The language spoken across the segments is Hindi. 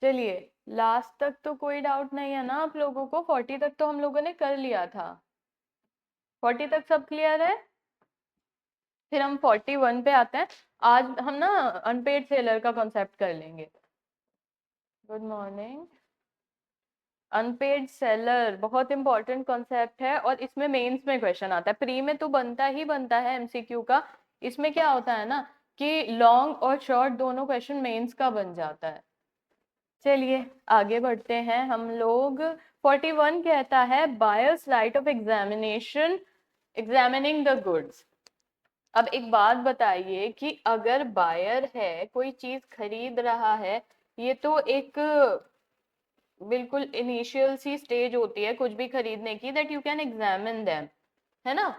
चलिए, लास्ट तक तो कोई डाउट नहीं है ना आप लोगों को? 40 तक तो हम लोगों ने कर लिया था। 40 तक सब क्लियर है? फिर हम 41 पे आते हैं। आज हम ना अनपेड सेलर का कॉन्सेप्ट कर लेंगे। Good morning. अनपेड सेलर बहुत इंपॉर्टेंट कॉन्सेप्ट है और इसमें मेंस में क्वेश्चन आता है। प्री में तो बनता ही बनता है एमसीक्यू का। इसमें क्या होता है ना कि लॉन्ग और शॉर्ट दोनों क्वेश्चन मेंस का बन जाता है। चलिए आगे बढ़ते हैं हम लोग। 41 कहता है buyers right of examination examining the goods. अब एक बात बताइए कि अगर बायर है, कोई चीज खरीद रहा है, ये तो एक बिल्कुल इनिशियल सी स्टेज होती है कुछ भी खरीदने की, that you can examine them, है ना?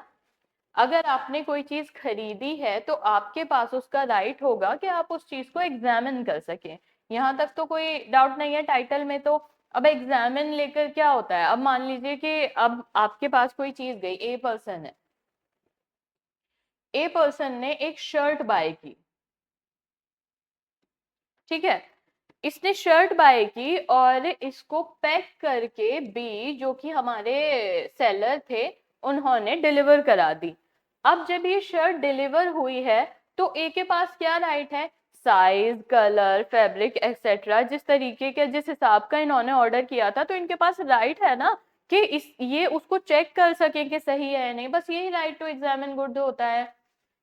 अगर आपने कोई चीज खरीदी है तो आपके पास उसका राइट होगा कि आप उस चीज को एग्जामिन कर सकें। यहाँ तक तो कोई डाउट नहीं है टाइटल में तो। अब एग्जामिन लेकर क्या होता है? अब मान लीजिए कि अब आपके पास कोई चीज गई, ए पर्सन है, ए पर्सन ने एक शर्ट बाय की, ठीक है? इसने शर्ट बाय की और इसको पैक करके बी, जो कि हमारे सेलर थे, उन्होंने डिलीवर करा दी। अब जब ये शर्ट डिलीवर हुई है तो ए के पास क्या राइट है? साइज, कलर, फैब्रिक एक्सेट्रा, जिस तरीके के जिस हिसाब का इन्होंने ऑर्डर किया था, तो इनके पास राइट है ना कि इस ये उसको चेक कर सके कि सही है या नहीं। बस यही राइट टू एग्जामिन गुड होता है।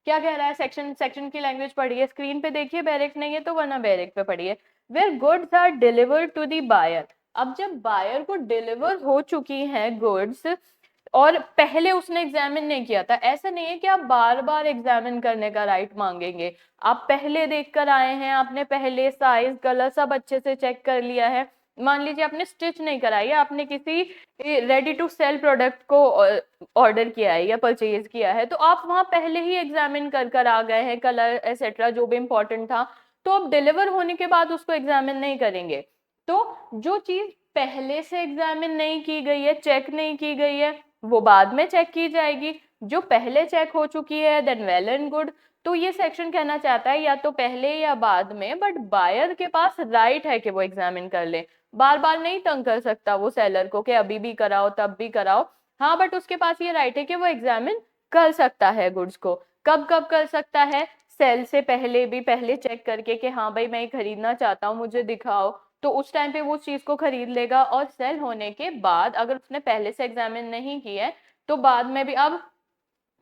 क्या कह रहा है? सेक्शन सेक्शन की लैंग्वेज पढ़िए, स्क्रीन पे देखिए, बैरेक नहीं है तो वरना बैरेक पे पढ़िए। Where goods are delivered to the buyer. अब जब बायर को डिलीवर हो चुकी है गुड्स और पहले उसने एग्जामिन नहीं किया था, ऐसा नहीं है कि आप बार बार एग्जामिन करने का राइट मांगेंगे। आप पहले देख कर आए हैं, आपने पहले साइज, कलर सब अच्छे से चेक कर लिया है। मान लीजिए आपने स्टिच नहीं कराई है, आपने किसी रेडी टू सेल प्रोडक्ट को ऑर्डर किया है या परचेज किया है, तो आप वहां पहले ही एग्जामिन कर कर आ गए हैं, कलर एक्सेट्रा जो भी इंपॉर्टेंट था। तो अब डिलीवर होने के बाद उसको एग्जामिन नहीं करेंगे। तो जो चीज पहले से एग्जामिन नहीं की गई है, चेक नहीं की गई है, वो बाद में चेक की जाएगी। जो पहले चेक हो चुकी है देन वेल एंड गुड। तो ये सेक्शन कहना चाहता है या तो पहले या बाद में, बट बायर के पास राइट है कि वो एग्जामिन कर ले। बार बार नहीं तंग कर सकता वो सेलर को कि अभी भी कराओ तब भी कराओ। हाँ, बट उसके पास ये राइट है कि वो एग्जामिन कर सकता है गुड्स को। कब कब कर सकता है? सेल से पहले भी, पहले चेक करके कि हाँ भाई मैं ये खरीदना चाहता हूँ, मुझे दिखाओ। तो उस टाइम पे वो उस चीज को खरीद लेगा। और सेल होने के बाद अगर उसने पहले से एग्जामिन नहीं किया है तो बाद में भी। अब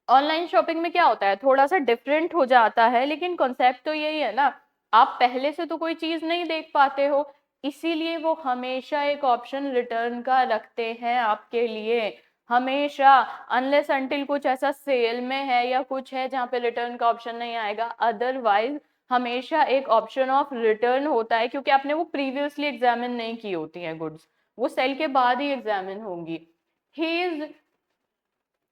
ऑनलाइन शॉपिंग में क्या होता है, थोड़ा सा डिफरेंट हो जाता है, लेकिन कॉन्सेप्ट तो यही है ना। आप पहले से तो कोई चीज नहीं देख पाते हो, इसीलिए वो हमेशा एक ऑप्शन रिटर्न का रखते हैं आपके लिए। हमेशा, अनलेस अनटिल कुछ ऐसा सेल में है या कुछ है जहाँ पे रिटर्न का ऑप्शन नहीं आएगा, अदरवाइज हमेशा एक ऑप्शन ऑफ रिटर्न होता है, क्योंकि आपने वो प्रीवियसली एग्जामिन नहीं की होती हैं गुड्स, वो सेल के बाद ही एग्जामिन होंगी। He is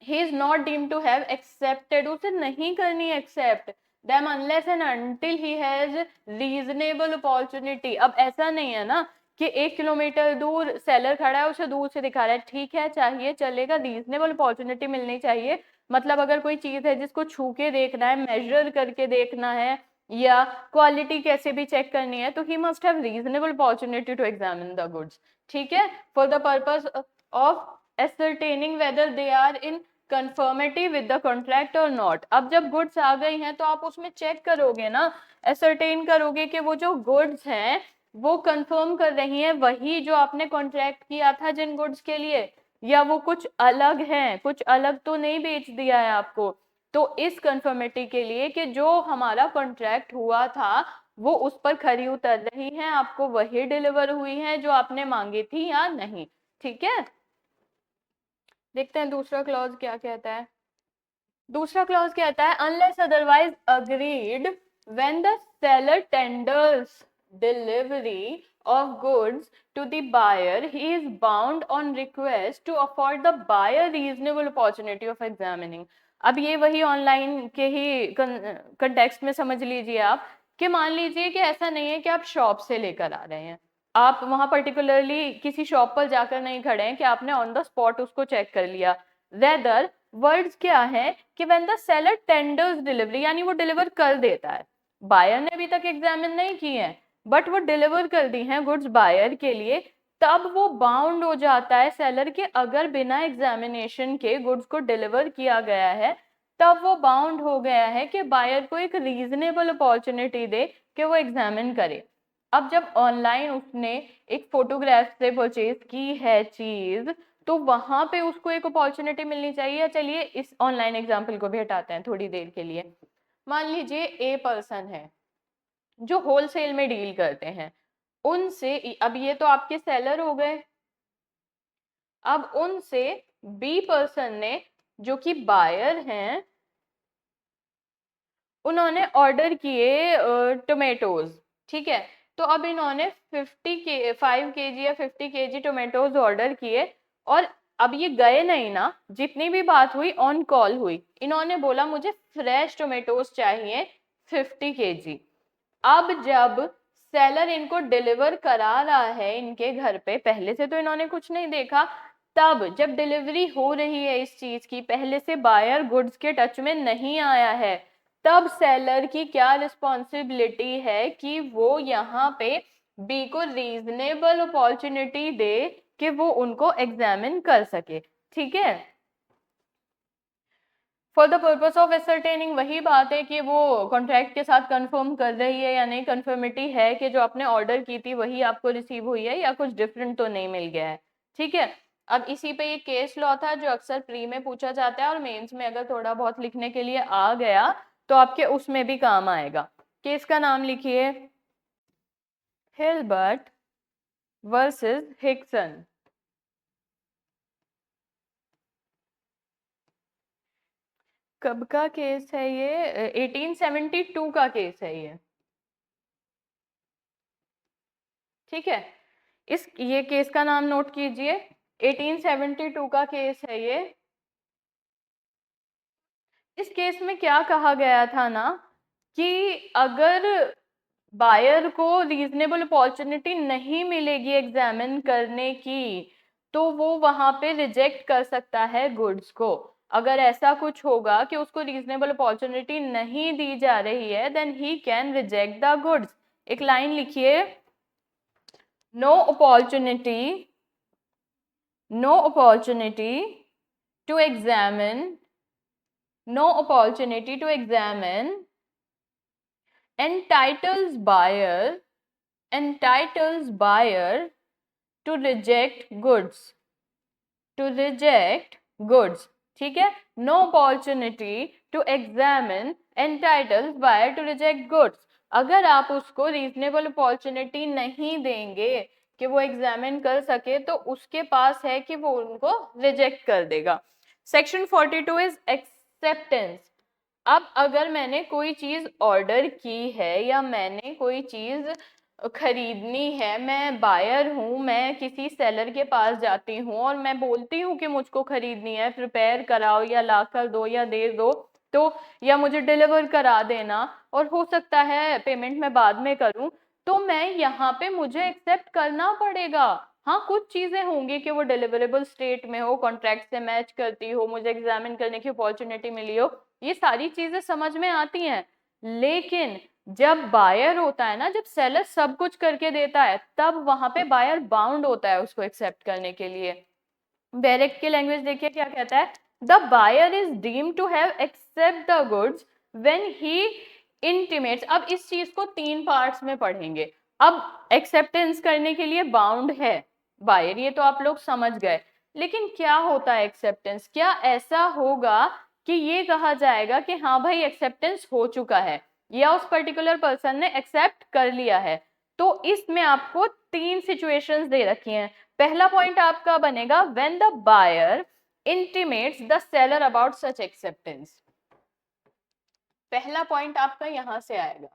he is not deemed to have accepted, उसे नहीं करनी accept them unless and until he has reasonable opportunity। अब ऐसा नहीं है ना कि 1 किलोमीटर दूर सेलर खड़ा है, उसे दूर से दिखा रहा है, ठीक है चाहिए चलेगा, रीजनेबल अपॉर्चुनिटी मिलनी चाहिए। मतलब अगर कोई चीज है जिसको छू के देखना है, मेजर करके देखना है, या क्वालिटी कैसे भी चेक करनी है, तो he must have reasonable opportunity to examine the goods, ठीक है, for the purpose of ascertaining whether they are in conformity with the contract और नॉट। अब जब गुड्स आ गई हैं तो आप उसमें चेक करोगे ना, एसरटेन करोगे कि वो जो गुड्स हैं वो कंफर्म कर रही हैं वही जो आपने कॉन्ट्रैक्ट किया था जिन गुड्स के लिए, या वो कुछ अलग हैं, कुछ अलग तो नहीं बेच दिया है आपको। तो इस कंफर्मिटी के लिए कि जो हमारा कॉन्ट्रैक्ट हुआ था वो उस पर खरी उतर रही हैं, आपको वही डिलीवर हुई हैं जो आपने मांगी थी या नहीं, ठीक है? देखते हैं दूसरा क्लॉज क्या कहता है। दूसरा क्लॉज कहता है unless otherwise agreed when the seller tenders delivery of goods to the buyer, he is bound on request to afford the buyer reasonable opportunity of examining। अब ये वही ऑनलाइन के ही कंटेक्स्ट में समझ लीजिए आप, कि मान लीजिए कि ऐसा नहीं है कि आप शॉप से लेकर आ रहे हैं, आप वहां पर्टिकुलरली किसी शॉप पर जाकर नहीं खड़े हैं कि आपने ऑन द स्पॉट उसको चेक कर लिया। रेदर वर्ड्स क्या है कि when the seller tenders delivery, यानी वो डिलीवर कर देता है, बायर ने अभी तक एग्जामिन नहीं की है, बट वो डिलीवर कर दी हैं गुड्स बायर के लिए, तब वो बाउंड हो जाता है सेलर के, अगर बिना एग्जामिनेशन के गुड्स को डिलीवर किया गया है तब वो बाउंड हो गया है कि बायर को एक रीजनेबल अपॉर्चुनिटी दे कि वो एग्जामिन करे। अब जब ऑनलाइन उसने एक फोटोग्राफ से परचेज की है चीज, तो वहां पे उसको एक अपॉर्चुनिटी मिलनी चाहिए। चलिए इस ऑनलाइन एग्जाम्पल को भी हटाते हैं थोड़ी देर के लिए। मान लीजिए ए पर्सन है जो होलसेल में डील करते हैं, उनसे, अब ये तो आपके सेलर हो गए, अब उनसे बी पर्सन ने जो कि बायर हैं, उन्होंने ऑर्डर किए टोमेटोज, ठीक है। तो अब इन्होंने 5 kg या 50 kg टोमेटोज ऑर्डर किए, और अब ये गए नहीं ना, जितनी भी बात हुई ऑन कॉल हुई, इन्होंने बोला मुझे फ्रेश टोमेटोज चाहिए 50 kg। अब जब सेलर इनको डिलीवर करा रहा है इनके घर पे, पहले से तो इन्होंने कुछ नहीं देखा, तब जब डिलीवरी हो रही है इस चीज की, पहले से बायर गुड्स के टच में नहीं आया है, तब सेलर की क्या रिस्पॉन्सिबिलिटी है कि वो यहाँ पे बी को रीजनेबल अपॉर्चुनिटी दे कि वो उनको एग्जामिन कर सके, ठीक है। For the purpose of ascertaining, वही बात है कि वो कॉन्ट्रैक्ट के साथ कंफर्म कर रही है या नहीं, कंफर्मिटी है कि जो आपने ऑर्डर की थी वही आपको रिसीव हुई है या कुछ डिफरेंट तो नहीं मिल गया है, ठीक है। अब इसी पे ये केस लॉ था जो अक्सर प्री में पूछा जाता है और मेंस में अगर थोड़ा बहुत लिखने के लिए आ गया तो आपके उसमें भी काम आएगा। केस का नाम लिखिए, हिलबर्ट वर्सेस हिक्सन। कब का केस है ये? 1872 का केस है ये, ठीक है। ये केस का नाम नोट कीजिए, 1872 का केस है ये। इस केस में क्या कहा गया था ना कि अगर बायर को रीजनेबल अपॉर्चुनिटी नहीं मिलेगी एग्जामिन करने की, तो वो वहां पे रिजेक्ट कर सकता है गुड्स को। अगर ऐसा कुछ होगा कि उसको रीजनेबल अपॉर्चुनिटी नहीं दी जा रही है, then he can reject the goods. एक लाइन लिखिए, no opportunity, no opportunity to examine, no opportunity to examine entitles buyer to reject goods, to reject goods, ठीक है। no opportunity to examine entitles buyer to reject goods, अगर आप उसको रीजनेबल अपॉर्चुनिटी नहीं देंगे कि वो एग्जामिन कर सके, तो उसके पास है कि वो उनको रिजेक्ट कर देगा। Section 42 is acceptance. अब अगर मैंने कोई चीज ऑर्डर की है या मैंने कोई चीज खरीदनी है, मैं बायर हूँ, मैं किसी सेलर के पास जाती हूँ और मैं बोलती हूँ कि मुझको खरीदनी है, प्रिपेयर कराओ या ला कर दो या दे दो, तो या मुझे डिलीवर करा देना, और हो सकता है पेमेंट मैं बाद में करूँ, तो मैं यहाँ पे मुझे एक्सेप्ट करना पड़ेगा। हाँ, कुछ चीजें होंगी कि वो डिलीवरेबल स्टेट में हो, कॉन्ट्रैक्ट से मैच करती हो, मुझे एग्जामिन करने की अपॉर्चुनिटी मिली हो, ये सारी चीजें समझ में आती हैं। लेकिन जब बायर होता है ना, जब सेलर सब कुछ करके देता है, तब वहां पे बायर बाउंड होता है उसको एक्सेप्ट करने के लिए। डायरेक्ट की लैंग्वेज देखिए क्या कहता है, the buyer is deemed to have accept the goods when he intimates. अब इस चीज को 3 पार्ट्स में पढ़ेंगे। अब एक्सेप्टेंस करने के लिए बाउंड है बायर, ये तो आप लोग समझ गए, लेकिन क्या होता है एक्सेप्टेंस? क्या ऐसा होगा कि ये कहा जाएगा कि हाँ भाई एक्सेप्टेंस हो चुका है या उस पर्टिकुलर पर्सन ने एक्सेप्ट कर लिया है? तो इसमें आपको 3 सिचुएशंस दे रखी हैं। पहला पॉइंट आपका बनेगा when the buyer intimates the seller about such acceptance. पहला पॉइंट आपका यहां से आएगा,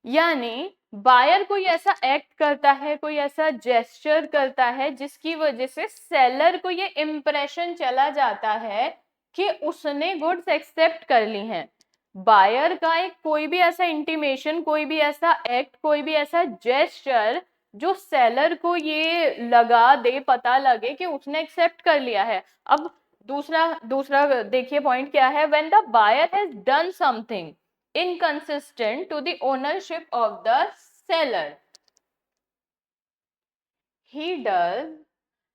यानी बायर कोई ऐसा एक्ट करता है, कोई ऐसा जेस्चर करता है जिसकी वजह से सेलर को ये इंप्रेशन चला जाता है कि उसने गुड्स एक्सेप्ट कर ली हैं। बायर का एक कोई भी ऐसा इंटीमेशन, कोई भी ऐसा एक्ट, कोई भी ऐसा जेस्चर जो सेलर को ये लगा दे, पता लगे कि उसने एक्सेप्ट कर लिया है। अब दूसरा दूसरा देखिए पॉइंट क्या है, when the buyer has done something inconsistent to the ownership of the seller. He does.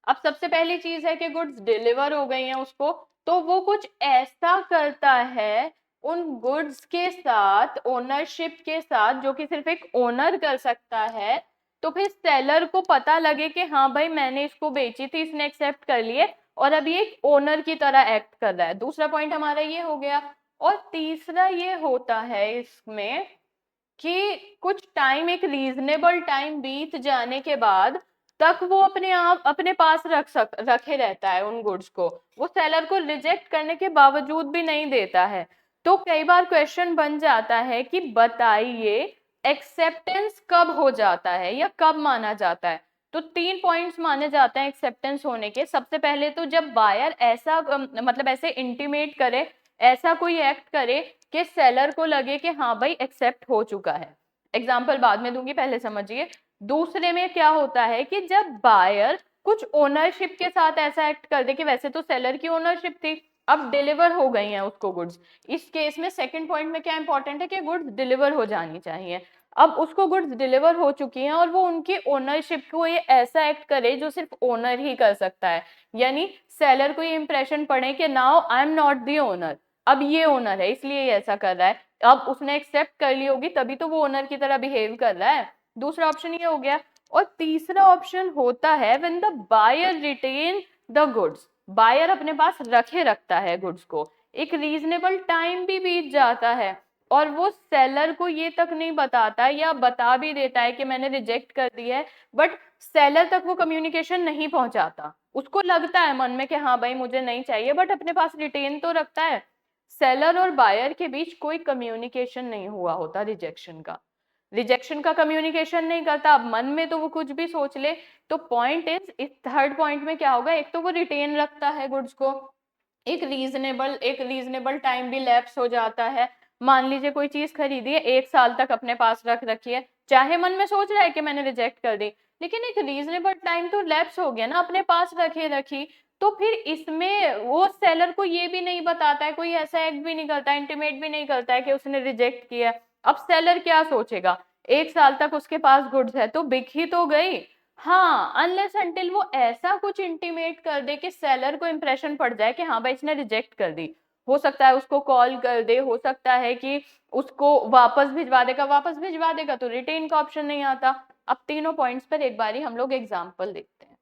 अब सबसे पहली चीज है कि गुड्स डिलीवर हो गई हैं उसको, तो वो कुछ ऐसा करता है उन गुड्स के साथ, ओनरशिप के साथ, जो कि सिर्फ एक ओनर कर सकता है, तो फिर सेलर को पता लगे कि हाँ भाई मैंने इसको बेची थी, इसने एक्सेप्ट कर लिए और अब ये एक ओनर की तरह एक्ट कर रहा है। दूसरा पॉइंट हमारा ये हो गया। और तीसरा ये होता है इसमें कि कुछ टाइम, एक रीजनेबल टाइम बीत जाने के बाद तक वो अपने आप अपने पास रखे रहता है उन गुड्स को, वो सेलर को रिजेक्ट करने के बावजूद भी नहीं देता है। तो कई बार क्वेश्चन बन जाता है कि बताइए एक्सेप्टेंस कब हो जाता है या कब माना जाता है। तो 3 पॉइंट्स माने जाते हैं एक्सेप्टेंस होने के। सबसे पहले तो जब बायर ऐसा मतलब ऐसे इंटीमेट करे, ऐसा कोई एक्ट करे कि सेलर को लगे कि हाँ भाई एक्सेप्ट हो चुका है। एग्जाम्पल बाद में दूंगी, पहले समझिए। दूसरे में क्या होता है कि जब बायर कुछ ओनरशिप के साथ ऐसा एक्ट कर दे कि वैसे तो सेलर की ओनरशिप थी, अब डिलीवर हो गई हैं उसको गुड्स। इस केस में सेकंड पॉइंट में क्या इंपॉर्टेंट है कि गुड्स डिलीवर हो जानी चाहिए। अब उसको गुड्स डिलीवर हो चुकी हैं और वो उनकी ओनरशिप को ये ऐसा एक्ट करे जो सिर्फ ओनर ही कर सकता है, यानी सेलर को ये इंप्रेशन पड़े कि now I am not the owner, अब ये ओनर है इसलिए ये ऐसा कर रहा है। अब उसने एक्सेप्ट कर ली होगी तभी तो वो ओनर की तरह बिहेव कर रहा है। दूसरा ऑप्शन ये हो गया। और तीसरा ऑप्शन होता है when the buyer retain the goods, buyer अपने पास रखता है गुड्स को, एक रीजनेबल टाइम भी बीत जाता है और वो सेलर को ये तक नहीं बताता या बता भी देता है कि मैंने रिजेक्ट कर दिया है, बट सेलर तक वो कम्युनिकेशन नहीं पहुंचाता। उसको लगता है मन में कि हाँ भाई मुझे नहीं चाहिए, बट अपने पास रिटेन तो रखता है। सेलर और बायर के बीच कोई कम्युनिकेशन नहीं हुआ होता रिजेक्शन का कम्युनिकेशन नहीं करता। अब मन में तो वो कुछ भी सोच ले। तो पॉइंट इस थर्ड पॉइंट में क्या होगा, एक तो वो रिटेन रखता है गुड्स को, एक रीजनेबल टाइम भी लैप्स हो जाता है। मान लीजिए कोई चीज खरीदी है, 1 साल तक अपने पास रखी है, चाहे मन में सोच रहा है कि मैंने रिजेक्ट कर दी, लेकिन एक रीजनेबल टाइम तो लैप्स हो गया ना अपने पास रखी। तो फिर इसमें वो सेलर को ये भी नहीं बताता है, कोई ऐसा एक्ट भी नहीं करता, इंटीमेट भी नहीं करता है कि उसने रिजेक्ट किया। अब सेलर क्या सोचेगा, 1 साल तक उसके पास गुड्स है तो बिक ही तो गई। हाँ, अनलेस अंटिल वो ऐसा कुछ इंटीमेट कर दे कि सेलर को इंप्रेशन पड़ जाए कि हाँ भाई इसने रिजेक्ट कर दी। हो सकता है उसको कॉल कर दे, हो सकता है कि उसको वापस भिजवा देगा तो रिटेन का ऑप्शन नहीं आता। अब तीनों पॉइंट्स पर एक बारी हम लोग एग्जाम्पल देखते हैं।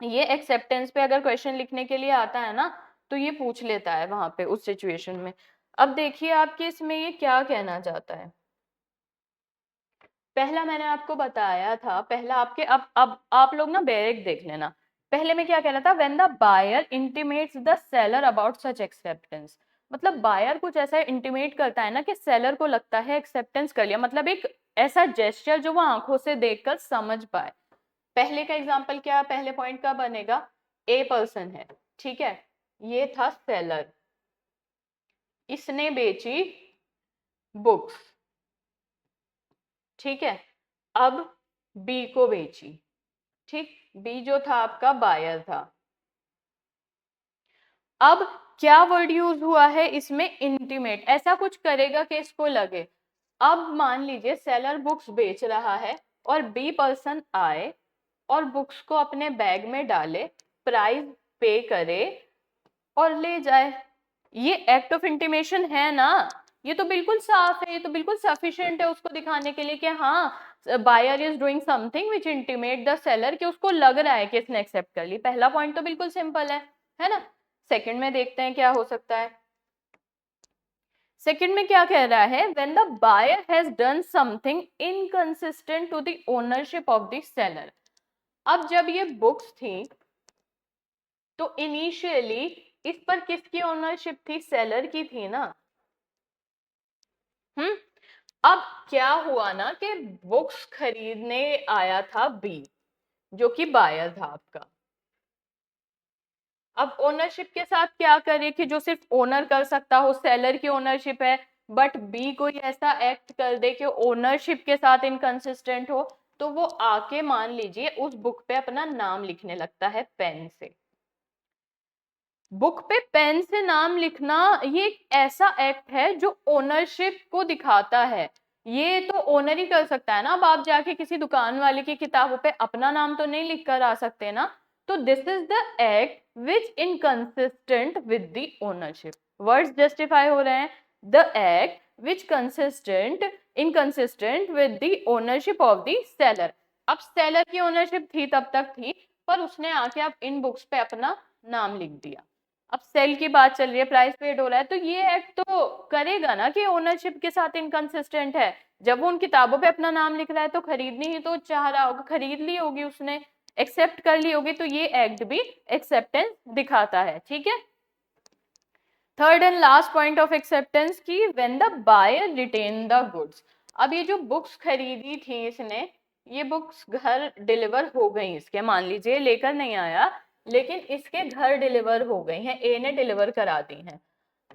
ये एक्सेप्टेंस पे अगर क्वेश्चन लिखने के लिए आता है ना तो ये पूछ लेता है वहां पे उस सिचुएशन में। अब देखिए आपके इसमें ये क्या कहना चाहता है। पहला मैंने आपको बताया था, पहला आपके अब आप लोग ना बैरेक देख लेना। पहले में क्या कहना था, when the buyer intimates the seller about such acceptance, मतलब बायर कुछ ऐसा इंटीमेट करता है ना कि सेलर को लगता है एक्सेप्टेंस कर लिया, मतलब एक ऐसा जेस्चर जो वो आंखों से देखकर समझ पाए। पहले का एग्जांपल क्या, पहले पॉइंट का बनेगा, ए पर्सन है, ठीक है, ये था सेलर, इसने बेची बुक्स, ठीक है, अब बी को बेची, ठीक, बी जो था आपका बायर था। अब क्या वर्ड यूज हुआ है इसमें, इंटीमेट, ऐसा कुछ करेगा कि इसको लगे। अब मान लीजिए सेलर बुक्स बेच रहा है और बी पर्सन आए और बुक्स को अपने बैग में डाले, प्राइस पे करे और ले जाए। ये एक्ट ऑफ इंटीमेशन है ना, ये तो बिल्कुल साफ है, ये तो बिल्कुल सफिशिएंट है उसको दिखाने के लिए कि हाँ buyer is doing something which intimate the seller, कि उसको लग रहा है कि इसने एक्सेप्ट कर ली। पहला पॉइंट तो बिल्कुल सिंपल है ना। सेकंड में देखते हैं क्या हो सकता है। सेकंड में क्या कह रहा है, when the buyer has done something inconsistent to the ownership of the seller. अब जब ये बुक्स थी तो इनिशियली इस पर किसकी ओनरशिप थी, सेलर की थी ना। अब क्या हुआ ना कि बुक्स खरीदने आया था बी जो कि बायर था आपका। अब ओनरशिप के साथ क्या करे कि जो सिर्फ ओनर कर सकता हो, सेलर की ओनरशिप है, बट बी कोई ऐसा एक्ट कर दे कि ओनरशिप के साथ इनकंसिस्टेंट हो, तो वो आके मान लीजिए उस बुक पे अपना नाम लिखने लगता है पेन से। बुक पे पेन से नाम लिखना ये एक ऐसा एक्ट है जो ओनरशिप को दिखाता है। ये तो ओनर ही कर सकता है ना। अब आप जाके किसी दुकान वाले की किताबों पे अपना नाम तो नहीं लिख कर आ सकते ना। तो this is the act which inconsistent with the ownership. Words justify हो रहे हैं। The act which consistent inconsistent with the ownership of the seller. अब सेलर की ओनरशिप थी तब तक थी, पर उसने आके अब इन बुक्स पे अपना नाम लिख दिया। अब सेल की बात चल रही है, प्राइस पेड हो रहा है, तो ये एक्ट तो करेगा ना कि ओनरशिप के साथ इनकंसिस्टेंट है। जब वो उन किताबों पे अपना नाम लिख रहा है तो खरीदनी ही तो चाह रहा होगा, खरीद ली होगी उसने, एक्सेप्ट कर ली होगी, तो ये एक्ट भी एक्सेप्टेंस दिखाता है। ठीक है। Third and last point of acceptance की when the buyer retain the goods. अब ये जो बुक्स खरीदी थी इसने, ये बुक्स घर डिलीवर हो गई इसके, मान लीजिए लेकर नहीं आया लेकिन इसके घर डिलीवर हो गई हैं, ए ने डिलीवर करा दी हैं।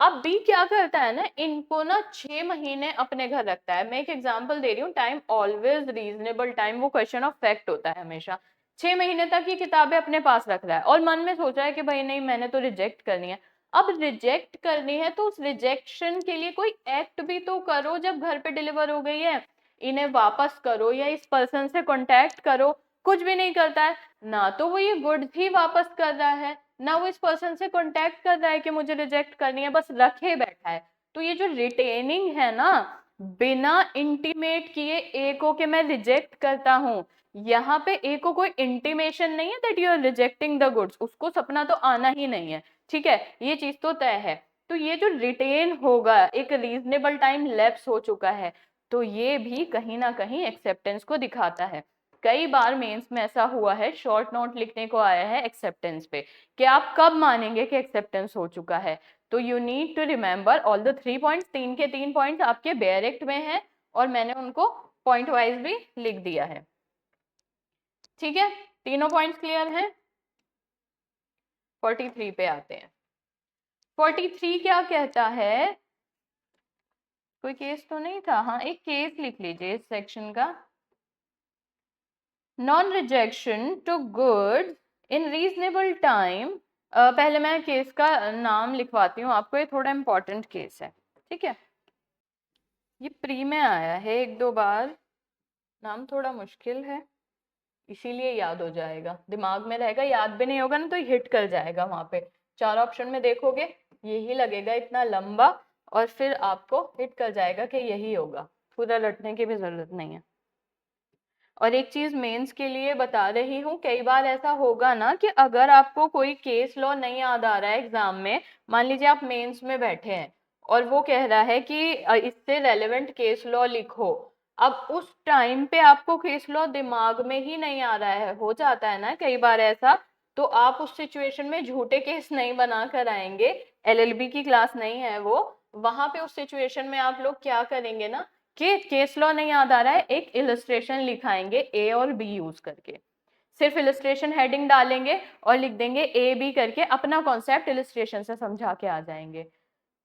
अब बी क्या करता है ना, इनको ना 6 महीने अपने घर रखता है। मैं एक एग्जांपल दे रही हूँ, टाइम ऑलवेज रीजनेबल टाइम, वो क्वेश्चन ऑफ फैक्ट होता है हमेशा। 6 महीने तक ये किताबें अपने पास रख रहा है और मन में सोच रहा है कि भाई नहीं, मैंने तो रिजेक्ट करनी है। अब रिजेक्ट करनी है तो उस रिजेक्शन के लिए कोई एक्ट भी तो करो। जब घर पे डिलीवर हो गई है, इन्हें वापस करो या इस पर्सन से कॉन्टेक्ट करो। कुछ भी नहीं करता है ना, तो वो ये गुड्स ही वापस कर रहा है, ना वो इस पर्सन से कॉन्टेक्ट कर रहा है कि मुझे रिजेक्ट करनी है, बस रखे बैठा है। तो ये जो रिटेनिंग है ना, बिना इंटीमेट किए ए को कि मैं रिजेक्ट करता हूँ, यहाँ पे ए को कोई इंटीमेशन नहीं है that you are rejecting the goods, उसको सपना तो आना ही नहीं है। ठीक है, ये चीज तो तय है। तो ये जो रिटेन होगा, एक रीजनेबल टाइम लैप्स हो चुका है, तो ये भी कहीं ना कहीं एक्सेप्टेंस को दिखाता है। कई बार मेंस में ऐसा हुआ है, शॉर्ट नोट लिखने को आया है एक्सेप्टेंस पे कि आप कब मानेंगे कि एक्सेप्टेंस हो चुका है। तो you need to remember all the 3 points, 3 के 3 पॉइंट्स आपके डायरेक्ट में हैं और मैंने उनको पॉइंट वाइज भी लिख दिया है। ठीक है, तीनों पॉइंट्स क्लियर हैं। 43 पे आते हैं। 43 क्या कहता है, कोई केस तो नहीं था? हाँ, एक केस लिख लीजिए इस सेक्शन का। Non rejection to goods in reasonable time. पहले मैं केस का नाम लिखवाती हूँ आपको, ये थोड़ा इंपॉर्टेंट केस है। ठीक है, ये प्री में आया है 1-2 बार, नाम थोड़ा मुश्किल है इसीलिए याद हो जाएगा, दिमाग में रहेगा, याद भी नहीं होगा ना तो हिट कर जाएगा। वहां पे 4 ऑप्शन में देखोगे यही लगेगा इतना लंबा, और फिर आपको हिट कर जाएगा कि यही होगा, पूरा रटने की भी जरूरत नहीं है। और एक चीज मेंस के लिए बता रही हूँ, कई बार ऐसा होगा ना कि अगर आपको कोई केस लॉ नहीं याद आ रहा है एग्जाम में, मान लीजिए आप मेंस में बैठे हैं और वो कह रहा है कि इससे रेलेवेंट केस लॉ लिखो, अब उस टाइम पे आपको केस लॉ दिमाग में ही नहीं आ रहा है, हो जाता है ना कई बार ऐसा, तो आप उस सिचुएशन में झूठे केस नहीं बना कर आएंगे। एलएलबी की क्लास नहीं है वो, वहां पे उस सिचुएशन में आप लोग क्या करेंगे ना कि केस लॉ नहीं याद आ रहा है, एक इलस्ट्रेशन लिखाएंगे ए और बी यूज करके, सिर्फ इलस्ट्रेशन हेडिंग डालेंगे और लिख देंगे ए बी करके, अपना कॉन्सेप्ट इलस्ट्रेशन से समझा के आ जाएंगे।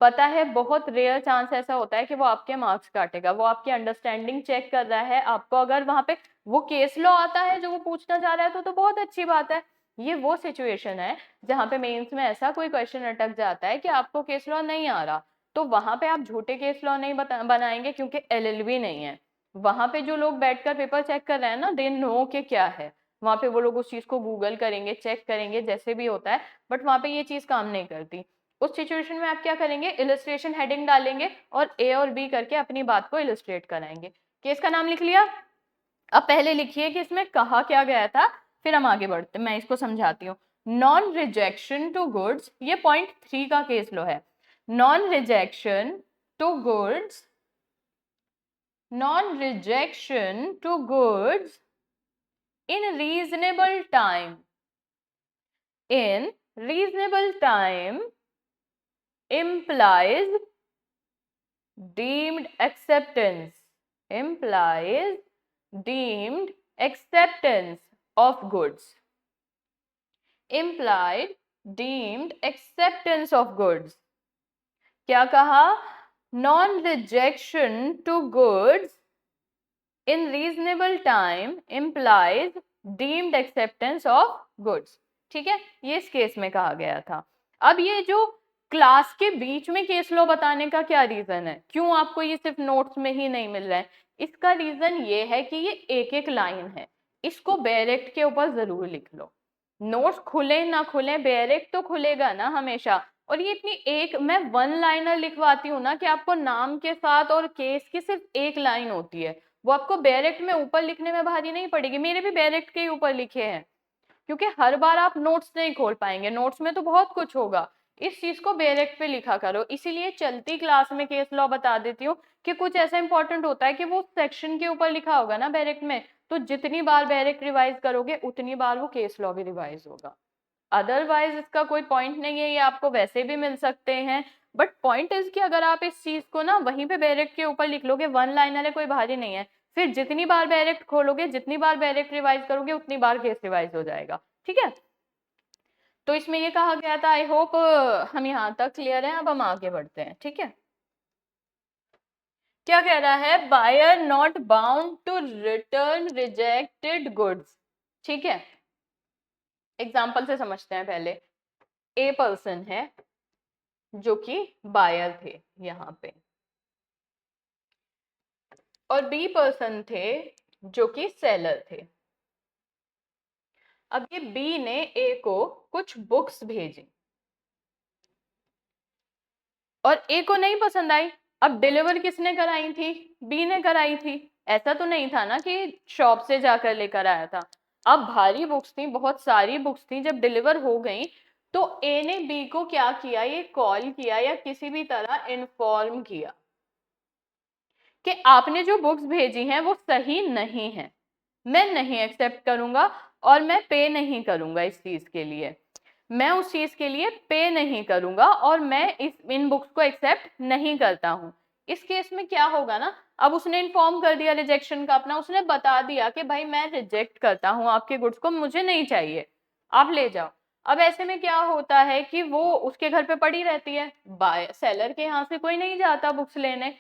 पता है बहुत रेयर चांस ऐसा होता है कि वो आपके मार्क्स काटेगा, वो आपकी अंडरस्टैंडिंग चेक कर रहा है आपको, अगर वहां पे वो केस लॉ आता है जो वो पूछना चाह रहा है तो बहुत अच्छी बात है। ये वो सिचुएशन है जहां पे मेंस में ऐसा कोई क्वेश्चन अटक जाता है कि आपको केस लॉ नहीं आ रहा, तो वहां पे आप झूठे केस लॉ नहीं बनाएंगे क्योंकि एलएलबी नहीं है। वहां पे जो लोग बैठकर पेपर चेक कर रहे हैं ना, दे नो के क्या है, वहां पे वो लोग उस चीज को गूगल करेंगे, चेक करेंगे, जैसे भी होता है, बट वहां पे ये चीज काम नहीं करती। उस सिचुएशन में आप क्या करेंगे, इलस्ट्रेशन हेडिंग डालेंगे और ए और बी करके अपनी बात को इलस्ट्रेट कराएंगे। केस का नाम लिख लिया। अब पहले लिखिए कि इसमें कहा क्या गया था, फिर हम आगे बढ़ते, मैं इसको समझाती हूँ। नॉन रिजेक्शन टू गुड्स, ये पॉइंट 3 का केस लो है। Non rejection to goods, non rejection to goods in reasonable time, in reasonable time implies deemed acceptance, implies deemed acceptance of goods, implied deemed acceptance of goods। क्या कहा, non rejection to goods in reasonable time implies deemed acceptance of goods। ठीक है, ये इस केस में कहा गया था। अब ये जो क्लास के बीच में केस लॉ बताने का क्या रीजन है, क्यों आपको ये सिर्फ नोट्स में ही नहीं मिल रहा है? इसका रीजन ये है कि ये एक एक लाइन है, इसको डायरेक्ट के ऊपर जरूर लिख लो। नोट्स खुले ना खुले, डायरेक्ट तो खुलेगा ना हमेशा। और ये इतनी एक मैं वन लाइनर लिखवाती हूँ ना कि आपको नाम के साथ और केस की सिर्फ एक लाइन होती है, वो आपको डायरेक्ट में ऊपर लिखने में भारी नहीं पड़ेगी। मेरे भी डायरेक्ट के ही ऊपर लिखे हैं, क्योंकि हर बार आप नोट्स नहीं खोल पाएंगे, नोट्स में तो बहुत कुछ होगा, इस चीज को डायरेक्ट पे लिखा करो। इसीलिए चलती क्लास में केस लॉ बता देती हूँ कि कुछ ऐसा इंपॉर्टेंट होता है कि वो सेक्शन के ऊपर लिखा होगा ना डायरेक्ट में, तो जितनी बार डायरेक्ट रिवाइज करोगे उतनी बार वो केस लॉ भी रिवाइज होगा। अदरवाइज इसका कोई पॉइंट नहीं है, ये आपको वैसे भी मिल सकते हैं। बट पॉइंट इज कि अगर आप इस चीज को ना वहीं पे डायरेक्ट के ऊपर लिख लोगे, वन लाइनर है, कोई भारी नहीं है, फिर जितनी बार डायरेक्ट खोलोगे, जितनी बार डायरेक्ट रिवाइज करोगे, उतनी बार केस रिवाइज हो जाएगा। ठीक है, तो इसमें ये कहा गया था, आई होप हम यहाँ तक क्लियर है। अब हम आगे बढ़ते हैं। ठीक है, क्या कह रहा है, buyer not bound to return rejected goods. ठीक है, एग्जाम्पल से समझते हैं पहले। ए पर्सन है जो कि बायर थे यहाँ पे, और बी पर्सन थे जो कि सेलर थे। अब ये बी ने ए को कुछ बुक्स भेजी और ए को नहीं पसंद आई। अब डिलीवर किसने कराई थी, बी ने कराई थी। ऐसा तो नहीं था ना कि शॉप से जाकर लेकर आया था। अब भारी बुक्स थी, बहुत सारी बुक्स थी, जब डिलीवर हो गई तो ए ने बी को क्या किया, ये कॉल किया या किसी भी तरह इन्फॉर्म किया कि आपने जो बुक्स भेजी हैं वो सही नहीं है, मैं नहीं एक्सेप्ट करूंगा और मैं पे नहीं करूंगा इस चीज के लिए, मैं उस चीज के लिए पे नहीं करूंगा और मैं इन बुक्स को एक्सेप्ट नहीं करता हूं। इस केस में क्या होगा ना, अब उसने इन्फॉर्म कर दिया रिजेक्शन का अपना, उसने बता दिया कि भाई मैं रिजेक्ट करता हूं आपके गुड्स को, मुझे नहीं चाहिए, आप ले जाओ। अब ऐसे में क्या होता है कि वो उसके घर पे पड़ी रहती है, बाय सेलर के यहाँ से कोई नहीं जाता बुक्स लेने।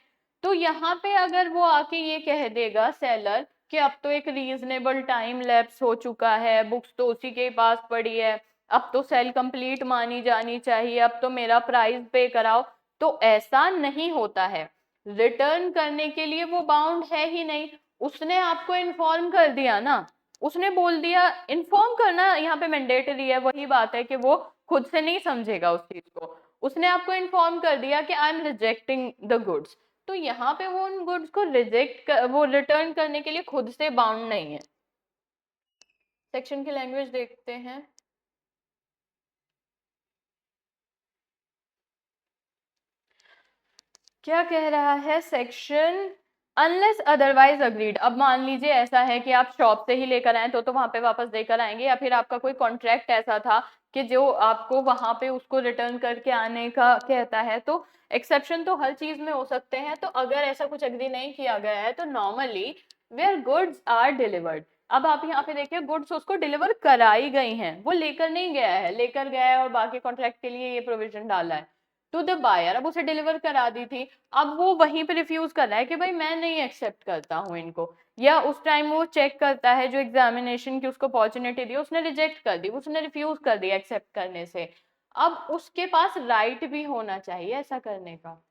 तो यहाँ पे अगर वो आके ये कह देगा सेलर कि अब तो एक रीजनेबल टाइम लैप्स हो चुका है, बुक्स तो उसी के पास पड़ी है, अब तो सेल कंप्लीट मानी जानी चाहिए, अब तो मेरा प्राइस पे कराओ, तो ऐसा नहीं होता है। रिटर्न करने के लिए वो बाउंड है ही नहीं, उसने आपको इन्फॉर्म कर दिया ना, उसने बोल दिया, इन्फॉर्म करना यहाँ पे मैंडेटरी है, वही बात है कि वो खुद से नहीं समझेगा उस चीज को, उसने आपको इन्फॉर्म कर दिया कि I am rejecting the goods, तो यहाँ पे वो उन गुड्स को वो रिटर्न करने के लिए खुद से बाउंड नहीं है। सेक्शन की लैंग्वेज देखते हैं। क्या कह रहा है सेक्शन, अनलेस अदरवाइज अग्रीड। अब मान लीजिए ऐसा है कि आप शॉप से ही लेकर आए तो वहां पे वापस देकर आएंगे, या फिर आपका कोई कॉन्ट्रैक्ट ऐसा था कि जो आपको वहां पे उसको रिटर्न करके आने का कहता है, तो एक्सेप्शन तो हर चीज में हो सकते हैं। तो अगर ऐसा कुछ अग्री नहीं किया गया है तो normally where goods are delivered, अब आप यहाँ पे देखिए गुड्स उसको डिलीवर कराई गई हैं, वो लेकर नहीं गया है, लेकर गया है और बाकी कॉन्ट्रैक्ट के लिए ये प्रोविजन डाला है टू द बायर, अब उसे डिलीवर करा दी थी, अब वो वहीं पे रिफ्यूज कर रहा है कि भाई मैं नहीं एक्सेप्ट करता हूँ इनको, या उस टाइम वो चेक करता है जो एग्जामिनेशन की उसको अपॉर्चुनिटी दी, उसने रिजेक्ट कर दी, उसने रिफ्यूज कर दिया एक्सेप्ट करने से। अब उसके पास राइट भी होना चाहिए ऐसा करने का।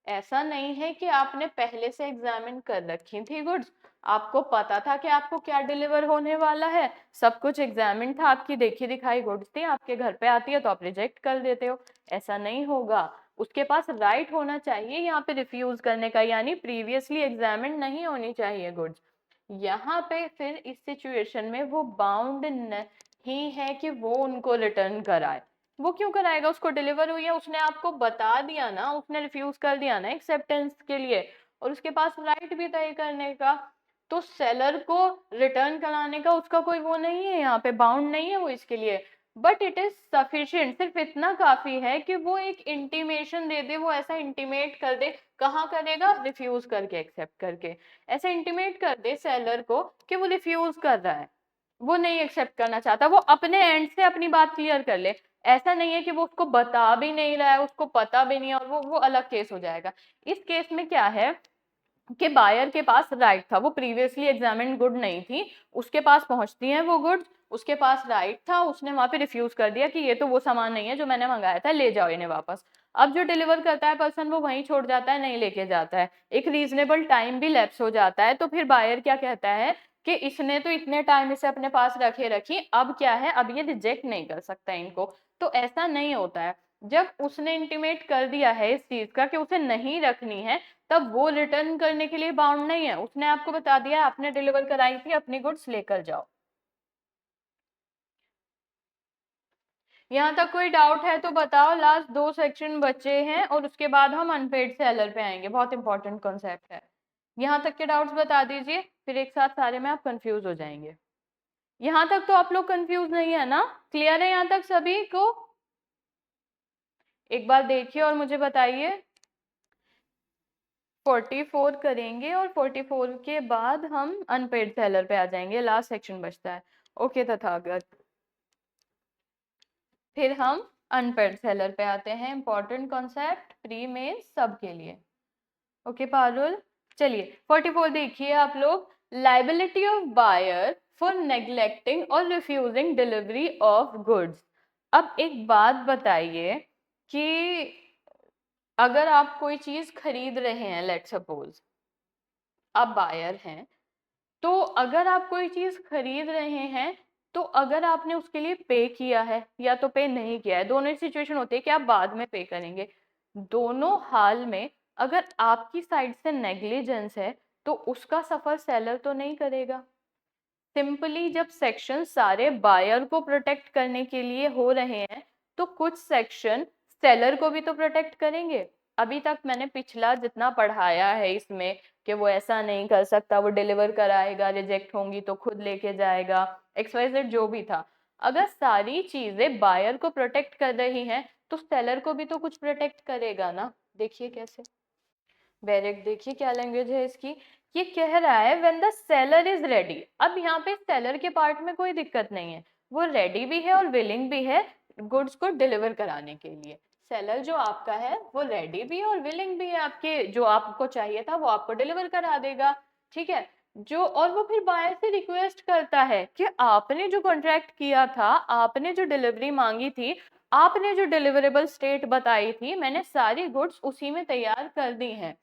ऐसा नहीं है कि आपने पहले से एग्जामिन कर रखी थी गुड्स, आपको पता था कि आपको क्या डिलीवर होने वाला है, सब कुछ एग्जामिन था, आपकी देखी दिखाई गुड्स थी, आपके घर पे आती है तो आप रिजेक्ट कर देते हो, ऐसा नहीं होगा। उसके पास राइट होना चाहिए यहाँ पे रिफ्यूज करने का, यानी प्रीवियसली एग्जामिन नहीं होनी चाहिए गुड्स। यहाँ पे फिर इस सिचुएशन में वो बाउंड नहीं है कि वो उनको रिटर्न कराए। वो क्यों कराएगा, उसको डिलीवर हुई है, उसने आपको बता दिया ना, उसने रिफ्यूज कर दिया ना एक्सेप्टेंस के लिए, और उसके पास राइट भी तय करने का, तो सेलर को रिटर्न कराने का उसका कोई वो नहीं है, यहाँ पे बाउंड नहीं है वो इसके लिए। बट इट इज सफिशिएंट, सिर्फ इतना काफी है कि वो एक इंटीमेशन दे दे, वो ऐसा इंटीमेट कर दे, कहाँ करेगा, रिफ्यूज करके एक्सेप्ट करके, ऐसे इंटीमेट कर दे सेलर को कि वो रिफ्यूज कर रहा है, वो नहीं एक्सेप्ट करना चाहता, वो अपने एंड से अपनी बात क्लियर कर ले। ऐसा नहीं है कि वो उसको बता भी नहीं रहा है, उसको पता भी नहीं है, और वो अलग केस हो जाएगा। इस केस में क्या है, कि बायर के पास राइट था, वो प्रीवियसली एग्जामिन्ड गुड नहीं थी, उसके पास पहुंचती हैं वो गुड्स, उसके पास राइट था, उसने वहां पे रिफ्यूज कर दिया कि ये तो वो सामान नहीं है जो मैंने मंगाया था, ले जाओ इन्हें वापस। अब जो डिलीवर करता है पर्सन वो वहीं छोड़ जाता है, नहीं लेके जाता है, एक रीजनेबल टाइम भी लैप्स हो जाता है, तो फिर बायर क्या कहता है कि इसने तो इतने टाइम इसे अपने पास रखे रखी, अब क्या है, अब ये रिजेक्ट नहीं कर सकता इनको। तो ऐसा नहीं होता है, जब उसने इंटीमेट कर दिया है इस चीज का कि उसे नहीं रखनी है, तब वो रिटर्न करने के लिए बाउंड नहीं है, उसने आपको बता दिया आपने डिलीवर कराई थी, अपनी गुड्स लेकर जाओ। यहाँ तक कोई डाउट है तो बताओ, लास्ट 2 सेक्शन बचे हैं और उसके बाद हम अनपेड सेलर पे आएंगे, बहुत इंपॉर्टेंट कॉन्सेप्ट है। यहाँ तक के डाउट्स बता दीजिए, फिर एक साथ सारे में आप कंफ्यूज हो जाएंगे। यहाँ तक तो आप लोग कंफ्यूज नहीं है ना, क्लियर है यहाँ तक सभी को? एक बार देखिए और मुझे बताइए। 44 करेंगे और 44 के बाद हम अनपेड सेलर पे आ जाएंगे, लास्ट सेक्शन बचता है। ओके तथागत, फिर हम अनपेड सेलर पे आते हैं, इंपॉर्टेंट कॉन्सेप्ट प्री मेंस सब के लिए। ओके पारुल, चलिए 44 देखिए आप लोग, liability of buyer for neglecting और रिफ्यूजिंग डिलीवरी ऑफ गुड्स। अब एक बात बताइए कि अगर आप कोई चीज खरीद रहे हैं, लेट सपोज आप बायर हैं, तो अगर आप कोई चीज खरीद रहे हैं, तो अगर आपने उसके लिए पे किया है या तो पे नहीं किया है, दोनों ही सिचुएशन होती है कि आप बाद में पे करेंगे, दोनों हाल में अगर आपकी साइड से नेग्लिजेंस है तो उसका सफर सेलर तो नहीं करेगा। सिंपली जब सेक्शन सारे बायर को प्रोटेक्ट करने के लिए हो रहे हैं, तो कुछ सेक्शन सेलर को भी तो प्रोटेक्ट करेंगे। अभी तक मैंने पिछला जितना पढ़ाया है इसमें कि वो ऐसा नहीं कर सकता, वो डिलीवर कराएगा, रिजेक्ट होंगी तो खुद लेके जाएगा, XYZ जो भी था, अगर सारी चीजें बायर को प्रोटेक्ट कर रही हैं तो सेलर को भी तो कुछ प्रोटेक्ट करेगा ना। देखिए कैसे, बैरेक देखिए क्या लैंग्वेज है इसकी, ये कह रहा है when the seller is ready. अब यहाँ पे सेलर के पार्ट में कोई दिक्कत नहीं है, वो रेडी भी है और विलिंग भी है गुड्स को डिलीवर कराने के लिए। सेलर जो आपका है वो रेडी भी है और विलिंग भी है, आपके जो आपको चाहिए था वो आपको डिलीवर करा देगा, ठीक है। जो और वो फिर बायर से रिक्वेस्ट करता है कि आपने जो कॉन्ट्रैक्ट किया था, आपने जो डिलीवरी मांगी थी, आपने जो डिलीवरेबल स्टेट बताई थी, मैंने सारी गुड्स उसी में तैयार कर दी हैं,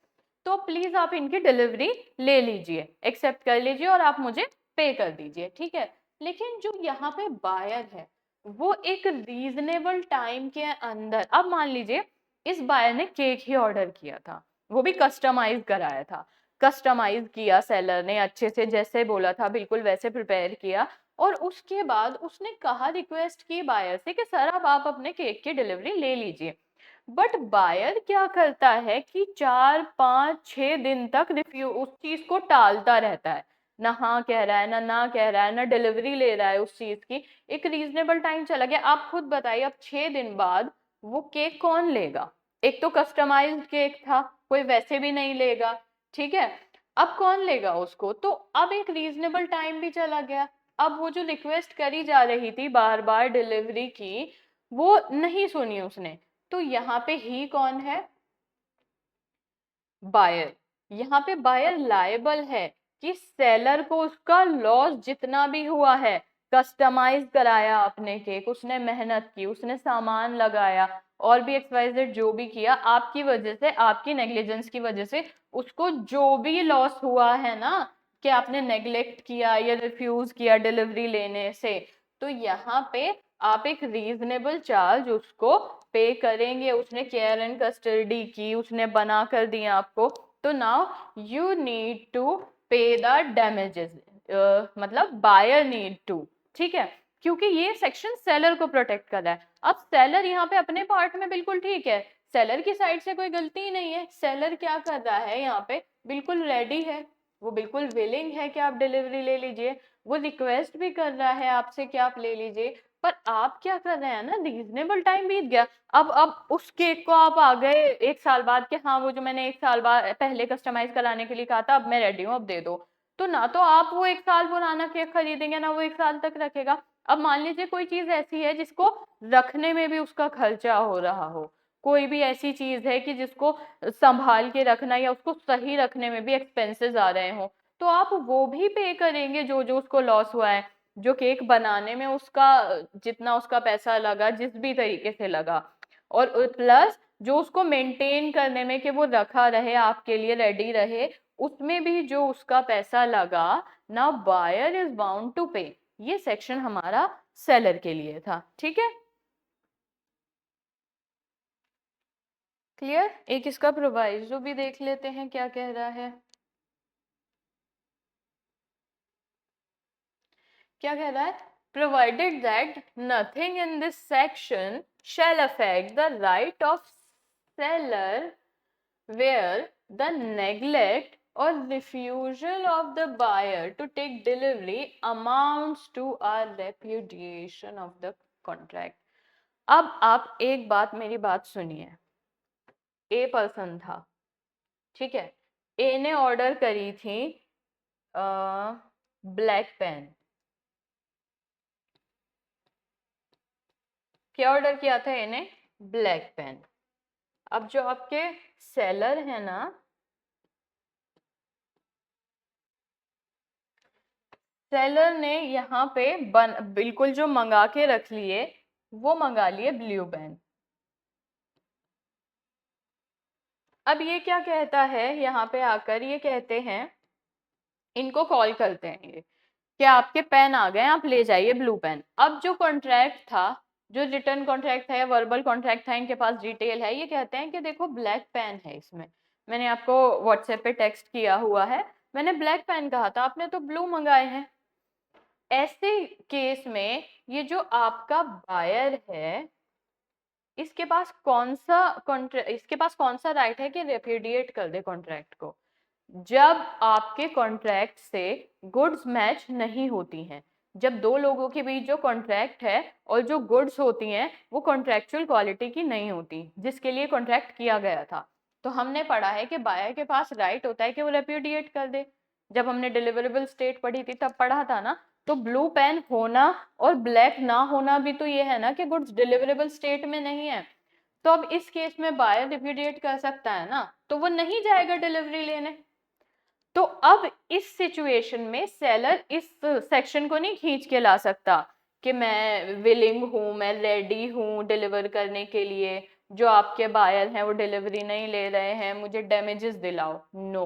तो प्लीज आप इनकी डिलीवरी ले लीजिए, एक्सेप्ट कर लीजिए और आप मुझे पे कर दीजिए, ठीक है। लेकिन जो यहाँ पे बायर है वो एक रीजनेबल टाइम के अंदर, अब मान लीजिए इस बायर ने केक ही ऑर्डर किया था, वो भी कस्टमाइज कराया था, कस्टमाइज किया सेलर ने अच्छे से, जैसे बोला था बिल्कुल वैसे प्रिपेयर किया, और उसके बाद उसने कहा, रिक्वेस्ट की बायर से कि सर अब आप अपने केक की डिलीवरी ले लीजिए। बट बायर क्या करता है कि 4 5 6 दिन तक रिफ्यू उस चीज को टालता रहता है, ना हाँ कह रहा है, ना कह रहा है, ना डिलीवरी ले रहा है उस चीज की। एक रीजनेबल टाइम चला गया, आप खुद बताइए अब 6 दिन बाद वो केक कौन लेगा? एक तो कस्टमाइज्ड केक था, कोई वैसे भी नहीं लेगा, ठीक है। अब कौन लेगा उसको? तो अब एक रीजनेबल टाइम भी चला गया, अब वो जो रिक्वेस्ट करी जा रही थी बार बार डिलीवरी की, वो नहीं सुनी उसने। तो यहाँ पे ही कौन है? बायर। यहाँ पे बायर लायबल है कि सेलर को उसका लॉस जितना भी हुआ है, कस्टमाइज कराया आपने केक, उसने मेहनत की, उसने सामान लगाया और भी XYZ जो भी किया, आपकी वजह से, आपकी नेग्लिजेंस की वजह से उसको जो भी लॉस हुआ है ना, कि आपने नेग्लेक्ट किया या रिफ्यूज किया डिलीवरी लेने से, तो यहाँ पे आप एक रीजनेबल चार्ज उसको पे करेंगे। उसने केयर एंड कस्टडी की, उसने बना कर दिया आपको, तो now you need to pay the damages, मतलब बायर नीड टू, ठीक है, क्योंकि ये सेक्शन सेलर को प्रोटेक्ट कर रहा है। अब सेलर यहाँ पे अपने पार्ट में बिल्कुल ठीक है, सेलर की साइड से कोई गलती ही नहीं है, सेलर क्या कर रहा है यहाँ पे, बिल्कुल रेडी है, वो बिल्कुल विलिंग है कि आप डिलीवरी ले लीजिए, वो रिक्वेस्ट भी कर रहा है आपसे कि आप ले लीजिए, पर आप क्या कर रहे हैं ना, रीजनेबल टाइम बीत गया, अब उस केक को आप आ गए 1 साल बाद कि हाँ वो जो मैंने 1 साल बाद पहले कस्टमाइज कराने के लिए कहा था, अब मैं रेडी हूँ, अब दे दो। तो ना तो आप वो 1 साल पुराना केक खरीदेंगे, ना वो 1 साल तक रखेगा। अब मान लीजिए कोई चीज ऐसी है जिसको रखने में भी उसका खर्चा हो रहा हो, कोई भी ऐसी चीज है कि जिसको संभाल के रखना या उसको सही रखने में भी एक्सपेंसेस आ रहे हो, तो आप वो भी पे करेंगे जो जो उसको लॉस हुआ है, जो केक बनाने में उसका जितना उसका पैसा लगा जिस भी तरीके से लगा, और प्लस जो उसको मेंटेन करने में कि वो रखा रहे आपके लिए रेडी रहे, उसमें भी जो उसका पैसा लगा, ना बायर इज बाउंड टू पे। ये सेक्शन हमारा सेलर के लिए था, ठीक है, क्लियर। एक इसका प्रोवाइजो भी देख लेते हैं क्या कह रहा है। क्या कह रहा है, provided that nothing in this section shall affect the right of seller where the neglect or refusal of the buyer to take delivery amounts to a repudiation of the contract। अब आप एक बात, मेरी बात सुनिए। ए पर्सन था, ठीक है, ए ने ऑर्डर करी थी ब्लैक पेन। क्या ऑर्डर किया था ए ने, ब्लैक पेन। अब जो आपके सेलर है ना, सेलर ने यहाँ पे बिल्कुल जो मंगा के रख लिए, वो मंगा लिए ब्लू पेन। अब ये क्या कहता है, यहाँ पे आकर ये कहते हैं, इनको कॉल करते हैं ये कि आपके पेन आ गए, आप ले जाइए ब्लू पेन। अब जो कॉन्ट्रैक्ट था, जो रिटर्न कॉन्ट्रैक्ट था या वर्बल कॉन्ट्रैक्ट था, इनके पास डिटेल है, ये कहते हैं कि देखो ब्लैक पेन है इसमें, मैंने आपको व्हाट्सएप पे टेक्स्ट किया हुआ है, मैंने ब्लैक पेन कहा था, आपने तो ब्लू मंगाए हैं। ऐसे केस में ये जो आपका बायर है, इसके पास कौन सा इसके पास कौन सा राइट है कि रेप्यूडिएट कर दे कॉन्ट्रैक्ट को, जब आपके कॉन्ट्रैक्ट से गुड्स मैच नहीं होती हैं। जब दो लोगों के बीच जो कॉन्ट्रैक्ट है और जो गुड्स होती हैं वो कॉन्ट्रैक्चुअल क्वालिटी की नहीं होती जिसके लिए कॉन्ट्रैक्ट किया गया था, तो हमने पढ़ा है कि बायर के पास राइट होता है कि वो रेप्यूडिएट कर दे। जब हमने डिलीवरेबल स्टेट पढ़ी थी तब पढ़ा था ना। तो ब्लू पेन होना और ब्लैक ना होना भी तो ये है ना कि गुड्स डिलीवरेबल स्टेट में नहीं है। तो अब इस केस में बायर रिप्यूडिएट कर सकता है ना, तो वो नहीं जाएगा डिलीवरी लेने। तो अब इस सिचुएशन में सेलर इस सेक्शन को नहीं खींच के ला सकता कि मैं विलिंग हूं, मैं रेडी हूं डिलीवर करने के लिए, जो आपके बायर हैं वो डिलीवरी नहीं ले रहे हैं, मुझे डैमेजेस दिलाओ। नो,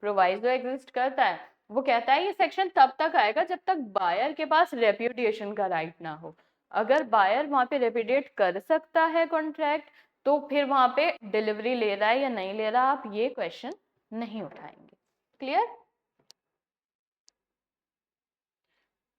प्रोवाइजो एग्जिस्ट करता है। वो कहता है ये सेक्शन तब तक आएगा जब तक बायर के पास रेप्यूडिएशन का राइट ना हो। अगर बायर वहां पे रेप्यूडिएट कर सकता है कॉन्ट्रैक्ट, तो फिर वहां पे डिलीवरी ले रहा है या नहीं ले रहा, आप ये क्वेश्चन नहीं उठाएंगे। क्लियर।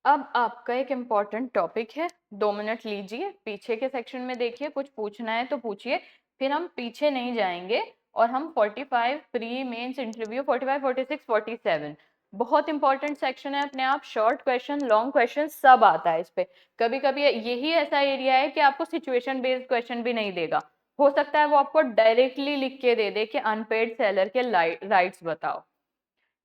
अब आपका एक इम्पॉर्टेंट टॉपिक है, 2 मिनट लीजिए, पीछे के सेक्शन में देखिए, कुछ पूछना है तो पूछिए, फिर हम पीछे नहीं जाएंगे और हम 45 प्री मेंस इंटरव्यू 45, 46, 47 बहुत इंपॉर्टेंट सेक्शन है अपने आप। शॉर्ट क्वेश्चन, लॉन्ग क्वेश्चन सब आता है इस पे। कभी कभी यही ऐसा एरिया है कि आपको सिचुएशन बेस्ड क्वेश्चन भी नहीं देगा, हो सकता है वो आपको डायरेक्टली लिख के दे दे कि अनपेड सेलर के राइट्स बताओ,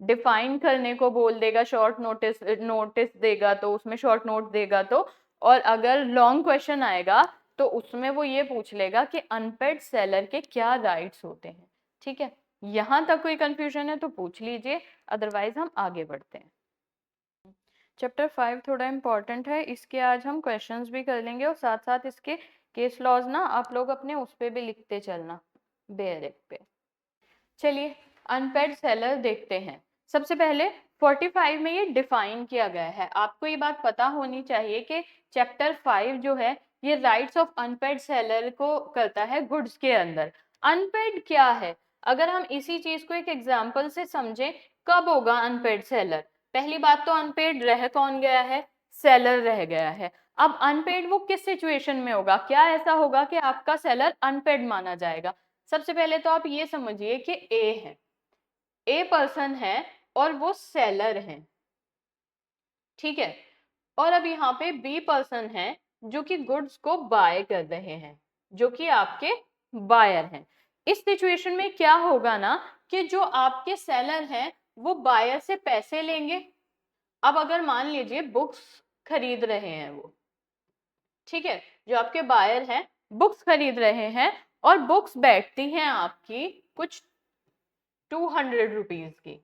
डिफाइन करने को बोल देगा, शॉर्ट नोटिस नोटिस देगा तो उसमें शॉर्ट नोट देगा तो, और अगर लॉन्ग क्वेश्चन आएगा तो उसमें वो ये पूछ लेगा कि अनपेड सेलर के क्या राइट्स होते हैं। ठीक है, यहां तक कोई कंफ्यूजन है तो पूछ लीजिए, अदरवाइज हम आगे बढ़ते हैं। चैप्टर 5 थोड़ा इंपॉर्टेंट है, इसके आज हम क्वेश्चंस भी कर लेंगे और साथ साथ इसके केस लॉज ना आप लोग अपने उस पे भी लिखते चलना, बेयरिंग पे। चलिए अनपेड सेलर देखते हैं। सबसे पहले 45 में ये डिफाइन किया गया है। आपको ये बात पता होनी चाहिए कि चैप्टर 5 जो है ये राइट्स ऑफ अनपेड सेलर को करता है गुड्स के अंदर। अनपेड क्या है, अगर हम इसी चीज को एक एग्जांपल से समझें, कब होगा अनपेड सेलर। पहली बात तो अनपेड रह कौन गया है, सेलर रह गया है। अब अनपेड वो किस सिचुएशन में होगा, क्या ऐसा होगा कि आपका सेलर अनपेड माना जाएगा। सबसे पहले तो आप ये समझिए कि ए है, ए पर्सन है और वो सेलर है, ठीक है, और अब यहाँ पे बी पर्सन है जो कि गुड्स को बाय कर रहे हैं, जो कि आपके बायर हैं। इस सिचुएशन में क्या होगा ना कि जो आपके सेलर हैं वो बायर से पैसे लेंगे। अब अगर मान लीजिए बुक्स खरीद रहे हैं वो, ठीक है, जो आपके बायर हैं बुक्स खरीद रहे हैं और बुक्स बैठती हैं आपकी कुछ 200 रुपीज की,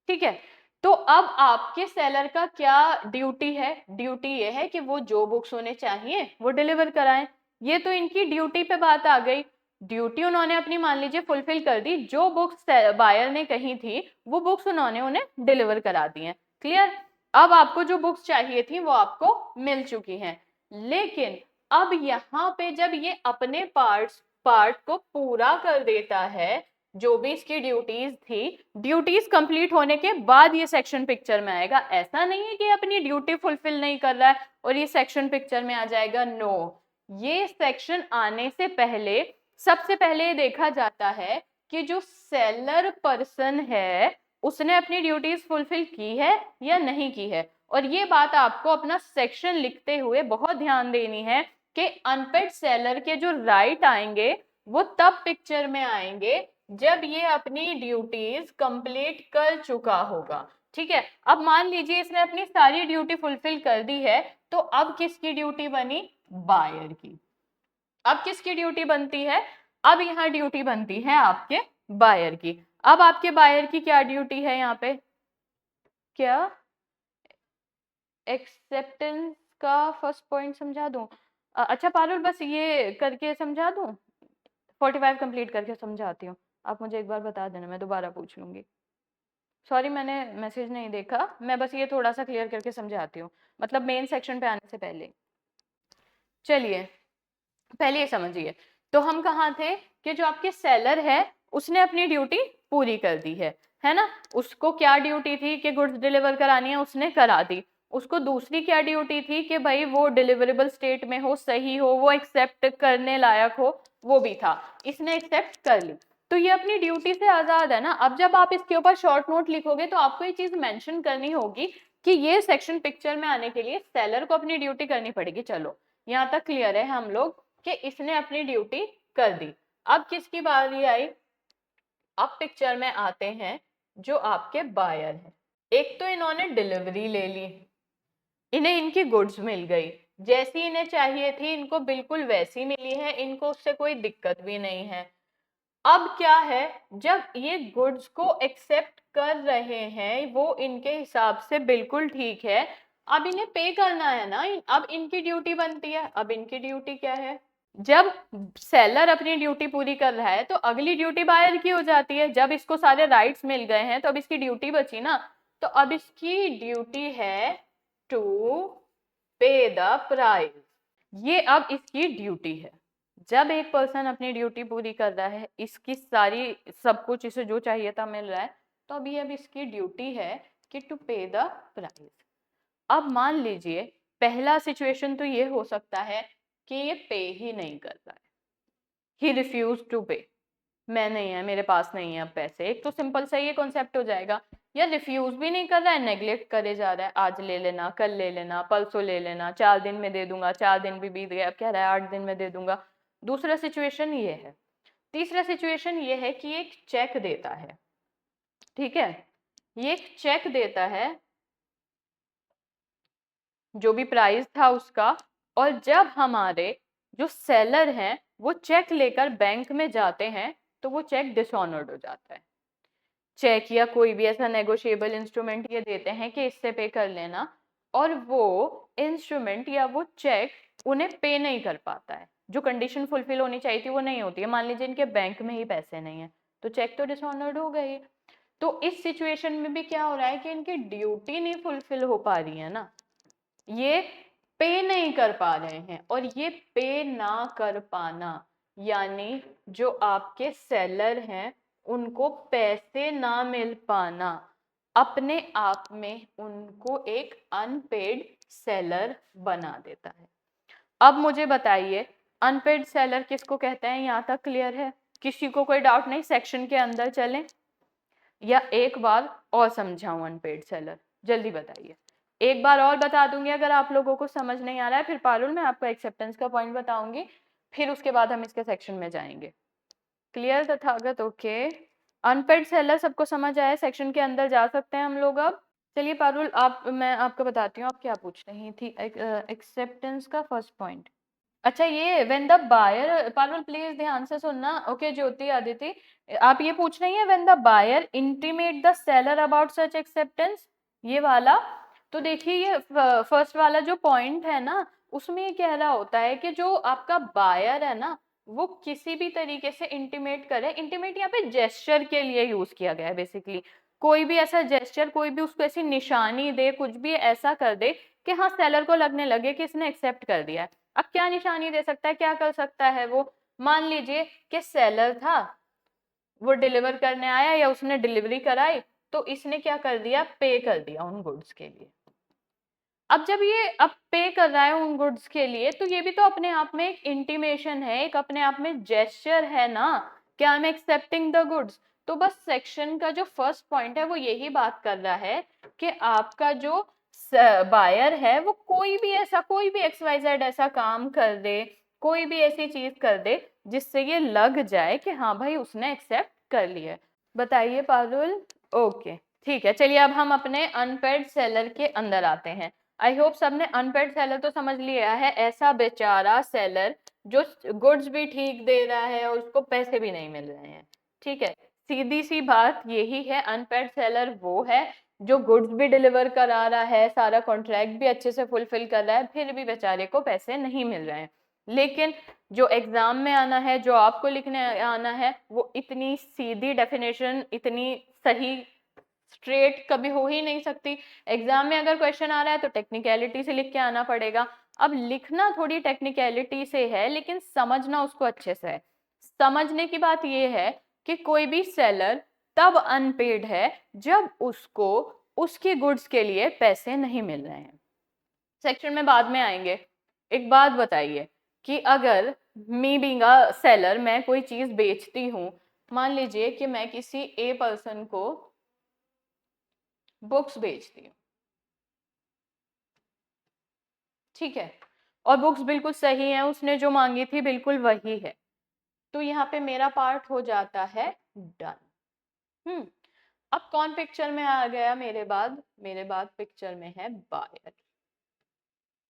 ठीक है। तो अब आपके सेलर का क्या ड्यूटी है? ड्यूटी ये है कि वो जो बुक्स उन्हें चाहिए वो डिलीवर कराएं। ये तो इनकी ड्यूटी पे बात आ गई। ड्यूटी उन्होंने अपनी मान लीजिए फुलफिल कर दी, जो बुक्स बायर ने कही थी वो बुक्स उन्होंने उन्हें डिलीवर करा दी हैं। क्लियर? अब आपको जो बुक्स चाहिए थी वो आपको मिल चुकी हैं। लेकिन अब यहाँ पे जब ये अपने पार्ट को पूरा कर देता है, जो भी इसकी ड्यूटीज थी, ड्यूटीज कंप्लीट होने के बाद ये सेक्शन पिक्चर में आएगा। ऐसा नहीं है कि अपनी ड्यूटी फुलफिल नहीं कर रहा है और ये सेक्शन पिक्चर में आ जाएगा, नो। ये सेक्शन आने से पहले सबसे पहले ये देखा जाता है कि जो सेलर पर्सन है उसने अपनी ड्यूटीज फुलफिल की है या नहीं की है। और ये बात आपको अपना सेक्शन लिखते हुए बहुत ध्यान देनी है कि अनपेड सेलर के जो राइट आएंगे वो तब पिक्चर में आएंगे जब ये अपनी ड्यूटीज कंप्लीट कर चुका होगा, ठीक है। अब मान लीजिए इसने अपनी सारी ड्यूटी फुलफिल कर दी है, तो अब किसकी ड्यूटी बनी? बायर की। अब किसकी ड्यूटी बनती है? अब यहाँ ड्यूटी बनती है आपके बायर की। अब आपके बायर की क्या ड्यूटी है यहाँ पे? क्या एक्सेप्टेंस का फर्स्ट पॉइंट समझा दूं? अच्छा पारुल, बस ये करके समझा दूं? 45 कंप्लीट करके समझाती हूँ, आप मुझे एक बार बता देना, मैं दोबारा पूछ लूंगी। सॉरी मैंने मैसेज नहीं देखा, मैं बस ये थोड़ा सा क्लियर करके समझाती हूँ, मतलब मेन सेक्शन पे आने से पहले। चलिए पहले ये समझिए, तो हम कहाँ थे कि जो आपके सेलर है उसने अपनी ड्यूटी पूरी कर दी है ना। उसको क्या ड्यूटी थी कि गुड्स डिलीवर करानी है, उसने करा दी। उसको दूसरी क्या ड्यूटी थी कि भाई वो डिलीवरेबल स्टेट में हो, सही हो, वो एक्सेप्ट करने लायक हो, वो भी था। इसने एक्सेप्ट कर ली, तो ये अपनी ड्यूटी से आजाद है ना। अब जब आप इसके ऊपर शॉर्ट नोट लिखोगे तो आपको ये चीज मेंशन करनी होगी कि ये सेक्शन पिक्चर में आने के लिए सेलर को अपनी ड्यूटी करनी पड़ेगी। चलो यहाँ तक क्लियर है हम लोग कि इसने अपनी ड्यूटी कर दी। अब किसकी बारी आई? अब पिक्चर में आते हैं जो आपके बायर हैं। एक तो इन्होंने डिलीवरी ले ली, इन्हें इनकी गुड्स मिल गई, जैसी इन्हें चाहिए थी इनको बिल्कुल वैसी मिली है, इनको उससे कोई दिक्कत भी नहीं है। अब क्या है, जब ये गुड्स को एक्सेप्ट कर रहे हैं वो इनके हिसाब से बिल्कुल ठीक है, अब इन्हें पे करना है ना। अब इनकी ड्यूटी बनती है। अब इनकी ड्यूटी क्या है? जब सेलर अपनी ड्यूटी पूरी कर रहा है तो अगली ड्यूटी बायर की हो जाती है। जब इसको सारे राइट्स मिल गए हैं तो अब इसकी ड्यूटी बची ना, तो अब इसकी ड्यूटी है टू पे द प्राइस। ये अब इसकी ड्यूटी है। जब एक पर्सन अपनी ड्यूटी पूरी कर रहा है, इसकी सारी सब कुछ इसे जो चाहिए था मिल रहा है, तो अभी अब इसकी ड्यूटी है कि टू पे द प्राइस। अब मान लीजिए पहला सिचुएशन तो ये हो सकता है कि ये पे ही नहीं कर रहा है, ही रिफ्यूज टू पे, मैं नहीं है, मेरे पास नहीं है अब पैसे। एक तो सिंपल सा ये कॉन्सेप्ट हो जाएगा। या रिफ्यूज भी नहीं कर रहा है, नेग्लेक्ट करे जा रहा है, आज ले लेना, कल ले लेना, परसों ले लेना, 4 दिन में दे दूंगा, 4 दिन भी बीत गए, अब कह रहा है 8 दिन में दे दूंगा। दूसरा सिचुएशन ये है। तीसरा सिचुएशन ये है कि एक चेक देता है, ठीक है, ये एक चेक देता है जो भी प्राइस था उसका, और जब हमारे जो सेलर हैं वो चेक लेकर बैंक में जाते हैं तो वो चेक डिसऑनर्ड हो जाता है। चेक या कोई भी ऐसा नेगोशिएबल इंस्ट्रूमेंट ये देते हैं कि इससे पे कर लेना, और वो इंस्ट्रूमेंट या वो चेक उन्हें पे नहीं कर पाता है, जो कंडीशन फुलफिल होनी चाहिए थी वो नहीं होती है। मान लीजिए इनके बैंक में ही पैसे नहीं है, तो चेक तो डिसऑनर्ड हो गई। तो इस सिचुएशन में भी क्या हो रहा है कि इनकी ड्यूटी नहीं फुलफिल हो पा रही है ना, ये पे नहीं कर पा रहे हैं। और ये पे ना कर पाना यानी जो आपके सेलर हैं उनको पैसे ना मिल पाना अपने आप में उनको एक अनपेड सेलर बना देता है। अब मुझे बताइए अनपेड सेलर किसको कहते हैं? यहाँ तक क्लियर है? किसी को कोई डाउट नहीं? सेक्शन के अंदर चलें या एक बार और समझाऊं अनपेड सेलर? जल्दी बताइए, एक बार और बता दूंगी अगर आप लोगों को समझ नहीं आ रहा है। फिर पारुल मैं आपको एक्सेप्टेंस का पॉइंट बताऊंगी, फिर उसके बाद हम इसके सेक्शन में जाएंगे। Clear Tathagat? Okay, unpaid seller सबको समझ आया? सेक्शन के अंदर जा सकते हैं हम लोग अब। चलिए पारुल, आप, मैं आपको बताती हूँ आप क्या पूछ रही थी। एक्सेप्टेंस का फर्स्ट पॉइंट अच्छा, ये when the buyer, Parul please ध्यान से सुनना, ओके ज्योति आदिति, आप ये पूछ रही हैं when the buyer intimate the seller about such acceptance, ये वाला। तो देखिए ये फर्स्ट वाला जो पॉइंट है ना, उसमें ये कह रहा होता है कि जो आपका बायर है ना, वो किसी भी तरीके से इंटीमेट करे, इंटीमेट यहाँ पे जेस्चर के लिए यूज किया गया है बेसिकली, कोई भी ऐसा जेस्चर, कोई भी उसको ऐसी निशानी दे, कुछ भी ऐसा कर दे कि हाँ सेलर को लगने लगे कि इसने एक्सेप्ट कर दिया है। अब क्या निशानी दे सकता है, क्या कर सकता है वो, मान लीजिए कि सेलर था, वो डिलीवर करने आया या उसने डिलीवरी कराई, तो इसने क्या कर दिया, पे कर दिया उन गुड्स के लिए। अब जब ये अब पे कर रहा है उन गुड्स के लिए, तो ये भी तो अपने आप में एक इंटीमेशन है, एक अपने आप में जेस्चर है ना, कि I am accepting the goods. तो बस सेक्शन का जो फर्स्ट पॉइंट है वो यही बात कर रहा है कि आपका जो बायर है वो कोई भी ऐसा, कोई भी XYZ ऐसा काम कर दे, कोई भी ऐसी चीज कर दे जिससे ये लग जाए कि हाँ भाई उसने एक्सेप्ट कर लिया। बताइए पारुल। ओके ठीक है, चलिए अब हम अपने अनपेड सेलर के अंदर आते हैं। आई होप सबने अनपेड सेलर तो समझ लिया है, ऐसा बेचारा सेलर जो गुड्स भी ठीक दे रहा है और उसको पैसे भी नहीं मिल रहे हैं। ठीक है, सीधी सी बात यही है, अनपेड सेलर वो है जो गुड्स भी डिलीवर करा रहा है, सारा कॉन्ट्रैक्ट भी अच्छे से फुलफिल कर रहा है, फिर भी बेचारे को पैसे नहीं मिल रहे हैं। लेकिन जो एग्जाम में आना है, जो आपको लिखने आना है, वो इतनी सीधी डेफिनेशन, इतनी सही स्ट्रेट कभी हो ही नहीं सकती। एग्जाम में अगर क्वेश्चन आ रहा है तो टेक्निकलिटी से लिख के आना पड़ेगा। अब लिखना थोड़ी टेक्निकलिटी से है, लेकिन समझना उसको अच्छे से है। समझने की बात यह है कि कोई भी सेलर तब अनपेड है जब उसको उसकी गुड्स के लिए पैसे नहीं मिल रहे हैं। सेक्शन में बाद में आएंगे। एक बात बताइए कि अगर मी बीइंग अ सेलर, मैं कोई चीज बेचती हूँ, मान लीजिए कि मैं किसी ए पर्सन को बुक्स बेचती हूँ, ठीक है, और बुक्स बिल्कुल सही है, उसने जो मांगी थी बिल्कुल वही है, तो यहाँ पे मेरा पार्ट हो जाता है डन। अब कौन पिक्चर में आ गया मेरे बाद पिक्चर में है बायर।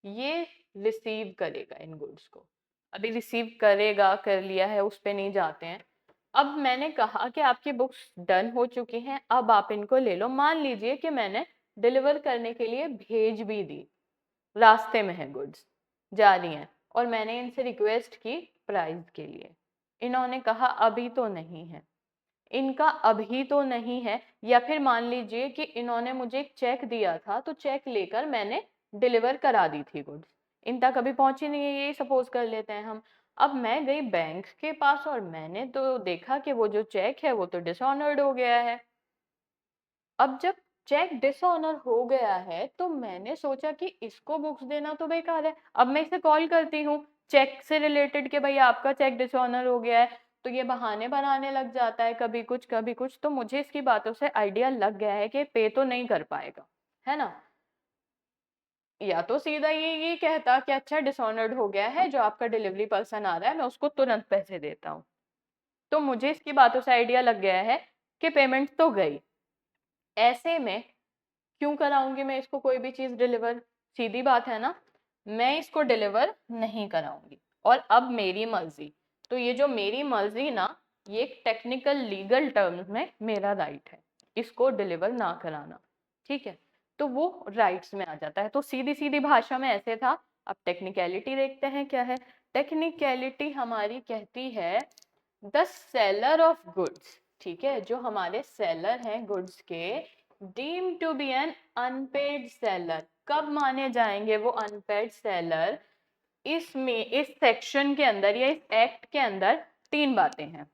ये रिसीव करेगा इन गुड्स को, अभी रिसीव करेगा, कर लिया है, उस पे नहीं जाते हैं। अब मैंने कहा कि आपकी बुक्स डन हो चुकी हैं, अब आप इनको ले लो। मान लीजिए कि मैंने डिलीवर करने के लिए भेज भी दी, रास्ते में है गुड्स, जा रही हैं, और मैंने इनसे रिक्वेस्ट की प्राइस के लिए, इन्होंने कहा अभी तो नहीं है, इनका अभी तो नहीं है, या फिर मान लीजिए कि इन्होंने मुझे एक चेक दिया था, तो चेक लेकर मैंने डिलीवर करा दी थी गुड्स, इन तक अभी पहुंची नहीं है, ये सपोज कर लेते हैं हम। अब मैं गई बैंक के पास और मैंने तो देखा कि वो जो चेक है वो तो डिसऑनर्ड हो गया है। अब जब चेक डिसऑनर हो गया है तो मैंने सोचा कि इसको बुक्स देना तो बेकार है, अब मैं इसे कॉल करती हूँ चेक से रिलेटेड कि भाई आपका चेक डिसऑनर हो गया है, तो ये बहाने बनाने लग जाता है, कभी कुछ कभी कुछ। तो मुझे इसकी बातों से आइडिया लग गया है कि पे तो नहीं कर पाएगा, है ना। या तो सीधा ये कहता कि अच्छा डिसऑनर्ड हो गया है, जो आपका डिलीवरी पर्सन आ रहा है मैं उसको तुरंत पैसे देता हूँ। तो मुझे इसकी बातों से आइडिया लग गया है कि पेमेंट तो गई, ऐसे में क्यों कराऊंगी मैं इसको कोई भी चीज डिलीवर, सीधी बात है ना, मैं इसको डिलीवर नहीं कराऊंगी। और अब मेरी मर्जी, तो ये जो मेरी मर्जी ना, ये एक टेक्निकल लीगल टर्म्स में मेरा राइट है इसको डिलीवर ना कराना, ठीक है। तो वो राइट्स में आ जाता है। तो सीधी सीधी भाषा में ऐसे था। अब टेक्निकलिटी देखते हैं क्या है। टेक्निकलिटी हमारी कहती है द सेलर ऑफ गुड्स, ठीक है, जो हमारे सेलर हैं गुड्स के, deem to be an unpaid seller, कब माने जाएंगे वो अनपेड सेलर, इसमें इस सेक्शन के अंदर या इस एक्ट के अंदर तीन बातें हैं।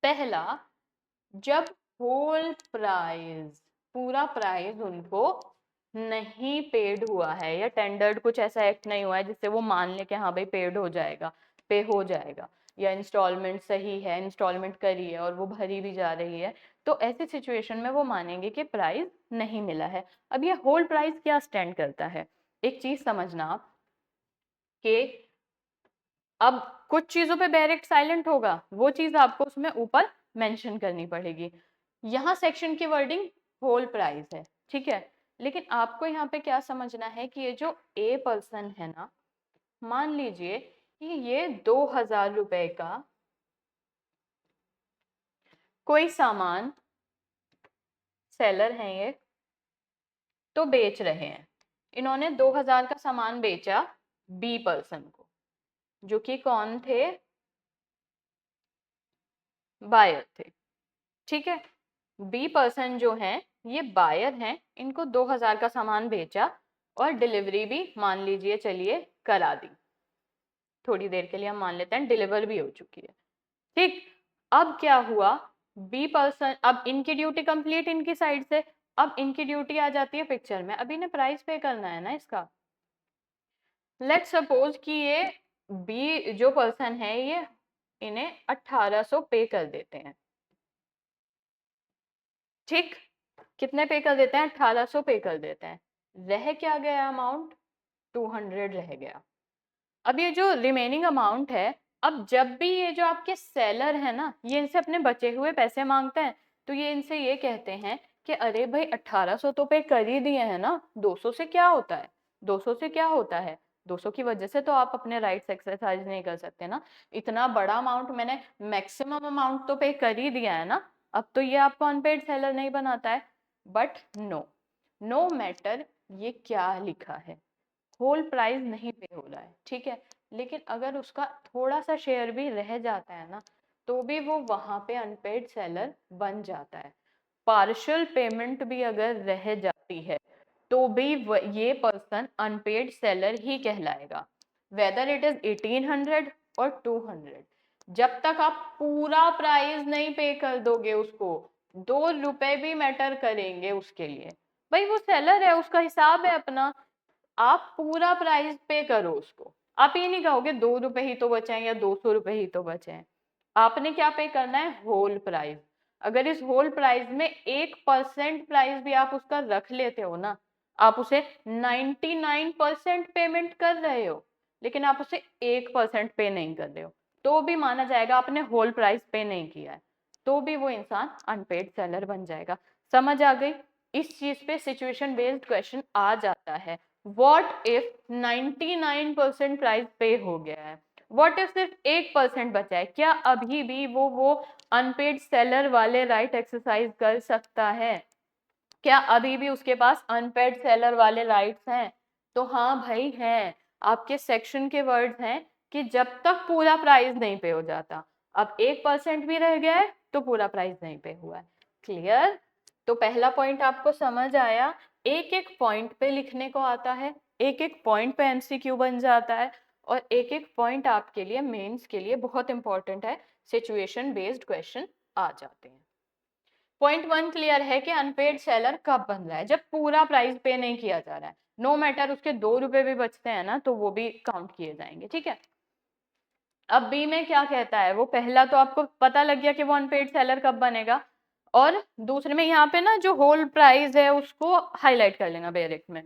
पहला, जब होल प्राइस, पूरा प्राइस उनको नहीं पेड हुआ है, या टेंडर्ड कुछ ऐसा एक्ट नहीं हुआ है जिससे वो मान ले कि हाँ भाई पेड हो जाएगा, पे हो जाएगा, या इंस्टॉलमेंट सही है, इंस्टॉलमेंट करी है और वो भरी भी जा रही है, तो ऐसी सिचुएशन में वो मानेंगे कि प्राइस नहीं मिला है। अब ये होल प्राइस क्या स्टैंड करता है, एक चीज समझना आप, कि अब कुछ चीजों पे डायरेक्ट साइलेंट होगा, वो चीज आपको उसमें ऊपर मेंशन करनी पड़ेगी। यहाँ सेक्शन की वर्डिंग होल प्राइस है, ठीक है, लेकिन आपको यहाँ पे क्या समझना है कि ये जो ए पर्सन है ना, मान लीजिए कि ये 2000 रुपए का कोई सामान सेलर है ये, तो बेच रहे हैं। इन्होंने 2000 का सामान बेचा बी पर्सन को, जो कि कौन थे, बायर थे। ठीक है, बी पर्सन जो है ये बायर हैं, इनको 2000 का सामान बेचा और डिलीवरी भी मान लीजिए चलिए करा दी। थोड़ी देर के लिए हम मान लेते हैं डिलीवर भी हो चुकी है। ठीक, अब क्या हुआ, बी पर्सन, अब इनकी ड्यूटी कंप्लीट इनकी साइड से, अब इनकी ड्यूटी आ जाती है पिक्चर में। अब इन्हें प्राइस पे करना है ना इसका। लेट सपोज कि ये बी जो पर्सन है ये इन्हें 1800 पे कर देते हैं। ठीक, कितने पे कर देते हैं, 1800 पे कर देते हैं। रह क्या गया अमाउंट, 200 रह गया। अब ये जो रिमेनिंग अमाउंट है, अब जब भी ये जो आपके सेलर है ना, ये इनसे अपने बचे हुए पैसे मांगते हैं, तो ये इनसे ये कहते हैं कि अरे भाई 1800 तो पे कर ही दिए हैं ना, 200 से क्या होता है, 200 से क्या होता है, 200 की वजह से तो आप अपने राइट्स एक्सरसाइज नहीं कर सकते ना। इतना बड़ा अमाउंट मैंने, मैक्सिमम अमाउंट तो पे कर ही दिया है ना, अब तो ये आपको अनपेड सेलर नहीं बनाता है। बट नो, नो मैटर ये क्या लिखा है, होल प्राइस नहीं पे हो रहा है, ठीक है, लेकिन अगर उसका थोड़ा सा शेयर भी रह जाता है ना, तो भी वो वहां पे अनपेड सेलर बन जाता है। पार्शियल पेमेंट भी अगर रह जाती है तो भी ये पर्सन अनपेड सेलर ही कहलाएगा, वेदर इट इज 1800 और 200। जब तक आप पूरा प्राइस नहीं पे कर दोगे उसको, 2 रुपए भी मैटर करेंगे उसके लिए। भाई वो सेलर है, उसका हिसाब है अपना, आप पूरा प्राइस पे करो उसको। आप ये नहीं कहोगे 2 रुपए ही तो बचे हैं या 200 रुपए ही तो बचे हैं। आपने क्या पे करना है, होल प्राइस। अगर इस होल प्राइस में 1% प्राइस भी आप उसका रख लेते हो ना, आप उसे 99% पेमेंट कर रहे हो, लेकिन आप उसे 1% पे नहीं कर रहे हो, तो भी माना जाएगा आपने होल प्राइस पे नहीं किया है, तो भी वो इंसान अनपेड सेलर बन जाएगा। समझ आ गई, इस चीज पे सिचुएशन बेस्ड क्वेश्चन आ जाता है। व्हाट इफ 99% प्राइस पे हो गया है, व्हाट इफ सिर्फ 1% बचा है, क्या अभी भी वो अनपेड सेलर वाले राइट एक्सरसाइज कर सकता है, क्या अभी भी उसके पास अनपेड सेलर वाले राइट्स हैं? तो हाँ भाई हैं, आपके सेक्शन के वर्ड्स हैं कि जब तक पूरा प्राइस नहीं पे हो जाता, अब 1% भी रह गया है तो पूरा प्राइस नहीं पे हुआ है। क्लियर? तो पहला पॉइंट आपको समझ आया, एक एक पॉइंट पे लिखने को आता है, एक एक पॉइंट पे एमसीक्यू बन जाता है, और एक एक पॉइंट आपके लिए मेंस के लिए बहुत इंपॉर्टेंट है, सिचुएशन बेस्ड क्वेश्चन आ जाते हैं। पॉइंट 1 क्लियर है कि अनपेड सेलर कब बन रहा है, जब पूरा प्राइस पे नहीं किया जा रहा है, नो मैटर उसके 2 रुपए भी बचते हैं ना, तो वो भी काउंट किए जाएंगे। ठीक है, अब बी में क्या कहता है, वो पहला तो आपको पता लग गया कि वो अनपेड सेलर कब बनेगा, और दूसरे में यहाँ पे ना जो होल प्राइस है उसको हाईलाइट कर लेना बेरिक में।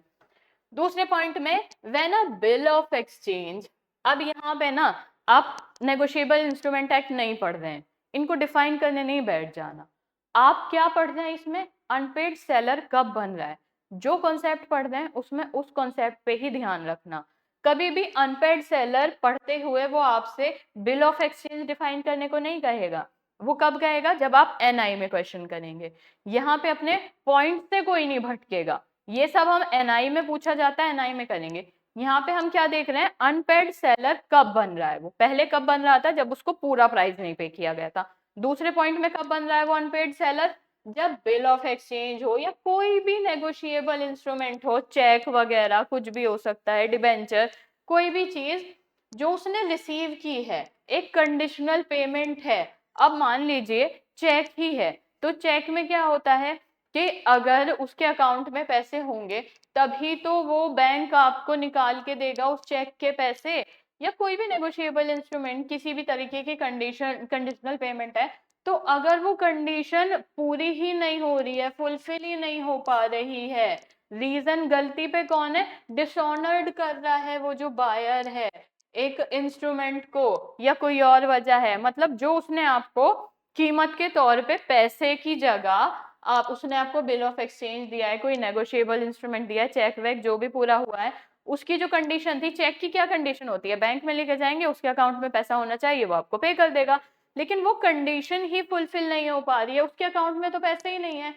दूसरे पॉइंट में when a bill of exchange, अब यहाँ पे ना आप नेगोशिएबल इंस्ट्रूमेंट एक्ट नहीं पढ़ रहे हैं, इनको डिफाइन करने नहीं बैठ जाना, आप क्या पढ़ रहे हैं इसमें, अनपेड सेलर कब बन रहा है, जो कॉन्सेप्ट पढ़ रहे हैं उसमें उस कॉन्सेप्ट पे ही ध्यान रखना। कभी भी अनपेड सेलर पढ़ते हुए वो आपसे बिल ऑफ एक्सचेंज डिफाइन करने को नहीं कहेगा, वो कब कहेगा, जब आप एनआई में क्वेश्चन करेंगे। यहाँ पे अपने पॉइंट से कोई नहीं भटकेगा, ये सब हम एनआई में पूछा जाता है, एनआई में करेंगे। यहाँ पे हम क्या देख रहे हैं, अनपेड सेलर कब बन रहा है, वो पहले कब बन रहा था, जब उसको पूरा प्राइस नहीं पे किया गया था। दूसरे पॉइंट में कब बन रहा है वो अनपेड सेलर, जब बिल ऑफ एक्सचेंज हो या कोई भी नेगोशिएबल इंस्ट्रूमेंट हो, चेक वगैरह कुछ भी हो सकता है, डिबेंचर, कोई भी चीज जो उसने रिसीव की है, एक कंडीशनल पेमेंट है। अब मान लीजिए चेक ही है, तो चेक में क्या होता है कि अगर उसके अकाउंट में पैसे होंगे तभी तो वो बैंक आपको निकाल के देगा उस चेक के पैसे, या कोई भी नेगोशिएबल इंस्ट्रूमेंट किसी भी तरीके की कंडीशनल पेमेंट है, तो अगर वो कंडीशन पूरी ही नहीं हो रही है, फुलफिल ही नहीं हो पा रही है, रीजन गलती पे कौन है, डिसऑनर्ड कर रहा है वो जो बायर है एक इंस्ट्रूमेंट को, या कोई और वजह है, मतलब जो उसने आपको कीमत के तौर पे पैसे की जगह आप उसने आपको बिल ऑफ एक्सचेंज दिया है, कोई नेगोशिएबल इंस्ट्रूमेंट दिया है, चेक वेक जो भी पूरा हुआ है, उसकी जो कंडीशन थी, चेक की क्या कंडीशन होती है, बैंक में लेके जाएंगे, उसके अकाउंट में पैसा होना चाहिए, वो आपको पे कर देगा। लेकिन वो कंडीशन ही फुलफिल नहीं हो पा रही है, उसके अकाउंट में तो पैसे ही नहीं है।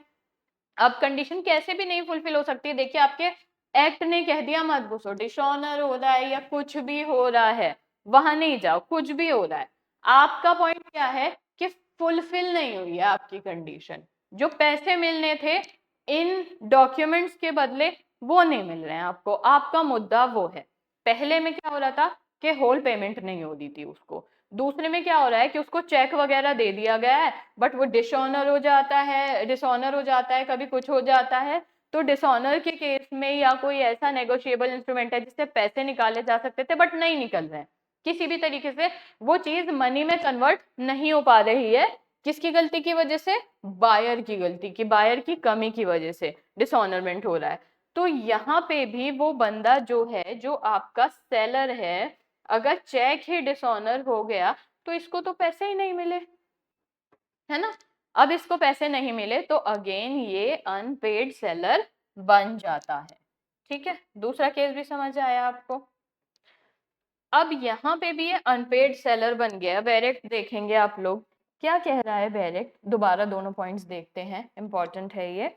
अब कंडीशन कैसे भी नहीं फुलफिल हो सकती है, देखिए आपके एक्ट ने कह दिया मत घुसो, डिसऑनर हो रहा है या कुछ भी हो रहा है, वहां नहीं जाओ, कुछ भी हो रहा है, आपका पॉइंट क्या है कि फुलफिल नहीं हुई है आपकी कंडीशन, जो पैसे मिलने थे इन डॉक्यूमेंट्स के बदले वो नहीं मिल रहे हैं आपको, आपका मुद्दा वो है। पहले में क्या हो रहा था कि होल पेमेंट नहीं हो रही थी उसको, दूसरे में क्या हो रहा है कि उसको चेक वगैरह दे दिया गया है, बट वो डिसऑनर हो जाता है, डिसऑनर हो जाता है, कभी कुछ हो जाता है। तो डिसऑनर के केस में या कोई ऐसा नेगोशिएबल इंस्ट्रूमेंट है जिससे पैसे निकाले जा सकते थे बट नहीं निकल रहे हैं, किसी भी तरीके से वो चीज मनी में कन्वर्ट नहीं हो पा रही है, किसकी गलती की वजह से, बायर की गलती की, बायर की कमी की वजह से डिसऑनरमेंट हो रहा है। तो यहाँ पे भी वो बंदा जो है, जो आपका सेलर है, अगर चेक ही डिसऑनर हो गया तो इसको तो पैसे ही नहीं मिले, है ना। अब इसको पैसे नहीं मिले तो अगेन ये अनपेड सेलर बन जाता है। ठीक है, दूसरा केस भी समझ आया आपको। अब यहाँ पे भी ये अनपेड सेलर बन गया, डायरेक्ट देखेंगे आप लोग क्या कह रहा है डायरेक्ट, दोबारा दोनों पॉइंट्स देखते हैं, इंपॉर्टेंट है ये,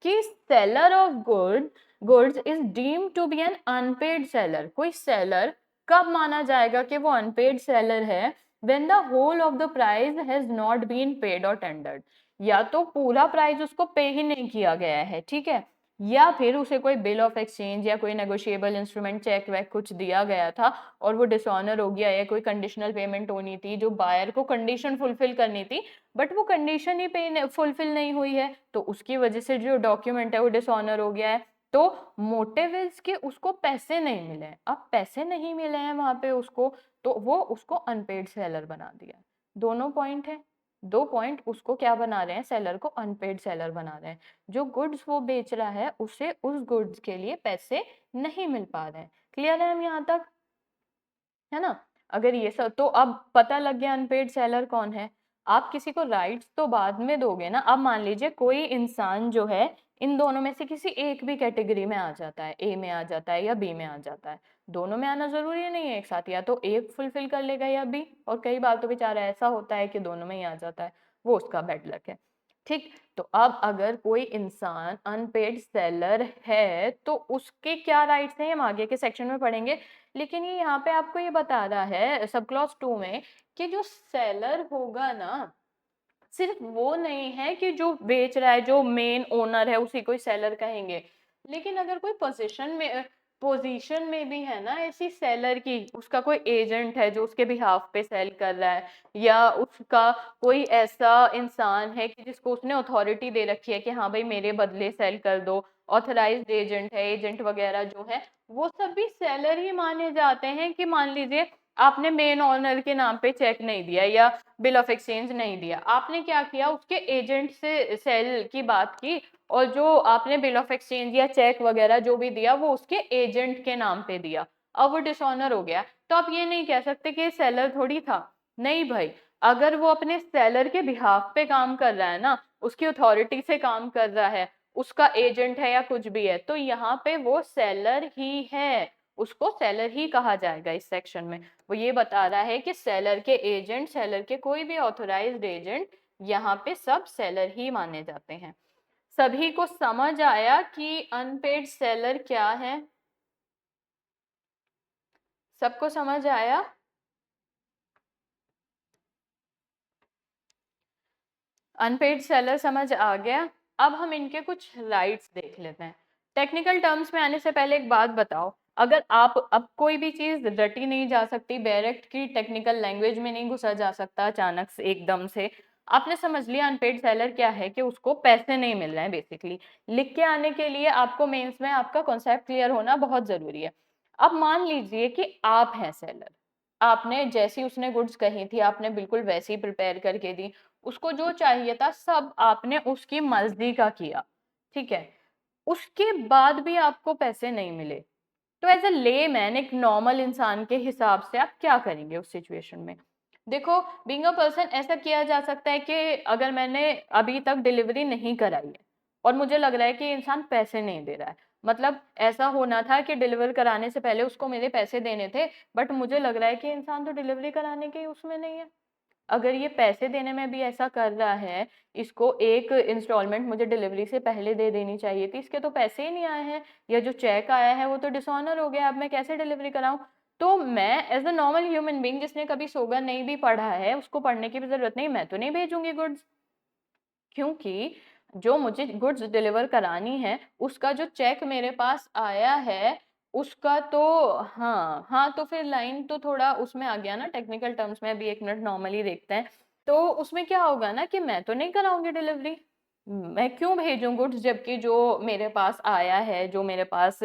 कि seller of goods is deemed to be an unpaid seller. कोई सेलर कब माना जाएगा कि वो अनपेड सेलर है, when the whole of the price has not been paid और टेंडर्ड, या तो पूरा प्राइस उसको पे ही नहीं किया गया है, ठीक है, या फिर उसे कोई बिल ऑफ एक्सचेंज या कोई नेगोशिएबल इंस्ट्रूमेंट चेक वेक कुछ दिया गया था और वो डिसऑनर हो गया, या कोई कंडीशनल पेमेंट होनी थी जो बायर को कंडीशन फुलफिल करनी थी बट वो कंडीशन ही पे फुलफिल नहीं हुई है, तो उसकी वजह से जो डॉक्यूमेंट है वो डिसऑनर हो गया है। तो मोटिव इज कि उसको पैसे नहीं मिले हैं, अब पैसे नहीं मिले हैं वहां पे उसको, तो वो उसको अनपेड सेलर बना दिया। दोनों पॉइंट है, दो पॉइंट उसको क्या बना रहे हैं, सेलर को अनपेड सेलर बना रहे हैं। जो गुड्स वो बेच रहा है उसे उस गुड्स के लिए पैसे नहीं मिल पा रहे हैं। क्लियर है हम यहाँ तक, है ना। अगर ये सब, तो अब पता लग गया अनपेड सेलर कौन है। आप किसी को राइट्स तो बाद में दोगे ना, अब मान लीजिए कोई इंसान जो है इन दोनों में से किसी एक भी कैटेगरी में आ जाता है, ए में आ जाता है या बी में आ जाता है, दोनों में आना जरूरी नहीं है एक साथ, या तो एक फुलफिल कर लेगा या बी, और कई बार तो बेचारा ऐसा होता है कि दोनों में ही आ जाता है, वो उसका बैड लक है। ठीक, तो अब अगर कोई इंसान अनपेड सेलर है तो उसके क्या राइट्स हैं हम आगे के सेक्शन में पढ़ेंगे, लेकिन ये यहाँ पे आपको ये बता रहा है सब क्लॉज 2 में कि जो सेलर होगा ना, सिर्फ वो नहीं है कि जो बेच रहा है, जो मेन ओनर है उसी को ही सेलर कहेंगे, लेकिन अगर कोई पोजीशन में भी है ना ऐसी सेलर की, उसका कोई एजेंट है जो उसके बिहाफ पे सेल कर रहा है, या उसका कोई ऐसा इंसान है कि जिसको उसने अथॉरिटी दे रखी है कि हाँ भाई मेरे बदले सेल कर दो, ऑथराइज्ड एजेंट है, एजेंट वगैरह जो है, वो सब भी सेलर ही माने जाते हैं। कि मान लीजिए आपने मेन ओनर के नाम पे चेक नहीं दिया या बिल ऑफ एक्सचेंज नहीं दिया, आपने क्या किया, उसके एजेंट से सेल की बात की, और जो आपने बिल ऑफ एक्सचेंज या चेक वगैरह जो भी दिया वो उसके एजेंट के नाम पे दिया, अब वो डिसऑनर हो गया। तो आप ये नहीं कह सकते कि सेलर थोड़ी था, नहीं भाई, अगर वो अपने सेलर के बिहाफ पे काम कर रहा है ना, उसकी अथॉरिटी से काम कर रहा है, उसका एजेंट है या कुछ भी है, तो यहाँ पे वो सेलर ही है, उसको सेलर ही कहा जाएगा इस सेक्शन में। वो ये बता रहा है कि सेलर के एजेंट, सेलर के कोई भी ऑथराइज्ड एजेंट, यहाँ पे सब सेलर ही माने जाते हैं। सभी को समझ आया कि अनपेड सेलर क्या है, सबको समझ आया। अनपेड सेलर समझ आ गया। अब हम इनके कुछ राइट्स देख लेते हैं। टेक्निकल टर्म्स में आने से पहले एक बात बताओ, अगर आप अब कोई भी चीज रटी नहीं जा सकती, डायरेक्ट की टेक्निकल लैंग्वेज में नहीं घुसा जा सकता अचानक से एकदम से, आपने समझ लिया अनपेड सेलर क्या है कि उसको पैसे नहीं मिल रहे हैं बेसिकली, लिख के आने के लिए आपको मेंस में आपका कॉन्सेप्ट क्लियर होना बहुत जरूरी है। अब मान लीजिए कि आप हैं सेलर, आपने जैसी उसने गुड्स कही थी आपने बिल्कुल वैसी ही प्रिपेयर करके दी, उसको जो चाहिए था सब आपने उसकी मर्जी का किया, ठीक है, उसके बाद भी आपको पैसे नहीं मिले, तो एज अ लेमैन, एक नॉर्मल इंसान के हिसाब से आप क्या करेंगे उस सिचुएशन में। देखो, बीइंग अ पर्सन ऐसा किया जा सकता है कि अगर मैंने अभी तक डिलीवरी नहीं कराई है और मुझे लग रहा है कि इंसान पैसे नहीं दे रहा है, मतलब ऐसा होना था कि डिलीवर कराने से पहले उसको मेरे पैसे देने थे, बट मुझे लग रहा है कि इंसान तो डिलीवरी कराने के उसमें नहीं है। अगर ये पैसे देने में भी ऐसा कर रहा है, इसको एक इंस्टॉलमेंट मुझे डिलीवरी से पहले दे देनी चाहिए थी, इसके तो पैसे ही नहीं आए हैं, या जो चेक आया है वो तो डिसऑनर हो गया, अब मैं कैसे डिलीवरी कराऊं? तो मैं as a normal human being जिसने कभी सोगा नहीं भी पढ़ा है, उसको पढ़ने की भी जरूरत नहीं, मैं तो नहीं भेजूंगी गुड्स, क्योंकि जो मुझे गुड्स डिलीवर करानी है उसका जो चेक मेरे पास आया है उसका तो, हाँ हाँ, तो फिर लाइन तो थोड़ा उसमें आ गया ना टेक्निकल टर्म्स में, अभी एक मिनट नॉर्मली देखते हैं। तो उसमें क्या होगा ना कि मैं तो नहीं कराऊंगी डिलीवरी, मैं क्यों भेजूं गुड्स, जबकि जो मेरे पास आया है, जो मेरे पास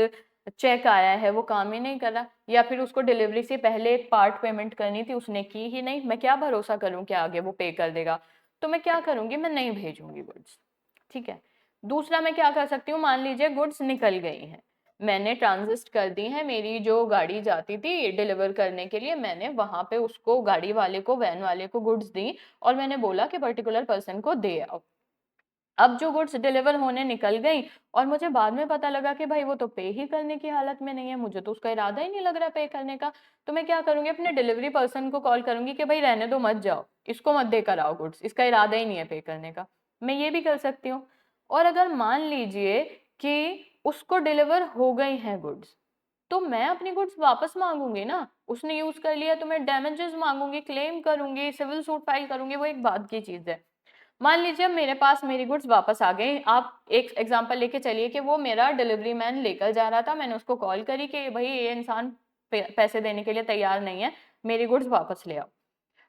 चेक आया है वो काम ही नहीं कर रहा, या फिर उसको डिलीवरी से पहले एक पार्ट पेमेंट करनी थी उसने की ही नहीं, मैं क्या भरोसा करूं कि आगे वो पे कर देगा? तो मैं क्या करूंगी, मैं नहीं भेजूंगी गुड्स। ठीक है। दूसरा मैं क्या कर सकती हूँ, मान लीजिए गुड्स निकल गई हैं, मैंने ट्रांजिस्ट कर दी है, मेरी जो गाड़ी जाती थी डिलीवर करने के लिए, मैंने वहां पे उसको गाड़ी वाले को, वैन वाले को गुड्स दी, और मैंने बोला कि पर्टिकुलर पर्सन को दे आओ। अब जो गुड्स डिलीवर होने निकल गई और मुझे बाद में पता लगा कि भाई वो तो पे ही करने की हालत में नहीं है, मुझे तो उसका इरादा ही नहीं लग रहा पे करने का, तो मैं क्या करूंगी, अपने डिलीवरी पर्सन को कॉल करूंगी कि भाई रहने दो, मत जाओ, इसको मत देकर आओ गुड्स, इसका इरादा ही नहीं है पे करने का। मैं ये भी कर सकती हूँ। और अगर मान लीजिए कि उसको डिलीवर हो गई हैं गुड्स, तो मैं अपनी गुड्स वापस मांगूंगी ना, उसने यूज कर लिया तो मैं डैमेजेस मांगूंगी, क्लेम करूंगी, सिविल सूट फाइल करूंगी, वो एक बात की चीज है। मान लीजिए मेरे पास मेरी गुड्स वापस आ गई, आप एक एग्जांपल लेके चलिए कि वो मेरा डिलीवरी मैन लेकर जा रहा था, मैंने उसको कॉल करी कि भाई ये इंसान पैसे देने के लिए तैयार नहीं है, मेरी गुड्स वापस ले आओ।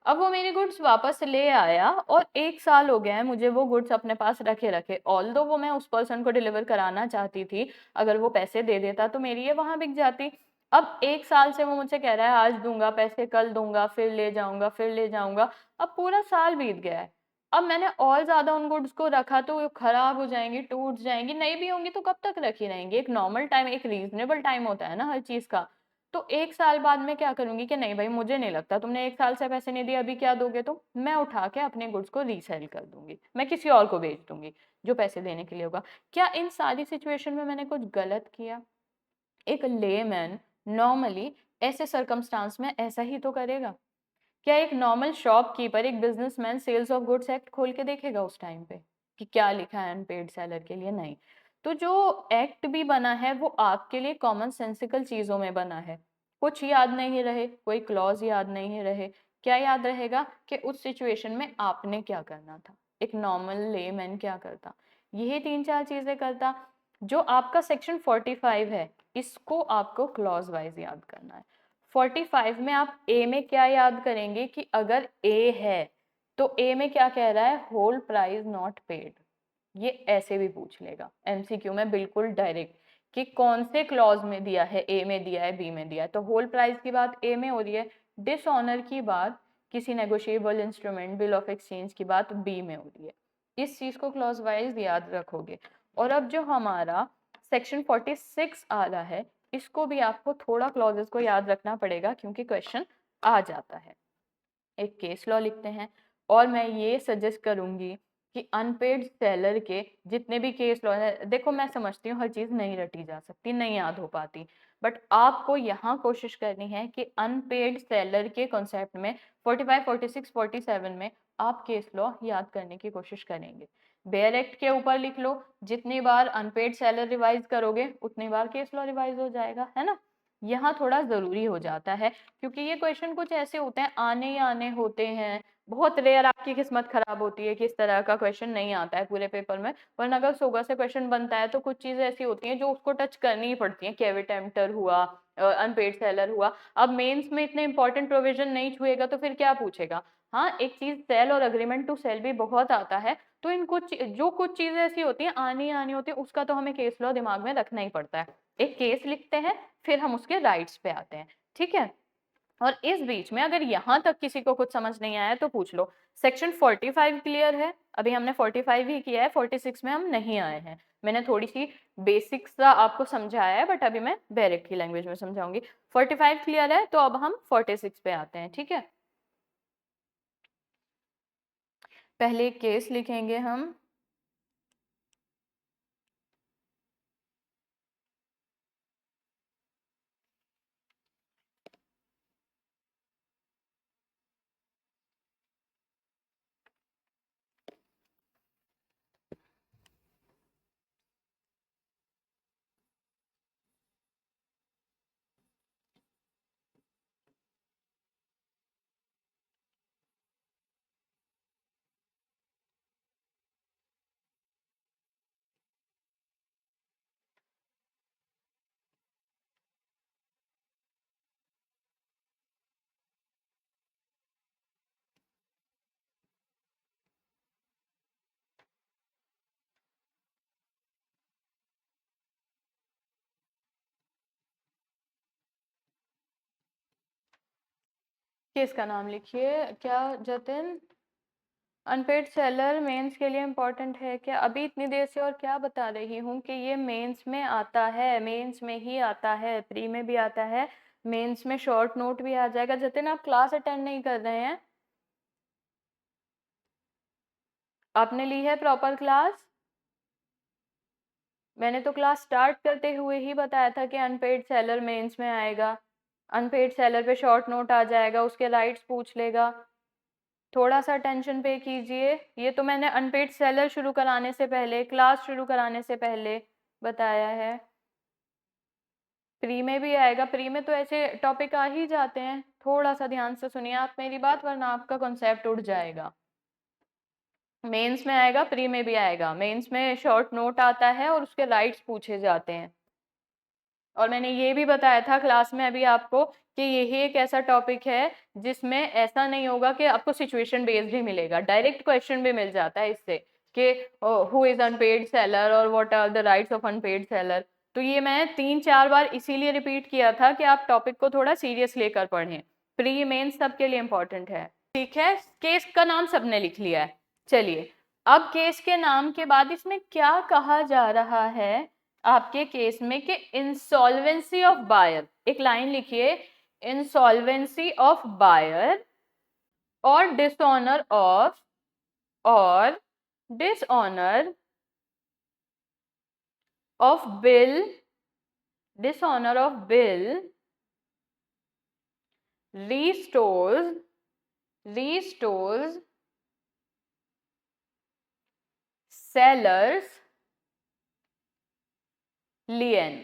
अब वो मेरी गुड्स वापस ले आया और 1 साल हो गया है मुझे वो गुड्स अपने पास रखे रखे, ऑल दो वो मैं उस पर्सन को डिलीवर कराना चाहती थी, अगर वो पैसे दे देता तो मेरी ये वहां बिक जाती। अब 1 साल से वो मुझसे कह रहा है आज दूंगा पैसे, कल दूंगा, फिर ले जाऊंगा, फिर ले जाऊंगा, अब पूरा साल बीत गया है। अब मैंने और ज्यादा उन गुड्स को रखा तो वो खराब हो जाएंगी, टूट जाएंगी, नहीं भी होंगी तो कब तक रखी रहेंगी? एक नॉर्मल टाइम, एक रीजनेबल टाइम होता है ना हर चीज का। तो 1 साल बाद में क्या करूंगी कि नहीं भाई मुझे नहीं लगता तुमने 1 साल से पैसे नहीं दिए, अभी क्या दोगे तुम, मैं उठा के अपने गुड्स को रीसेल कर दूंगी, मैं किसी और को बेच दूंगी जो पैसे देने के लिए होगा। क्या इन सारी सिचुएशन में मैंने कुछ गलत किया? एक लेमैन नॉर्मली ऐसे सरकमस्टांस में ऐसा ही तो करेगा। क्या एक नॉर्मल शॉपकीपर, एक businessman sales of goods act खोल के देखेगा उस टाइम पे कि क्या लिखा है अनपेड सेलर के लिए? नहीं। तो जो एक्ट भी बना है वो आपके लिए कॉमन सेंसिकल चीजों में बना है, कुछ याद नहीं रहे, कोई क्लॉज याद नहीं रहे, क्या याद रहेगा कि उस सिचुएशन में आपने क्या करना था, एक नॉर्मल लेमैन क्या करता, यही 3-4 चीजें करता। जो आपका सेक्शन 45 है इसको आपको क्लॉज वाइज याद करना है। 45 में आप ए में क्या याद करेंगे कि अगर ए है तो ए में क्या कह रहा है, होल प्राइस नॉट पेड। ये ऐसे भी पूछ लेगा एमसीक्यू में बिल्कुल डायरेक्ट कि कौन से क्लॉज में दिया है, ए में दिया है, बी में दिया है, तो होल प्राइस की बात ए में हो रही है, डिसऑनर की बात, किसी negotiable instrument, bill of exchange की बात बी में हो रही है। इस चीज को क्लॉज वाइज याद रखोगे। और अब जो हमारा सेक्शन 46 आ रहा है इसको भी आपको थोड़ा क्लॉजेस को याद रखना पड़ेगा क्योंकि क्वेश्चन आ जाता है। एक केस लॉ लिखते हैं, और मैं ये सजेस्ट करूंगी कि अनपेड सेलर के जितने भी केस लॉ है, देखो मैं समझती हूँ हर चीज नहीं रटी जा सकती, नहीं याद हो पाती, बट आपको यहाँ कोशिश करनी है कि अनपेड सेलर के कॉन्सेप्ट में 45, 46, 47 में आप केस लॉ याद करने की कोशिश करेंगे। बेयर एक्ट के ऊपर लिख लो, जितनी बार अनपेड सेलर रिवाइज करोगे उतनी बार केस लॉ रिवाइज हो जाएगा, है ना? यहाँ थोड़ा जरूरी हो जाता है क्योंकि ये क्वेश्चन कुछ ऐसे होते हैं, आने ही आने होते हैं, बहुत रेयर आपकी किस्मत खराब होती है कि इस तरह का क्वेश्चन नहीं आता है पूरे पेपर में, वरना अगर सोगा से क्वेश्चन बनता है तो कुछ चीजें ऐसी होती हैं जो उसको टच करनी ही पड़ती हैं, कैविट एम्प्टर हुआ, अनपेड सेलर हुआ। अब मेंस में इतने इंपॉर्टेंट प्रोविजन नहीं छुएगा तो फिर क्या पूछेगा? हाँ, एक चीज सेल और अग्रीमेंट टू सेल भी बहुत आता है, तो इन कुछ चीजें ऐसी होती हैं आनी आनी होती है, उसका तो हमें केस लॉ दिमाग में रखना ही पड़ता है। एक केस लिखते हैं फिर हम उसके राइट्स पे आते हैं, ठीक है? और इस बीच में अगर यहां तक किसी को कुछ समझ नहीं आया तो पूछ लो। सेक्शन 45 क्लियर है? अभी हमने 45 ही किया है, 46 में हम नहीं आए हैं, मैंने थोड़ी सी बेसिक्स सा आपको समझाया है, बट अभी मैं डायरेक्ट की लैंग्वेज में समझाऊंगी। 45 क्लियर है तो अब हम 46 पे आते हैं, ठीक है? पहले केस लिखेंगे हम। केस का नाम लिखिए। क्या जतिन? अनपेड सेलर मेंस के लिए इम्पोर्टेंट है क्या? अभी इतनी देर से और क्या बता रही हूँ कि ये मेंस में आता है, मेंस में ही आता है, प्री में भी आता है, मेंस में शॉर्ट नोट भी आ जाएगा। जतिन आप क्लास अटेंड नहीं कर रहे हैं? आपने ली है प्रॉपर क्लास? मैंने तो क्लास स्टार्ट करते हुए ही बताया था कि अनपेड सेलर मेंस में आएगा, अनपेड सेलर पे शॉर्ट नोट आ जाएगा, उसके राइट्स पूछ लेगा। थोड़ा सा टेंशन पे कीजिए। ये तो मैंने अनपेड सेलर शुरू कराने से पहले, क्लास शुरू कराने से पहले बताया है। प्री में भी आएगा, प्री में तो ऐसे टॉपिक आ ही जाते हैं। थोड़ा सा ध्यान से सुनिए आप मेरी बात, वरना आपका कॉन्सेप्ट उड़ जाएगा। मेंस में आएगा, प्री में भी आएगा। मेंस में शॉर्ट नोट आता है और उसके राइट्स पूछे जाते हैं। और मैंने ये भी बताया था क्लास में अभी आपको कि यही एक ऐसा टॉपिक है जिसमें ऐसा नहीं होगा कि आपको सिचुएशन बेस्ड ही मिलेगा, डायरेक्ट क्वेश्चन भी मिल जाता है इससे कि हु इज अनपेड सेलर और what are the rights of unpaid seller. तो ये मैं 3-4 बार इसीलिए रिपीट किया था कि आप टॉपिक को थोड़ा सीरियस लेकर पढ़ें। प्री मेंस सबके लिए इंपॉर्टेंट है। ठीक है, केस का नाम सबने लिख लिया है। चलिए, अब केस के नाम के बाद इसमें क्या कहा जा रहा है आपके केस में कि इंसॉल्वेंसी ऑफ बायर। एक लाइन लिखिए, इंसॉल्वेंसी ऑफ बायर और डिसऑनर ऑफ, और dishonour of bill, dishonour of bill restores, restores seller's lien,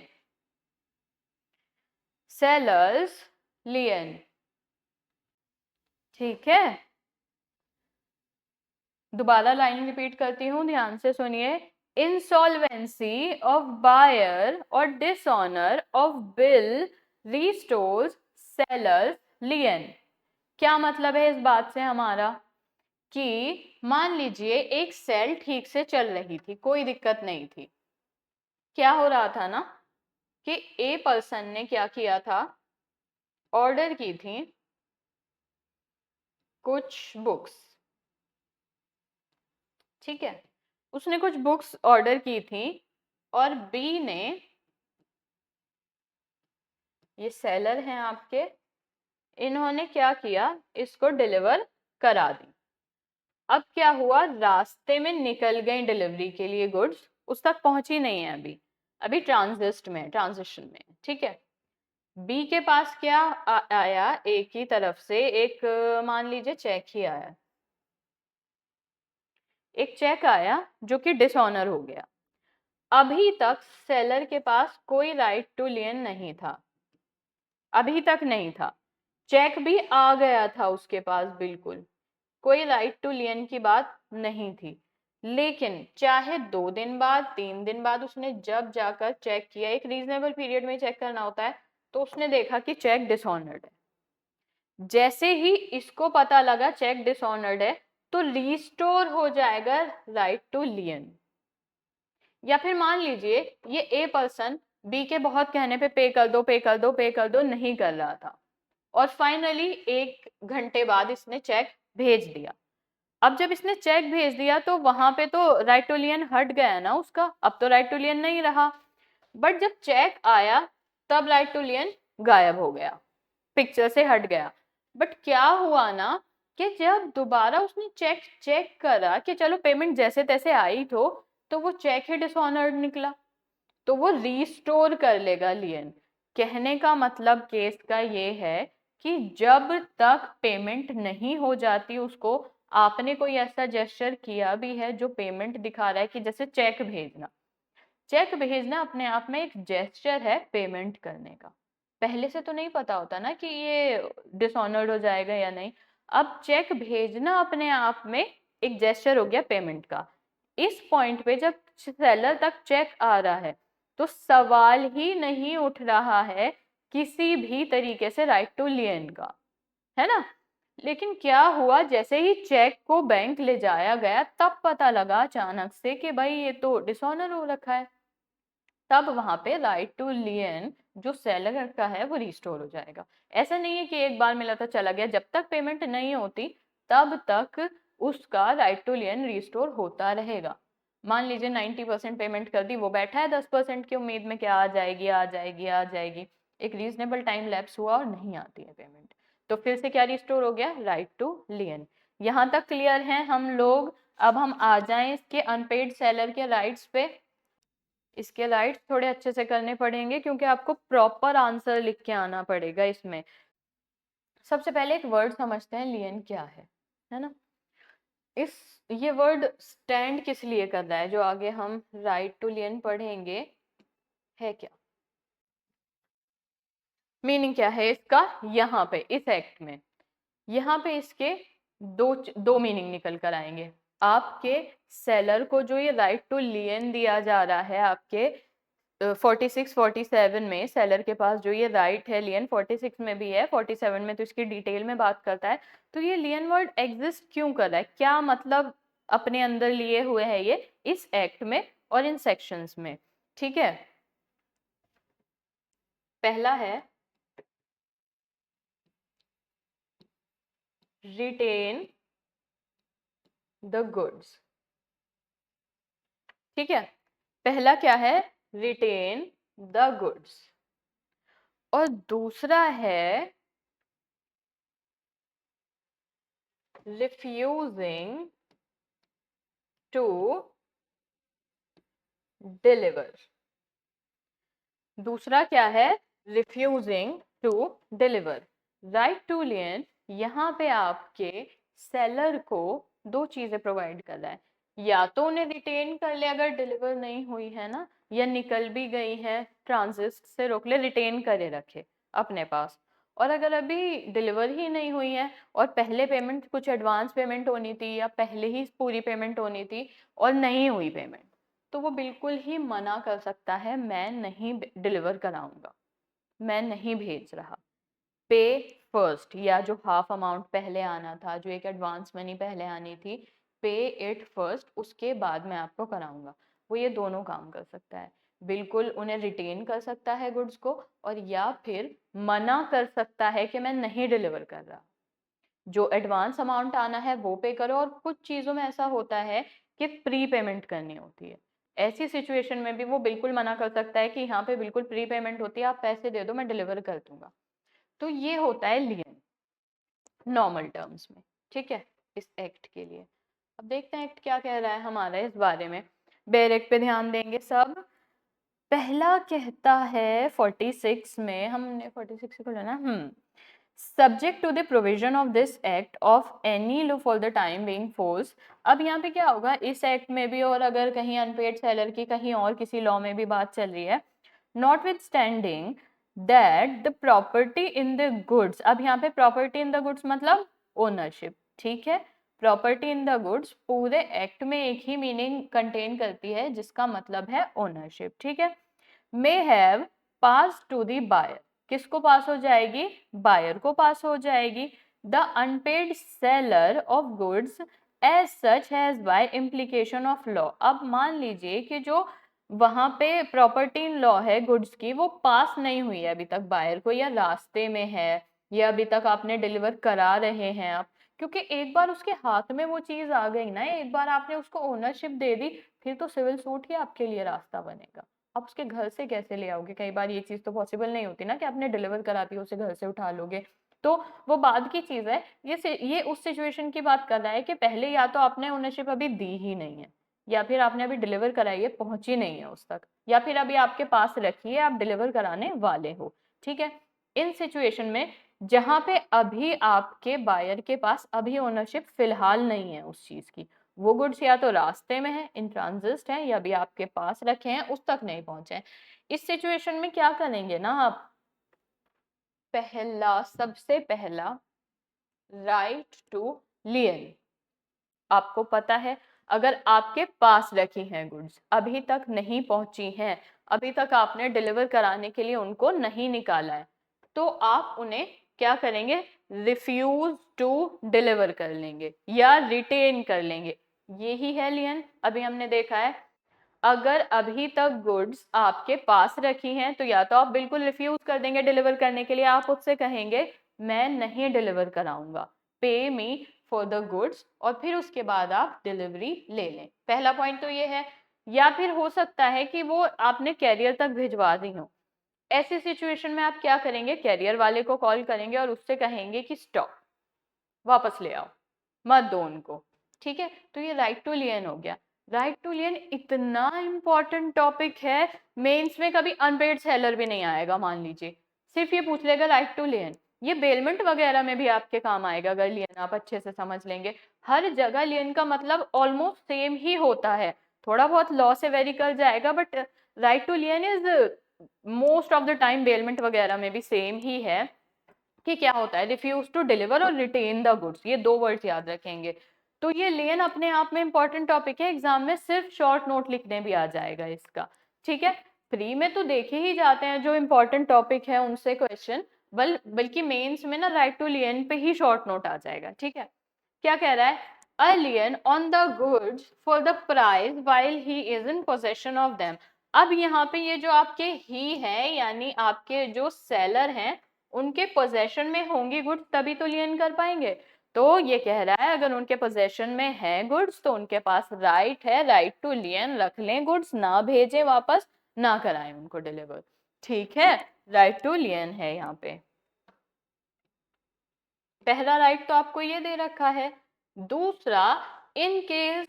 seller's lien. ठीक है, दोबारा लाइन रिपीट करती हूं, ध्यान से सुनिए। इंसॉल्वेंसी ऑफ बायर और डिसऑनर ऑफ बिल रीस्टोर्स सेलर्स लियन। क्या मतलब है इस बात से हमारा कि मान लीजिए एक सेल ठीक से चल रही थी, कोई दिक्कत नहीं थी। क्या हो रहा था ना कि ए पर्सन ने क्या किया था, ऑर्डर की थी कुछ बुक्स। ठीक है, उसने कुछ बुक्स ऑर्डर की थी और बी ने, ये सेलर हैं आपके, इन्होंने क्या किया, इसको डिलीवर करा दी। अब क्या हुआ, रास्ते में निकल गई डिलीवरी के लिए गुड्स, उस तक पहुंची नहीं है अभी, अभी ट्रांजिस्ट में, ट्रांजिशन में। ठीक है, बी के पास क्या आया, ए की तरफ से एक मान लीजिए चेक ही आया, एक चेक आया जो कि डिसऑनर हो गया। अभी तक सेलर के पास कोई राइट टू लियन नहीं था, अभी तक नहीं था। चेक भी आ गया था उसके पास, बिल्कुल कोई राइट टू लियन की बात नहीं थी। लेकिन चाहे 2 दिन बाद, 3 दिन बाद, उसने जब जाकर चेक किया, एक रीजनेबल पीरियड में चेक करना होता है, तो उसने देखा कि चेक डिसऑनर्ड है। जैसे ही इसको पता लगा चेक डिसऑनर्ड है, तो रीस्टोर हो जाएगा राइट टू लियन। या फिर मान लीजिए ये ए पर्सन बी के बहुत कहने पे पे कर दो, पे कर दो, पे कर दो नहीं कर रहा था, और फाइनली 1 घंटे बाद इसने चेक भेज दिया। अब जब इसने चेक भेज दिया तो वहां पे तो राइट टू लियन हट गया ना उसका, अब तो राइट टू लियन नहीं रहा। बट जब चेक आया तब राइट टू लियन गायब हो गया, पिक्चर से हट गया। बट क्या हुआ ना कि जब दोबारा उसने चेक चेक करा कि चलो पेमेंट जैसे तैसे आई तो वो चेक ही डिसऑनर्ड निकला, तो वो रीस्टोर कर लेगा लियन। कहने का मतलब केस का ये है कि जब तक पेमेंट नहीं हो जाती उसको, आपने कोई ऐसा जेस्चर किया भी है जो पेमेंट दिखा रहा है, कि जैसे चेक भेजना, चेक भेजना अपने आप में एक जेस्चर है पेमेंट करने का। पहले से तो नहीं पता होता ना कि ये डिसऑनर्ड हो जाएगा या नहीं। अब चेक भेजना अपने आप में एक जेस्चर हो गया पेमेंट का। इस पॉइंट पे जब सेलर तक चेक आ रहा है तो सवाल ही नहीं उठ रहा है किसी भी तरीके से राइट टू लियन का, है ना। लेकिन क्या हुआ, जैसे ही चेक को बैंक ले जाया गया तब पता लगा अचानक से कि भाई ये तो डिसऑनर हो रखा है। तब वहां पे राइट टू लियन जो सेलर का है वो रिस्टोर हो जाएगा। ऐसा नहीं है कि एक बार मिला था चला गया, जब तक पेमेंट नहीं होती तब तक उसका राइट टू लियन रिस्टोर होता रहेगा। मान लीजिए 90% पेमेंट कर दी, वो बैठा है 10% की उम्मीद में क्या आ जाएगी आ जाएगी आ जाएगी, एक रीजनेबल टाइम लैप्स हुआ और नहीं आती है पेमेंट, तो फिर से क्या रिस्टोर हो गया, राइट टू लियन। यहाँ तक क्लियर है हम लोग। अब हम आ जाएं इसके अनपेड सेलर के राइट्स पे। इसके राइट्स थोड़े अच्छे से करने पड़ेंगे क्योंकि आपको प्रॉपर आंसर लिख के आना पड़ेगा इसमें। सबसे पहले एक वर्ड समझते हैं लियन क्या है ना। इस ये वर्ड स्टैंड किस लिए कर रहा है, जो आगे हम राइट टू लियन पढ़ेंगे, है क्या, मीनिंग क्या है इसका। यहाँ पे इस एक्ट में, यहाँ पे इसके दो दो मीनिंग निकल कर आएंगे। आपके सेलर को जो ये राइट टू लियन दिया जा रहा है, आपके 46-47 में सेलर के पास जो ये राइट है, लियन 46 में भी है, 47 में तो इसकी डिटेल में बात करता है। तो ये लियन वर्ड एग्जिस्ट क्यों कर रहा है, क्या मतलब अपने अंदर लिए हुए है ये इस एक्ट में और इन सेक्शंस में। ठीक है, पहला है रिटेन द गुड्स। ठीक है, पहला क्या है, रिटेन द गुड्स, और दूसरा है रिफ्यूजिंग टू डिलीवर। दूसरा क्या है, refusing to deliver. Right to lien यहाँ पे आपके सेलर को दो चीजें प्रोवाइड कर रहा है, या तो उन्हें रिटेन कर ले अगर डिलीवर नहीं हुई है ना, या निकल भी गई है ट्रांजिट से रोक ले, रिटेन करे रखे अपने पास। और अगर अभी डिलीवर ही नहीं हुई है और पहले पेमेंट कुछ एडवांस पेमेंट होनी थी या पहले ही पूरी पेमेंट होनी थी और नहीं हुई पेमेंट, तो वो बिल्कुल ही मना कर सकता है, मैं नहीं डिलीवर कराऊंगा, मैं नहीं भेज रहा। पे फर्स्ट, या जो हाफ अमाउंट पहले आना था, जो एक एडवांस मनी पहले आनी थी, पे इट फर्स्ट, उसके बाद मैं आपको कराऊंगा। वो ये दोनों काम कर सकता है, बिल्कुल उन्हें रिटेन कर सकता है गुड्स को, और या फिर मना कर सकता है कि मैं नहीं डिलीवर कर रहा, जो एडवांस अमाउंट आना है वो पे करो। और कुछ चीज़ों में ऐसा होता है कि प्री पेमेंट करनी होती है, ऐसी सिचुएशन में भी वो बिल्कुल मना कर सकता है कि यहाँ पे बिल्कुल प्री पेमेंट होती है, आप पैसे दे दो मैं डिलीवर कर दूंगा। तो ये होता है लियन नॉर्मल टर्म्स में। ठीक है, इस एक्ट के लिए। अब देखते हैं एक्ट क्या कह रहा है हमारा इस बारे में। बेरेक पे ध्यान देंगे सब। पहला कहता है 46 में, हमने 46 को लेना, subject to the provision of this act of any law for the time being force. अब यहाँ पे क्या होगा, इस एक्ट में भी और अगर कहीं अनपेड सेलर की कहीं और किसी लॉ में भी बात चल रही है, notwithstanding that the property in the goods. अब यहाँ पे प्रॉपर्टी इन द गुड्स मतलब ओनरशिप। ठीक है, प्रॉपर्टी इन द गुड्स पूरे एक्ट में एक ही मीनिंग कंटेन करती है जिसका मतलब है ओनरशिप। ठीक है, may have pass to the buyer, किसको पास हो जाएगी, बायर को पास हो जाएगी। The unpaid seller of goods as such has by implication of law. अब मान लीजिए कि जो वहां पे प्रॉपर्टी इन लॉ है गुड्स की, वो पास नहीं हुई है अभी तक बायर को, या रास्ते में है, या अभी तक आपने डिलीवर करा रहे हैं आप, क्योंकि एक बार उसके हाथ में वो चीज आ गई ना, एक बार आपने उसको ओनरशिप दे दी, फिर तो सिविल सूट ही आपके लिए रास्ता बनेगा। आप उसके घर से कैसे ले आओगे, कई बार ये चीज तो पॉसिबल नहीं होती ना कि आपने डिलीवर करा दी उसे घर से उठा लोगे, तो वो बाद की चीज है। ये उस सिचुएशन की बात कर रहा है कि पहले या तो आपने ओनरशिप अभी दी ही नहीं है, या फिर आपने अभी डिलीवर कराई है, पहुंची नहीं है उस तक, या फिर अभी आपके पास रखी है, आप डिलीवर कराने वाले हो। ठीक है, इन सिचुएशन में जहां पे अभी आपके बायर के पास अभी ओनरशिप फिलहाल नहीं है उस चीज की, वो गुड्स या तो रास्ते में है, इन ट्रांजिट है, या भी आपके पास रखे हैं उस तक नहीं पहुंचे हैं, इस सिचुएशन में क्या करेंगे ना आप, सबसे पहला राइट टू लियन। आपको पता है अगर आपके पास रखी हैं गुड्स, अभी तक नहीं पहुंची हैं, अभी तक आपने डिलीवर कराने के लिए उनको नहीं निकाला है, तो आप उन्हें क्या करेंगे, रिफ्यूज टू डिलीवर कर लेंगे या रिटेन कर लेंगे। यही है लियन। अभी हमने देखा है अगर अभी तक गुड्स आपके पास रखी हैं तो या तो आप बिल्कुल रिफ्यूज कर देंगे डिलीवर करने के लिए, आप उससे कहेंगे मैं नहीं डिलीवर कराऊंगा, पे मी फॉर द गुड्स, और फिर उसके बाद आप डिलीवरी ले लें। पहला पॉइंट तो ये है। या फिर हो सकता है कि वो आपने कैरियर तक भिजवा दी हो, ऐसी सिचुएशन में आप क्या करेंगे, कैरियर वाले को कॉल करेंगे और उससे कहेंगे कि स्टॉप, वापस ले आओ, मत दो उनको। ठीक है, तो ये राइट टू लियन हो गया। राइट टू लियन इतना इंपॉर्टेंट टॉपिक है, मेंस में कभी अनपेड सेलर भी नहीं आएगा, मान लीजिए सिर्फ ये पूछ लेगा राइट टू लियन। ये बेलमेंट वगैरह में भी आपके काम आएगा अगर लियन आप अच्छे से समझ लेंगे। हर जगह लियन का मतलब ऑलमोस्ट सेम ही होता है, थोड़ा बहुत लॉ से वेरी कर जाएगा, but right to lien is most of the time bailment वगैरह में भी सेम ही है कि क्या होता है, रिफ्यूज टू डिलीवर और रिटेन द गुड्स, ये दो वर्ड्स याद रखेंगे। तो ये लियन अपने आप में इंपॉर्टेंट टॉपिक है, एग्जाम में सिर्फ शॉर्ट नोट लिखने भी आ जाएगा इसका। ठीक है, प्री में तो देखे ही जाते हैं जो इंपॉर्टेंट टॉपिक है उनसे क्वेश्चन, बल्कि मेंस में ना राइट टू लियन पे ही शॉर्ट नोट आ जाएगा। ठीक है, क्या कह रहा है, a lien on the goods for the price while he is in possession of them. अब यहाँ पे ये जो आपके ही है यानी आपके जो सेलर हैं उनके पोजेशन में होंगी गुड्स तभी तो लियन कर पाएंगे। तो ये कह रहा है अगर उनके पोजेशन में है गुड्स तो उनके पास राइट है, राइट टू लियन, रख लें गुड्स, ना भेजें वापस, ना कराएं उनको डिलीवर। ठीक है, राइट टू लियन है यहाँ पे। पहला राइट तो आपको ये दे रखा है। दूसरा, in case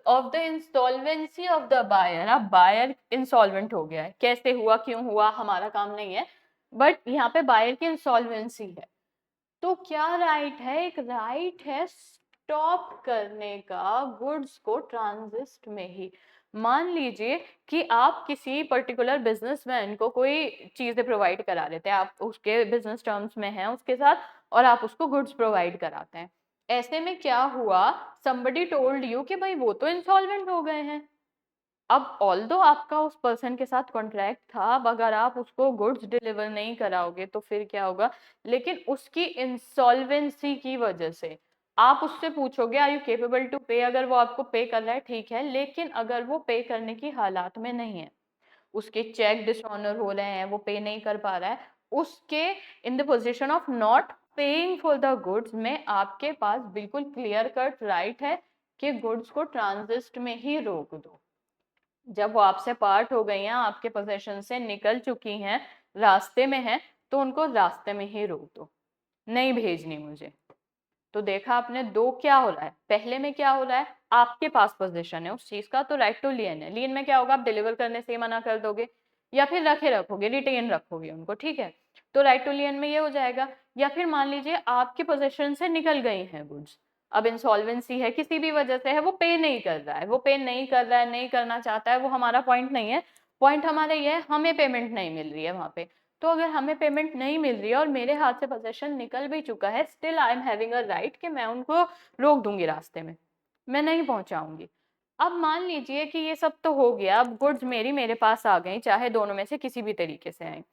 of the insolvency of the buyer, अब बायर इंसॉल्वेंट हो गया है, कैसे हुआ क्यों हुआ हमारा काम नहीं है, बट यहाँ पे बायर की इंसॉल्वेंसी है, तो क्या राइट है, एक राइट है स्टॉप करने का गुड्स को ट्रांजिट में ही। मान लीजिए कि आप किसी पर्टिकुलर बिजनेसमैन को कोई चीजें प्रोवाइड करा देते हैं, आप उसके बिजनेस टर्म्स में हैं उसके साथ और आप उसको गुड्स प्रोवाइड कराते हैं। ऐसे में क्या हुआ, somebody told you कि भाई वो तो इंसॉल्वेंट हो गए हैं। अब ऑल्दो आपका उस पर्सन के साथ कॉन्ट्रैक्ट था, अब अगर आप उसको गुड्स डिलीवर नहीं कराओगे तो फिर क्या होगा, लेकिन उसकी इंसॉल्वेंसी की वजह से आप उससे पूछोगे आर यू केपेबल टू पे, अगर वो आपको पे कर रहा है ठीक है, लेकिन अगर वो पे करने की हालात में नहीं है, उसके चेक डिसऑनर हो रहे हैं, वो पे नहीं कर पा रहा है, उसके in the position of not paying for the goods में आपके पास बिल्कुल क्लियर कट राइट है कि गुड्स को ट्रांजिट में ही रोक दो। जब वो आपसे पार्ट हो गई हैं, आपके पोजेशन से निकल चुकी हैं, रास्ते में हैं, तो उनको रास्ते में ही रोक दो, नहीं भेजनी मुझे। तो देखा आपने दो क्या हो रहा है, पहले में क्या हो रहा है, आपके पास पोजीशन है उस चीज का तो राइट टू लियन है, लियन में क्या होगा, आप डिलीवर करने से मना कर दोगे या फिर रखे रखोगे, रिटेन रखोगे उनको। ठीक है, तो राइट टू लियन में ये हो जाएगा। या फिर मान लीजिए आपके पोजीशन से निकल गई हैं गुड्स, अब इंसॉल्वेंसी है, किसी भी वजह से है, वो पे नहीं कर रहा है, वो पे नहीं कर रहा है, नहीं करना चाहता है, वो हमारा पॉइंट नहीं है। पॉइंट हमारा ये है हमें पेमेंट नहीं मिल रही है वहां पे। तो अगर हमें पेमेंट नहीं मिल रही है और मेरे हाथ से पोजेशन निकल भी चुका है, still I am having a right कि मैं उनको रोक दूंगी रास्ते में, मैं नहीं पहुंचाऊंगी। अब मान लीजिए कि ये सब तो हो गया, अब गुड्स मेरे पास आ गई, चाहे दोनों में से किसी भी तरीके से आए।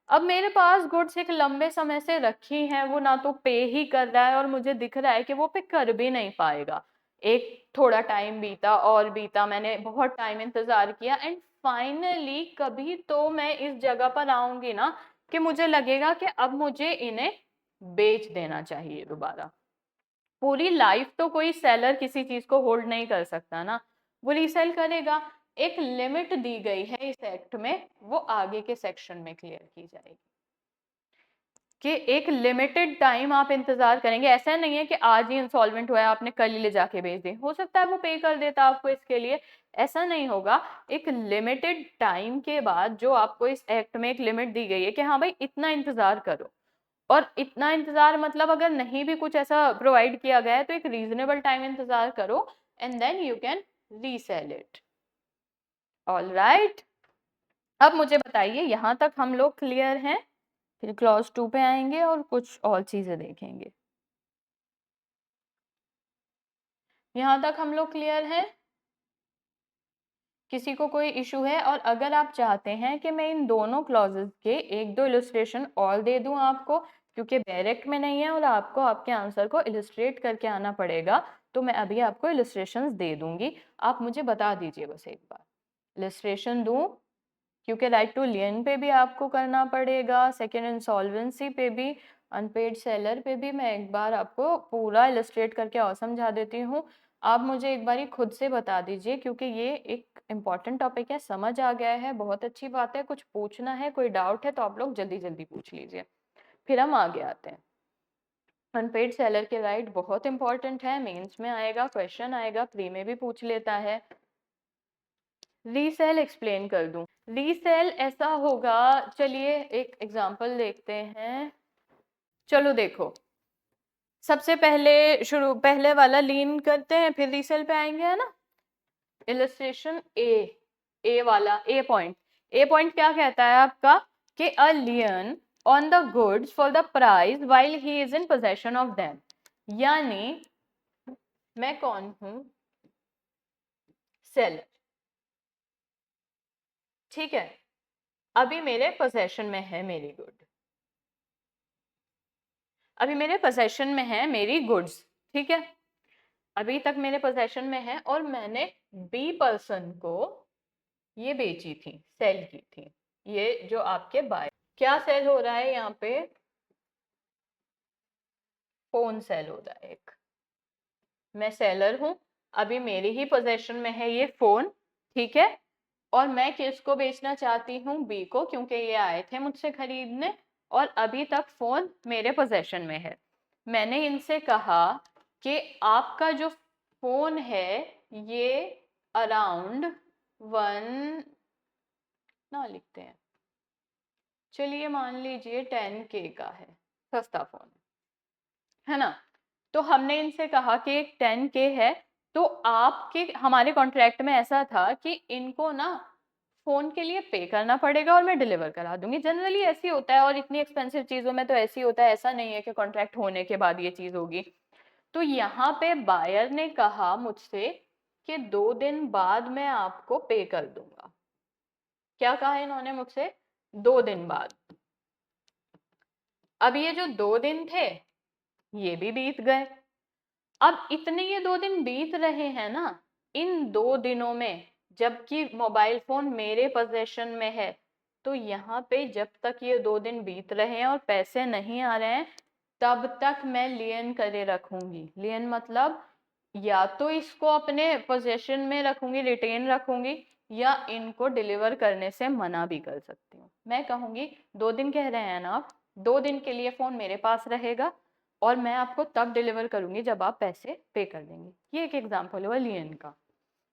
अब मेरे पास गुड्स एक लंबे समय से रखी हैं, वो ना तो पे ही कर रहा है और मुझे दिख रहा है कि वो पे कर भी नहीं पाएगा। एक थोड़ा टाइम बीता और बीता, मैंने बहुत टाइम इंतजार किया एंड फाइनली कभी तो मैं इस जगह पर आऊंगी ना कि मुझे लगेगा कि अब मुझे इन्हें बेच देना चाहिए दोबारा। पूरी लाइफ तो कोई सेलर किसी चीज को होल्ड नहीं कर सकता ना, वो रीसेल करेगा। एक लिमिट दी गई है इस एक्ट में, वो आगे के सेक्शन में क्लियर की जाएगी। कि एक लिमिटेड टाइम आप इंतजार करेंगे। ऐसा नहीं है कि आज ही इंसॉल्वेंट हुआ है आपने कल ही ले जाके भेज दी, हो सकता है वो पे कर देता आपको इसके लिए, ऐसा नहीं होगा। एक लिमिटेड टाइम के बाद जो आपको इस एक्ट में एक लिमिट दी गई है कि हाँ भाई इतना इंतजार करो, और इतना इंतजार मतलब अगर नहीं भी कुछ ऐसा प्रोवाइड किया गया है तो एक रीजनेबल टाइम इंतजार करो, and then you can resell it. All right, अब मुझे बताइए यहां तक हम लोग क्लियर हैं? फिर क्लॉज 2 पे आएंगे और कुछ और चीजें देखेंगे। यहां तक हम लोग क्लियर हैं? किसी को कोई इशू है? और अगर आप चाहते हैं कि मैं इन दोनों क्लॉजेस के एक दो इलस्ट्रेशन और दे दूं आपको, क्योंकि डायरेक्ट में नहीं है और आपको आपके आंसर को इलस्ट्रेट करके आना पड़ेगा, तो मैं अभी आपको इलस्ट्रेशंस दे दूंगी। आप मुझे बता दीजिए बस एक बार, इलस्ट्रेशन दूं? क्योंकि राइट टू लियन पे भी आपको करना पड़ेगा, सेकेंड इंसॉल्वेंसी पे भी, अनपेड सेलर पे भी। मैं एक बार आपको पूरा इलस्ट्रेट करके और समझा देती हूँ। आप मुझे एक बारी खुद से बता दीजिए, क्योंकि ये एक इम्पॉर्टेंट टॉपिक है, समझ आ गया है, बहुत अच्छी बात है। कुछ पूछना है, कोई डाउट है तो आप लोग जल्दी जल्दी पूछ लीजिए, फिर हम आगे आते हैं। अनपेड सेलर के राइट बहुत इंपॉर्टेंट है, मेंस में आएगा, क्वेश्चन आएगा, प्री में भी पूछ लेता है। रीसेल एक्सप्लेन कर दूं? रीसेल ऐसा होगा, चलिए एक एग्जांपल देखते हैं। चलो देखो, सबसे पहले पहले वाला लीन करते हैं, फिर रीसेल पे आएंगे, है ना। इलस्ट्रेशन ए वाला, ए पॉइंट क्या कहता है आपका कि a lien on the goods for the price while he is in possession of them. यानी मैं कौन हूं? सेलर, ठीक है। अभी मेरे पोजेशन में है मेरी गुड, अभी मेरे पोजेशन में है मेरी गुड्स, ठीक है, अभी तक मेरे पोजेशन में है, और मैंने बी पर्सन को ये बेची थी, सेल की थी। ये जो आपके बाय, क्या सेल हो रहा है यहाँ पे? फोन सेल हो रहा है एक। मैं सेलर हूं, अभी मेरी ही पोजेशन में है ये फोन, ठीक है, और मैं किसको बेचना चाहती हूँ? बी को, क्योंकि ये आए थे मुझसे खरीदने और अभी तक फोन मेरे पोजेशन में है। मैंने इनसे कहा कि आपका जो फोन है ये अराउंड 1 ना लिखते हैं, चलिए मान लीजिए 10K का है, सस्ता फोन है ना। तो हमने इनसे कहा कि एक 10K है, तो आपके हमारे कॉन्ट्रैक्ट में ऐसा था कि इनको ना फोन के लिए पे करना पड़ेगा और मैं डिलीवर करा दूंगी। जनरली ऐसी होता है, और इतनी एक्सपेंसिव चीजों में तो ऐसी होता है, ऐसा नहीं है कि कॉन्ट्रैक्ट होने के बाद ये चीज होगी। तो यहाँ पे बायर ने कहा मुझसे कि 2 दिन बाद मैं आपको पे कर दूंगा। क्या कहा इन्होंने मुझसे? 2 दिन बाद। अब ये जो 2 दिन थे ये भी बीत गए। अब इतने ये 2 दिन बीत रहे हैं ना, इन 2 दिनों में जबकि मोबाइल फोन मेरे पोजेशन में है, तो यहाँ पे जब तक ये 2 दिन बीत रहे हैं और पैसे नहीं आ रहे हैं, तब तक मैं लियन करे रखूंगी। लियन मतलब या तो इसको अपने पोजेशन में रखूंगी, रिटेन रखूंगी, या इनको डिलीवर करने से मना भी कर सकती हूँ। मैं कहूंगी 2 दिन कह रहे हैं ना आप, 2 दिन के लिए फोन मेरे पास रहेगा और मैं आपको तब डिलीवर करूंगी जब आप पैसे पे कर देंगे। ये एक एग्जांपल हुआ लियन का।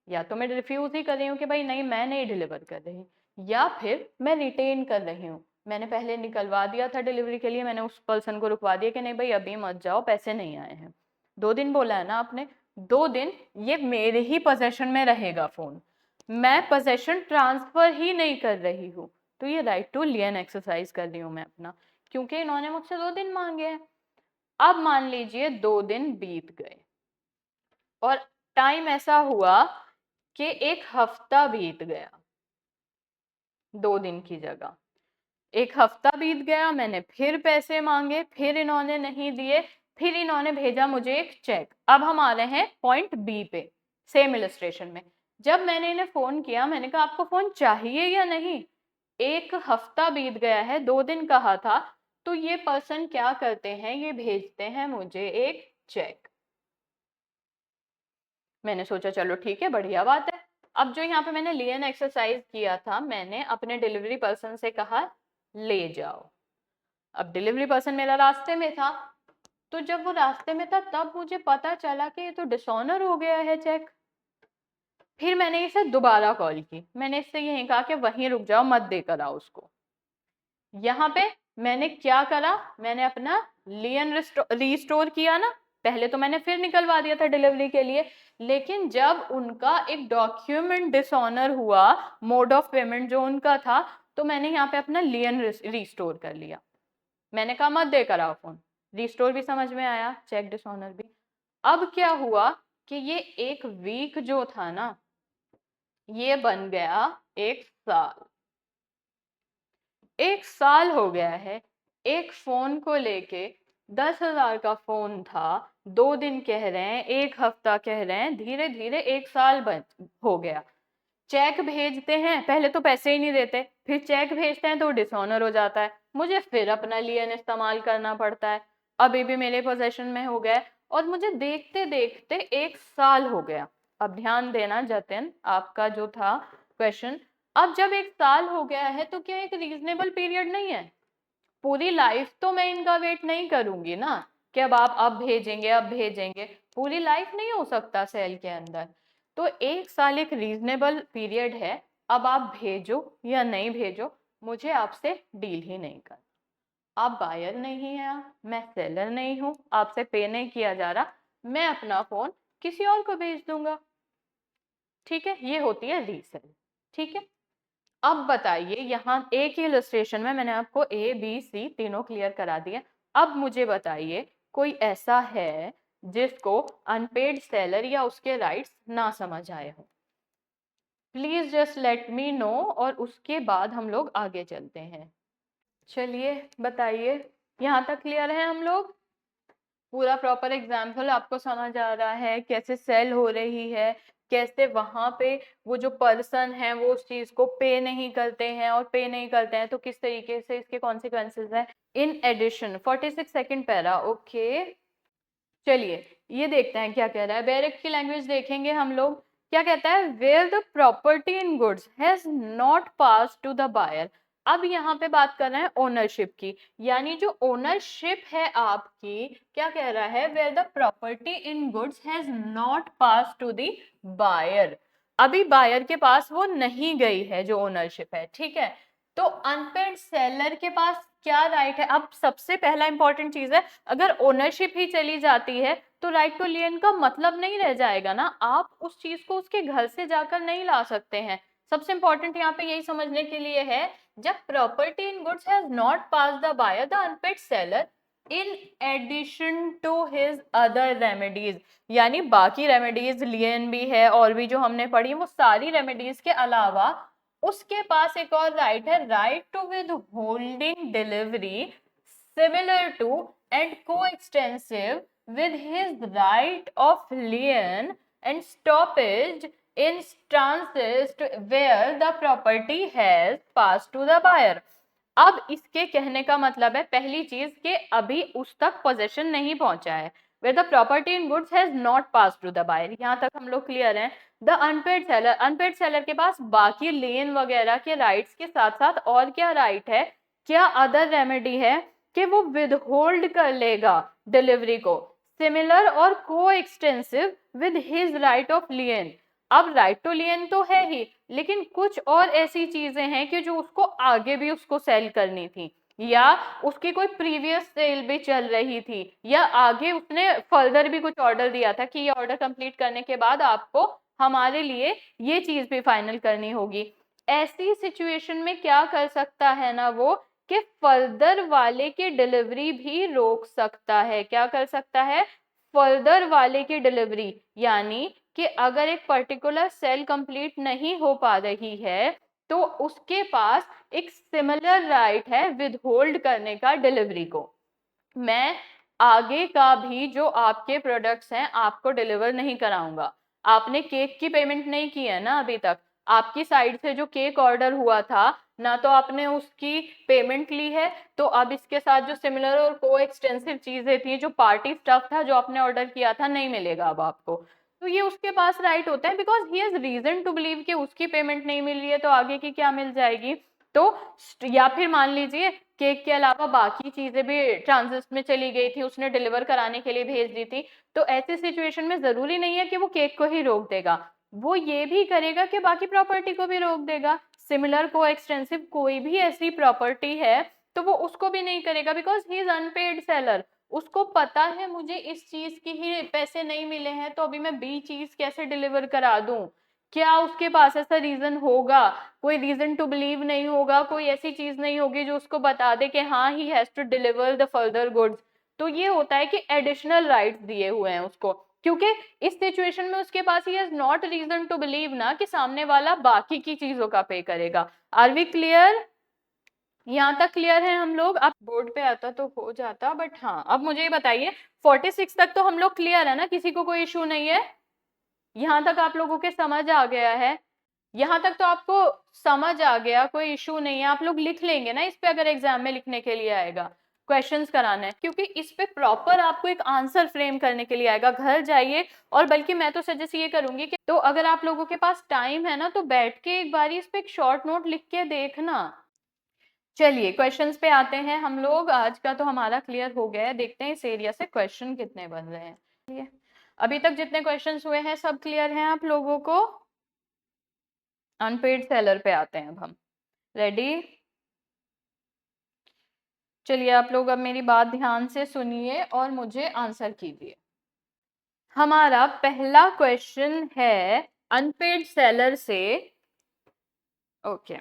या तो मैं रिफ्यूज ही कर रही हूँ कि भाई नहीं मैं नहीं डिलीवर कर रही, या फिर मैं रिटेन कर रही हूँ, मैंने पहले निकलवा दिया था डिलीवरी के लिए, मैंने उस पर्सन को रुकवा दिया कि नहीं भाई अभी मत जाओ, पैसे नहीं आए हैं। 2 दिन बोला है ना आपने, 2 दिन ये मेरे ही पोजेशन में रहेगा फोन, मैं पोजेशन ट्रांसफर ही नहीं कर रही हूँ। तो ये राइट टू लियन एक्सरसाइज कर रही हूँ मैं अपना, क्योंकि इन्होंने मुझसे 2 दिन मांगे हैं। अब मान लीजिए 2 दिन बीत गए और टाइम ऐसा हुआ कि एक हफ्ता बीत गया, 2 दिन की जगह 1 हफ्ता बीत गया, मैंने फिर पैसे मांगे, फिर इन्होंने नहीं दिए, फिर इन्होंने भेजा मुझे एक चेक। अब हम आ रहे हैं पॉइंट बी पे, सेम इलस्ट्रेशन में। जब मैंने इन्हें फोन किया, मैंने कहा आपको फोन चाहिए या नहीं, 1 हफ्ता बीत गया है, 2 दिन कहा था, तो ये पर्सन क्या करते हैं, ये भेजते हैं मुझे एक चेक। मैंने सोचा चलो ठीक है, बढ़िया बात है। अब जो यहाँ पे मैंने लियन एक्सरसाइज किया था, मैंने अपने डिलीवरी पर्सन से कहा ले जाओ। अब डिलीवरी पर्सन मेरा रास्ते में था, तो जब वो रास्ते में था तब मुझे पता चला कि ये तो डिसऑनर हो गया है चेक। फिर मैंने इसे दोबारा कॉल की, मैंने इससे यही कहा कि वहीं रुक जाओ, मत देकर आओ उसको। यहाँ पे मैंने क्या करा, मैंने अपना लियन रिस्टोर किया ना, पहले तो मैंने फिर निकलवा दिया था डिलीवरी के लिए, लेकिन जब उनका एक डॉक्यूमेंट डिसऑनर हुआ, मोड ऑफ पेमेंट जो उनका था, तो मैंने यहाँ पे अपना लियन रिस्टोर कर लिया। मैंने कहा मत देकर आओ फोन, रिस्टोर भी समझ में आया, चेक डिसऑनर भी। अब क्या हुआ कि ये एक वीक जो था ना, ये बन गया 1 साल। 1 साल हो गया है, एक फोन को लेके 10,000 का फोन था, 2 दिन कह रहे हैं, 1 हफ्ता कह रहे हैं, धीरे धीरे 1 साल हो गया। चेक भेजते हैं, पहले तो पैसे ही नहीं देते, फिर चेक भेजते हैं तो डिसऑनर हो जाता है, मुझे फिर अपना लियन इस्तेमाल करना पड़ता है। अभी भी मेरे पोजेशन में हो गया और मुझे देखते देखते 1 साल हो गया। अब ध्यान देना जतिन, आपका जो था क्वेश्चन, अब जब 1 साल हो गया है तो क्या एक रीजनेबल पीरियड नहीं है? पूरी लाइफ तो मैं इनका वेट नहीं करूंगी ना कि अब भेजेंगे अब भेजेंगे, पूरी लाइफ नहीं हो सकता सेल के अंदर। तो 1 साल एक रीजनेबल पीरियड है, अब आप भेजो या नहीं भेजो, मुझे आपसे डील ही नहीं करना। आप बायर नहीं है, मैं सेलर नहीं हूं, आपसे पे नहीं किया जा रहा, मैं अपना फोन किसी और को भेज दूंगा। ठीक है, ये होती है रीसेल। ठीक है, अब बताइए, यहाँ एक ही इलस्ट्रेशन में मैंने आपको ए बी सी तीनों क्लियर करा दिए। अब मुझे बताइए कोई ऐसा है जिसको अनपेड सेलर या उसके राइट्स ना समझ आए हो? Please just let me know, और उसके बाद हम लोग आगे चलते हैं। चलिए बताइए, यहाँ तक क्लियर है हम लोग? पूरा प्रॉपर एग्जाम्पल आपको समझ आ रहा है, कैसे सेल हो रही है, कैसे वहां पे वो जो पर्सन है वो उस चीज को पे नहीं करते हैं, और पे नहीं करते हैं तो किस तरीके से इसके कॉन्सिक्वेंसेज हैं। In addition 46 second para, okay. चलिए ये देखते हैं क्या कह रहा है, बैरेक की लैंग्वेज देखेंगे हम लोग। क्या कहता है, where the property in goods has not pass to the buyer. अब यहाँ पे बात कर रहे हैं ओनरशिप की, यानी जो ओनरशिप है आपकी, क्या कह रहा है, where the property in goods has not pass to the buyer. अभी बायर के पास वो नहीं गई है जो ओनरशिप है, ठीक है। तो अनपेड सेलर के पास क्या राइट है? अब सबसे पहला इंपॉर्टेंट चीज है, अगर ओनरशिप ही चली जाती है तो राइट टू लियन का मतलब नहीं रह जाएगा ना, आप उस चीज को उसके घर से जाकर नहीं ला सकते हैं। सबसे इंपॉर्टेंट यहाँ पे यही समझने के लिए है, जब property in goods has not pass the buyer the unpaid seller in addition to his other remedies, यानी बाकी रेमेडीज लियन भी है और भी जो हमने पढ़ी, वो सारी रेमेडीज के अलावा उसके पास एक और राइट है, right to with holding delivery similar to and coextensive with his right of lien and stoppage in instances where the property has passed to the buyer। अब इसके कहने का मतलब है, पहली चीज कि अभी उस तक पोजेशन नहीं पहुंचा है, where the property in goods has not passed to the buyer। यहाँ तक हम लोग क्लियर हैं। द अनपेड सेलर के पास बाकी लेन वगैरह के राइट्स के साथ साथ और क्या राइट है, क्या अदर रेमेडी है कि वो विदहोल्ड कर लेगा डिलीवरी को, सिमिलर और को extensive with his right of लियन। अब राइट टू लियन तो है ही, लेकिन कुछ और ऐसी चीजें हैं कि जो उसको आगे भी उसको सेल करनी थी, या उसकी कोई प्रीवियस सेल भी चल रही थी, या आगे उसने फर्दर भी कुछ ऑर्डर दिया था कि ये ऑर्डर कंप्लीट करने के बाद आपको हमारे लिए ये चीज भी फाइनल करनी होगी। ऐसी सिचुएशन में क्या कर सकता है ना वो, कि फर्दर वाले की डिलीवरी भी रोक सकता है। क्या कर सकता है, फर्दर वाले की डिलीवरी, यानी कि अगर एक पर्टिकुलर सेल कंप्लीट नहीं हो पा रही है तो उसके पास एक सिमिलर राइट है विदहोल्ड करने का डिलीवरी को। मैं आगे का भी जो आपके प्रोडक्ट्स हैं आपको डिलीवर नहीं कराऊंगा। आपने केक की पेमेंट नहीं की है ना अभी तक, आपकी साइड से जो केक ऑर्डर हुआ था ना, तो आपने उसकी पेमेंट ली है, तो अब इसके साथ जो सिमिलर और को एक्सटेंसिव चीजें थी, जो पार्टी स्टफ था जो आपने ऑर्डर किया था, नहीं मिलेगा अब आपको। तो ये उसके पास राइट होता है, because he has reason to believe कि उसकी पेमेंट नहीं मिल रही है तो आगे की क्या मिल जाएगी, तो या फिर मान लीजिए केक के अलावा बाकी चीजें भी ट्रांजिट में चली गई थी, उसने डिलीवर कराने के लिए भेज दी थी, तो ऐसी सिचुएशन में जरूरी नहीं है कि वो केक को ही रोक देगा, वो ये भी करेगा कि बाकी प्रॉपर्टी को भी रोक देगा। सिमिलर को एक्सटेंसिव कोई भी ऐसी प्रॉपर्टी है तो वो उसको भी नहीं करेगा, because he is unpaid seller. उसको पता है मुझे इस चीज की ही पैसे नहीं मिले हैं, तो अभी मैं बी चीज कैसे डिलीवर करा दूं। क्या उसके पास ऐसा रीजन होगा, कोई रीजन टू बिलीव नहीं होगा, कोई ऐसी चीज नहीं होगी जो उसको बता दे कि हाँ he has to deliver the further goods. तो ये होता है कि एडिशनल राइट्स दिए हुए हैं उसको, क्योंकि इस सिचुएशन में उसके पास he has not reason to believe ना कि सामने वाला बाकी की चीजों का पे करेगा। Are we clear? यहाँ तक क्लियर है हम लोग? अब बोर्ड पे आता तो हो जाता, बट हाँ अब मुझे ये बताइए 46 तक तो हम लोग क्लियर है ना, किसी को कोई इशू नहीं है? यहाँ तक आप लोगों के समझ आ गया है? यहाँ तक तो आपको समझ आ गया, कोई इशू नहीं है, आप लोग लिख लेंगे ना इस पे अगर एग्जाम में लिखने के लिए आएगा, क्वेश्चंस कराना है, क्योंकि इस पे प्रॉपर आपको एक आंसर फ्रेम करने के लिए आएगा। घर जाइए, और बल्कि मैं तो सजेस्ट ये करूंगी कि तो अगर आप लोगों के पास टाइम है ना तो बैठ के एक बार इस पे एक शॉर्ट नोट लिख के देखना। चलिए क्वेश्चंस पे आते हैं हम लोग। आज का तो हमारा क्लियर हो गया है, देखते हैं इस एरिया से क्वेश्चन कितने बन रहे हैं। अभी तक जितने क्वेश्चंस हुए हैं सब क्लियर हैं आप लोगों को? अनपेड सेलर पे आते हैं अब हम। रेडी? चलिए आप लोग अब मेरी बात ध्यान से सुनिए और मुझे आंसर कीजिए। हमारा पहला क्वेश्चन है अनपेड सेलर से। ओके,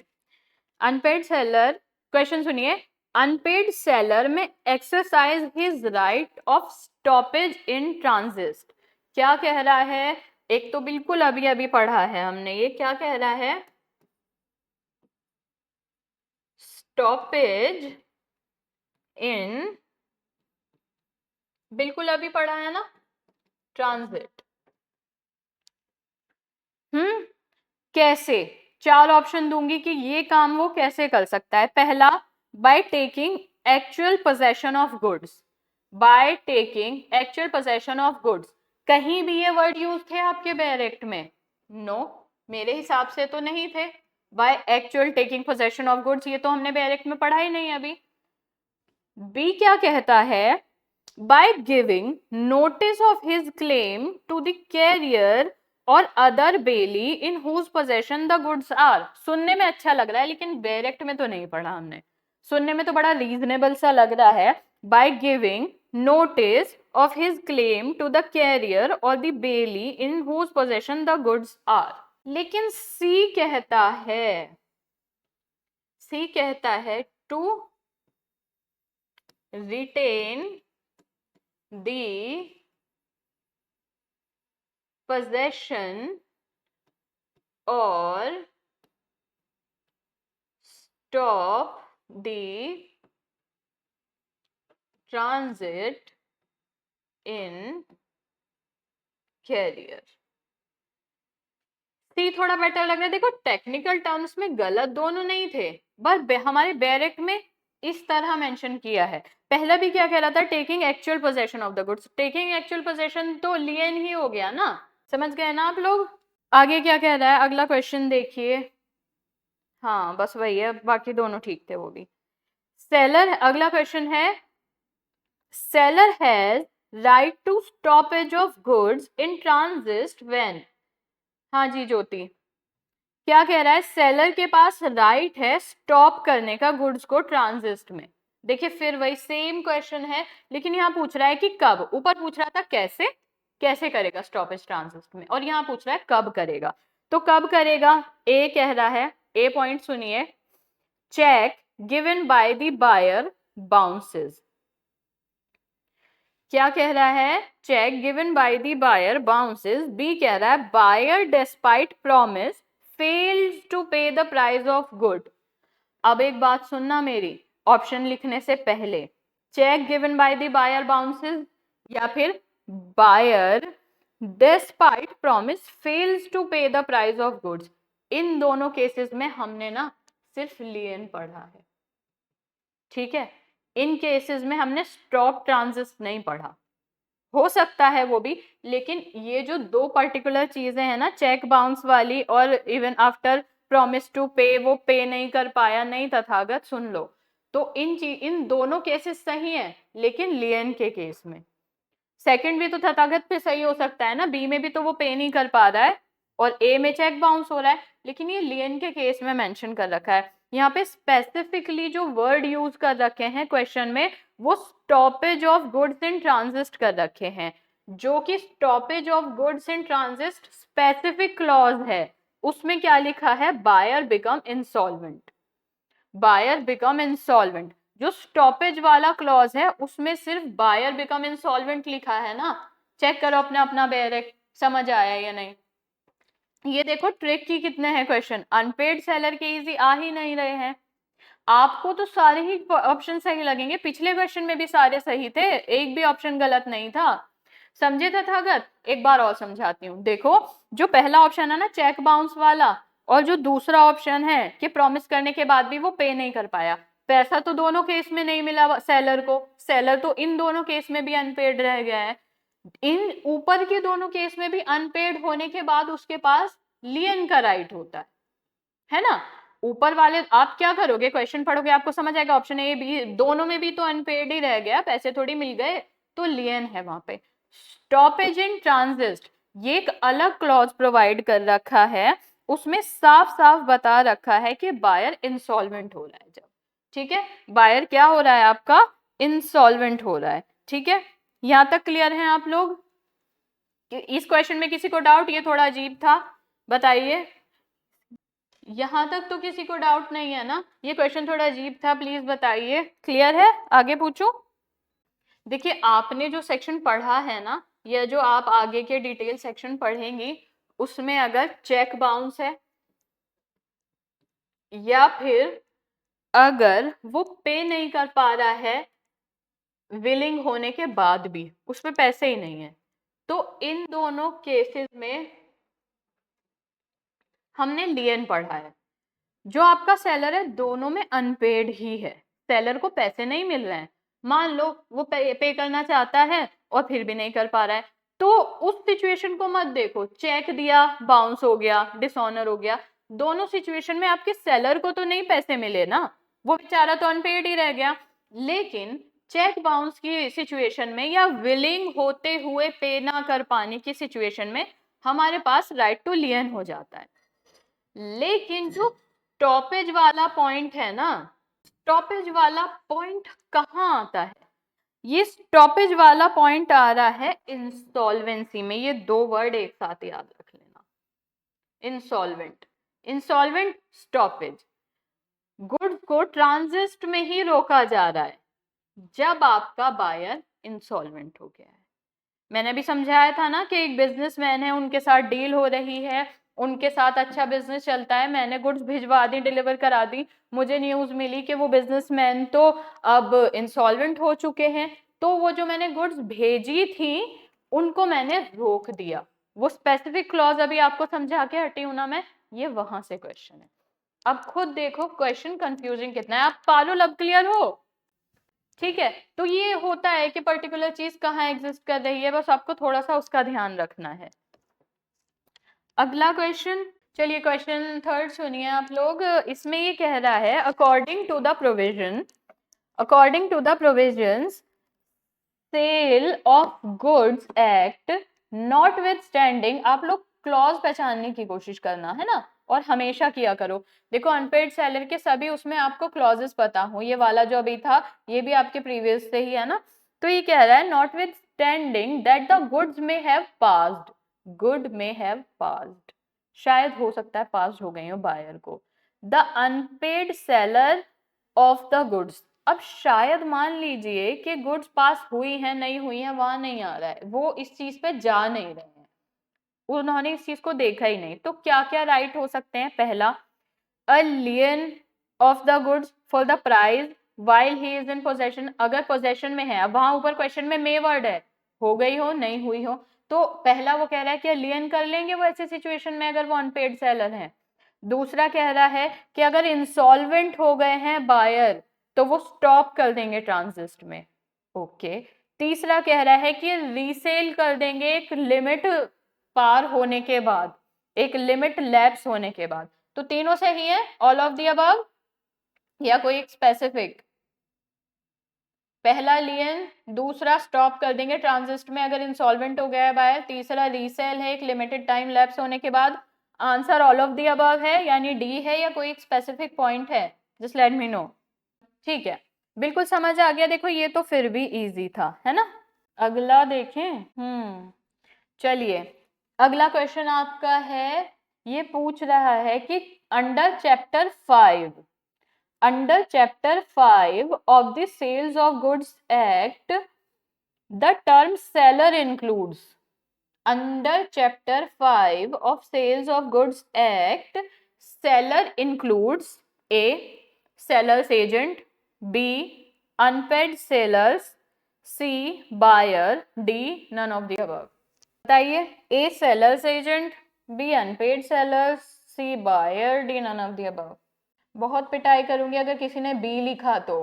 अनपेड सेलर, क्वेश्चन सुनिए। अनपेड सेलर में exercise his right of stoppage in transit. क्या कह रहा है? एक तो बिल्कुल अभी अभी पढ़ा है हमने, ये क्या कह रहा है? स्टॉपेज इन, बिल्कुल अभी पढ़ा है ना, ट्रांजिट। कैसे? चार ऑप्शन दूंगी कि ये काम वो कैसे कर सकता है। पहला, by taking actual possession of goods. By taking actual possession of goods, कहीं भी ये वर्ड यूज थे आपके डायरेक्ट में? नो, मेरे हिसाब से तो नहीं थे। By actual taking possession of goods ये तो हमने डायरेक्ट में पढ़ा ही नहीं अभी। बी क्या कहता है? By giving notice of his claim to the carrier और other bailee in whose possession the goods are. सुनने में अच्छा लग रहा है लेकिन डायरेक्ट में तो नहीं पढ़ा हमने, सुनने में तो बड़ा रीजनेबल सा लग रहा है। By giving notice of his claim to the carrier और the bailee in whose possession the goods are. लेकिन सी कहता है, सी कहता है to retain the possession or stop the transit in carrier। C थोड़ा बेटर लग रहा है। देखो टेक्निकल टर्म्स में गलत दोनों नहीं थे, बस हमारे डायरेक्ट में इस तरह मेंशन किया है। पहला भी क्या कह रहा था? Taking actual possession of the goods. Taking actual possession तो लियन ही हो गया ना, समझ गए ना आप लोग? आगे क्या कह रहा है? अगला क्वेश्चन देखिए। हाँ बस वही है, बाकी दोनों ठीक थे वो भी। सेलर, अगला क्वेश्चन है, seller has right to stoppage of goods in transit when. हाँ जी ज्योति, क्या कह रहा है? सेलर के पास राइट है स्टॉप करने का गुड्स को ट्रांजिट में। देखिए फिर वही सेम क्वेश्चन है, लेकिन यहाँ पूछ रहा है कि कब। ऊपर पूछ रहा था कैसे, कैसे करेगा स्टॉपेज ट्रांजिट में, और यहाँ पूछ रहा है कब करेगा। तो कब करेगा? ए कह रहा है, ए पॉइंट सुनिए, cheque given by the buyer bounces. क्या कह रहा है? Cheque given by the buyer bounces. B कह रहा है buyer despite promise fails to pay the price of good. अब एक बात सुनना मेरी, ऑप्शन लिखने से पहले, cheque given by the buyer bounces या फिर buyer despite promise fails to pay the price of goods, इन दोनों केसेस में हमने ना सिर्फ लियन पढ़ा है, ठीक है? इन केसेस में हमने स्टॉप ट्रांजिट नहीं पढ़ा। हो सकता है वो भी, लेकिन ये जो दो पर्टिकुलर चीजें हैं ना, चेक बाउंस वाली और इवन आफ्टर प्रॉमिस टू पे, वो पे नहीं कर पाया, नहीं तथागत सुन लो। तो इन दोनों केसेस सही हैं, लेकिन लियन के केस में सेकंड भी तो तथागत पे सही हो सकता है ना, बी में भी तो वो पे नहीं कर पा रहा है और ए में चेक बाउंस हो रहा है, लेकिन ये लियन के केस में मेंशन कर रखा है। यहाँ पे स्पेसिफिकली जो वर्ड यूज कर रखे हैं क्वेश्चन में, वो stoppage of goods in transit कर रखे हैं, जो कि stoppage of goods in transit specific clause है। उसमें क्या लिखा है, buyer become insolvent, buyer become insolvent. जो स्टॉपेज वाला क्लॉज है उसमें सिर्फ बायर बिकम इंसॉल्वेंट लिखा है ना, चेक करो अपना अपना बैरिक, समझ आया या नहीं। ये देखो ट्रिक की कितने हैं क्वेश्चन, अनपेड सेलर के इजी आ ही नहीं रहे हैं। आपको तो सारे ही ऑप्शन सही लगेंगे, पिछले क्वेश्चन में भी सारे सही थे, एक भी ऑप्शन गलत नहीं था। समझे तथागत? एक बार और समझाती हूँ। देखो जो पहला ऑप्शन है ना चेक बाउंस वाला, और जो दूसरा ऑप्शन है कि प्रॉमिस करने के बाद भी वो पे नहीं कर पाया, पैसा तो दोनों केस में नहीं मिला सेलर को, सेलर तो इन दोनों केस में भी अनपेड रह गया है। इन ऊपर के दोनों केस में भी अनपेड होने के बाद उसके पास लियन का राइट होता है ना। ऊपर वाले आप क्या करोगे, क्वेश्चन पढ़ोगे आपको समझ आएगा, ऑप्शन ए बी दोनों में भी तो अनपेड ही रह गया, पैसे थोड़ी मिल गए, तो लियन है वहां पे। स्टॉपेज इन ट्रांजिट ये एक अलग क्लॉज प्रोवाइड कर रखा है, उसमें साफ साफ बता रखा है कि बायर इंसॉल्वेंट हो रहा है जब, ठीक है, बायर क्या हो रहा है आपका, इंसॉल्वेंट हो रहा है, ठीक है। यहां तक क्लियर है आप लोग? इस क्वेश्चन में किसी को डाउट, ये थोड़ा अजीब था, बताइए। यहां तक तो किसी को डाउट नहीं है ना, ये क्वेश्चन थोड़ा अजीब था, प्लीज बताइए, क्लियर है, आगे पूछूं? देखिए आपने जो सेक्शन पढ़ा है ना, या जो आप आगे के डिटेल सेक्शन पढ़ेंगी, उसमें अगर चेक बाउंस है या फिर अगर वो पे नहीं कर पा रहा है विलिंग होने के बाद भी, उसमें पैसे ही नहीं है, तो इन दोनों केसेस में हमने लियन पढ़ा है। जो आपका सेलर है दोनों में अनपेड ही है, सेलर को पैसे नहीं मिल रहे हैं, मान लो वो पे करना चाहता है और फिर भी नहीं कर पा रहा है, तो उस सिचुएशन को मत देखो, चेक दिया बाउंस हो गया, डिसऑनर हो गया, दोनों सिचुएशन में आपके सेलर को तो नहीं पैसे मिले ना, वो बेचारा तो अनपेड ही रह गया। लेकिन चेक बाउंस की सिचुएशन में या विलिंग होते हुए पे ना कर पाने की सिचुएशन में हमारे पास राइट टू लियन हो जाता है। लेकिन जो स्टॉपेज वाला पॉइंट है ना, स्टॉपेज वाला पॉइंट कहाँ आता है, ये स्टॉपेज वाला पॉइंट आ रहा है इंसॉल्वेंसी में, ये दो वर्ड एक साथ याद रख लेना, इंसॉल्वेंट, इंसॉल्वेंट, स्टॉपेज। गुड्स को ट्रांजिट में ही रोका जा रहा है जब आपका बायर इंसॉल्वेंट हो गया है। मैंने भी समझाया था ना कि एक बिजनेसमैन है, उनके साथ डील हो रही है, उनके साथ अच्छा बिजनेस चलता है, मैंने गुड्स भिजवा दी, डिलीवर करा दी, मुझे न्यूज मिली कि वो बिजनेसमैन तो अब इंसॉल्वेंट हो चुके हैं, तो वो जो मैंने गुड्स भेजी थी उनको मैंने रोक दिया। वो स्पेसिफिक क्लॉज अभी आपको समझा के हटी हूं ना मैं, ये वहां से क्वेश्चन है। अब खुद देखो क्वेश्चन कंफ्यूजिंग कितना है, आप पारुल अब क्लियर हो? ठीक है, तो ये होता है कि पर्टिकुलर चीज कहाँ एग्जिस्ट कर रही है, बस आपको थोड़ा सा उसका ध्यान रखना है। अगला क्वेश्चन, चलिए क्वेश्चन थर्ड सुनिए आप लोग, इसमें ये कह रहा है according to the provision, according to the provisions sale of goods act notwithstanding, आप लोग क्लॉज पहचानने की कोशिश करना है ना, और हमेशा किया करो। देखो अनपेड सेलर के सभी उसमें आपको क्लॉजेस पता हो, ये वाला जो अभी था ये भी आपके प्रीवियस से ही है ना। तो ये कह रहा है not with standing that the goods में हैव पास्ड, गुड में हैव पास्ड, शायद हो सकता है पास हो गई हो बायर को, the unpaid seller of the goods, अब शायद मान लीजिए कि गुड्स पास हुई है नहीं हुई है वहां नहीं आ रहा है, वो इस चीज पे जा नहीं रहे हैं, उन्होंने इस चीज को देखा ही नहीं, तो क्या क्या राइट हो सकते हैं, पहला a lien of the goods for the price while he is in possession, अगर पोजेशन में है, अब वहां ऊपर क्वेश्चन में मे वर्ड है, हो गई हो नहीं हुई हो, तो पहला वो कह रहा है कि लियन कर लेंगे वो ऐसे सिचुएशन में अगर वो अनपेड सेलर है। दूसरा कह रहा है कि अगर इंसॉल्वेंट हो गए हैं बायर तो वो स्टॉप कर देंगे ट्रांजिट में, ओके। तीसरा कह रहा है कि रीसेल कर देंगे एक लिमिट पार होने के बाद, एक लिमिट लैप्स होने के बाद, तो तीनों सही है, ऑल ऑफ द अबव या कोई एक स्पेसिफिक? पहला लियन, दूसरा स्टॉप कर देंगे ट्रांजिस्ट में अगर इंसॉल्वेंट हो गया है बायर, तीसरा रीसेल है एक लिमिटेड टाइम लैप्स होने के बाद। Answer all of the above है यानी डी है या कोई एक स्पेसिफिक पॉइंट है? Just let me know. ठीक है, बिल्कुल समझ आ गया। देखो ये तो फिर भी इजी था, है ना। अगला देखें। चलिए, अगला क्वेश्चन आपका है, ये पूछ रहा है कि under chapter 5 of the Sales of Goods Act, the term seller includes. Under Chapter 5 of Sales of Goods Act, seller includes A. Seller's agent, B. Unpaid sellers, C. Buyer, D. None of the above. बताइए, A. Seller's agent, B. Unpaid sellers, C. Buyer, D. None of the above. बहुत पिटाई करूंगी अगर किसी ने बी लिखा तो।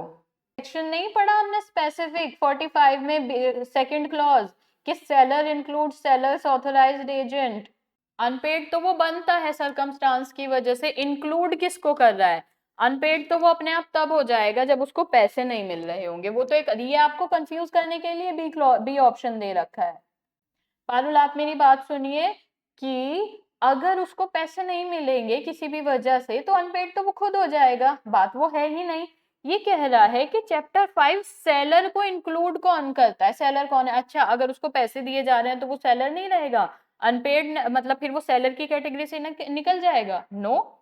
सेक्शन नहीं पढ़ा हमने स्पेसिफिक 45 में सेकंड क्लॉज कि seller include sellers authorised agent. Unpaid तो वो बनता है सरकमस्टांस की वजह से, इंक्लूड किसको कर रहा है? अनपेड तो वो अपने आप तब हो जाएगा जब उसको पैसे नहीं मिल रहे होंगे। वो तो एक, ये आपको कंफ्यूज करने के लिए बी ऑप्शन दे रखा है। पारुल आप मेरी बात सुनिए कि अगर उसको पैसे नहीं मिलेंगे किसी भी वजह से तो अनपेड तो वो खुद हो जाएगा, बात वो है ही नहीं। ये कह रहा है कि चैप्टर 5 सेलर को इंक्लूड कौन करता है? सेलर कौन है? अच्छा, अगर उसको पैसे दिए जा रहे हैं तो वो सेलर नहीं रहेगा, अनपेड मतलब फिर वो सेलर की कैटेगरी से निकल जाएगा? नो,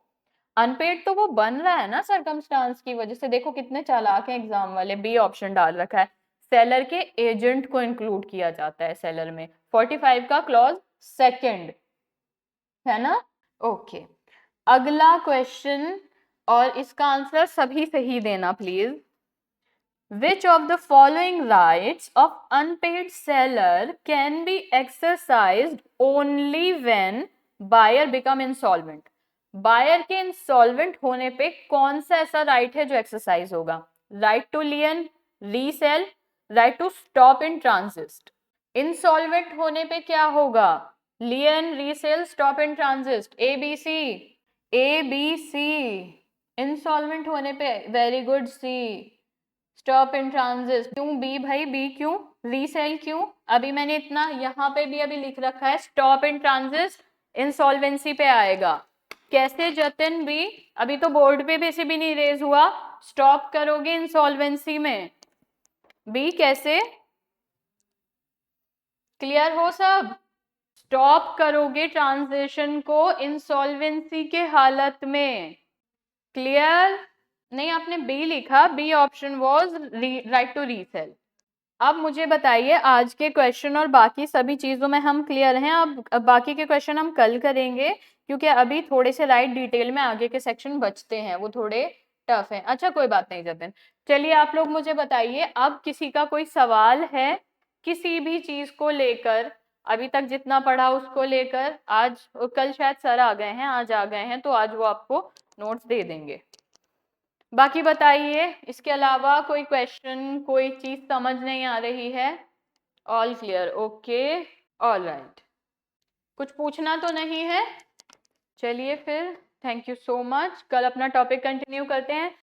अनपेड तो वो बन रहा है ना सरकमस्टांस की वजह से। देखो कितने चालाक हैं एग्जाम वाले, बी ऑप्शन डाल रखा है, सेलर के एजेंट को इंक्लूड किया जाता है सेलर में, 45 का क्लॉज सेकंड, है ना। ओके, अगला क्वेश्चन, और इसका आंसर सभी सही देना please. Which of the following rights of unpaid seller can be exercised only when buyer become insolvent? Buyer के इंसॉल्वेंट होने पे कौन सा ऐसा राइट है जो एक्सरसाइज होगा? Right to lien, resale, right to stop in transit. Insolvent होने पे क्या होगा? Lien, resale, stop in transit, A B C. A B C insolvent होने पे, very good, C stop in transit. क्यों बी भाई, बी क्यों? रीसेल क्यों? अभी मैंने इतना यहाँ पे भी अभी लिख रखा है, स्टॉप इन ट्रांजिस्ट इंसॉल्वेंसी पे आएगा। कैसे जतिन बी? अभी तो बोर्ड पे भी भी नहीं रेज हुआ, स्टॉप करोगे इंसॉल्वेंसी में, बी कैसे? क्लियर हो सब? स्टॉप करोगे ट्रांजेक्शन को इंसॉल्वेंसी के हालत में। क्लियर? नहीं, आपने बी लिखा, B option was right to resell. अब मुझे बताइए, आज के क्वेश्चन और बाकी सभी चीजों में हम क्लियर हैं? अब बाकी के क्वेश्चन हम कल करेंगे क्योंकि अभी थोड़े से राइट डिटेल में आगे के सेक्शन बचते हैं, वो थोड़े टफ हैं। अच्छा कोई बात नहीं जतिन, चलिए आप लोग मुझे बताइए, अब किसी का कोई सवाल है किसी भी चीज को लेकर? अभी तक जितना पढ़ा उसको लेकर, आज कल शायद सर आ गए हैं, आज आ गए हैं तो आज वो आपको नोट्स दे देंगे। बाकी बताइए, इसके अलावा कोई क्वेश्चन, कोई चीज समझ नहीं आ रही है? All clear, okay, all right, कुछ पूछना तो नहीं है? चलिए फिर, थैंक यू सो मच। कल अपना टॉपिक कंटिन्यू करते हैं।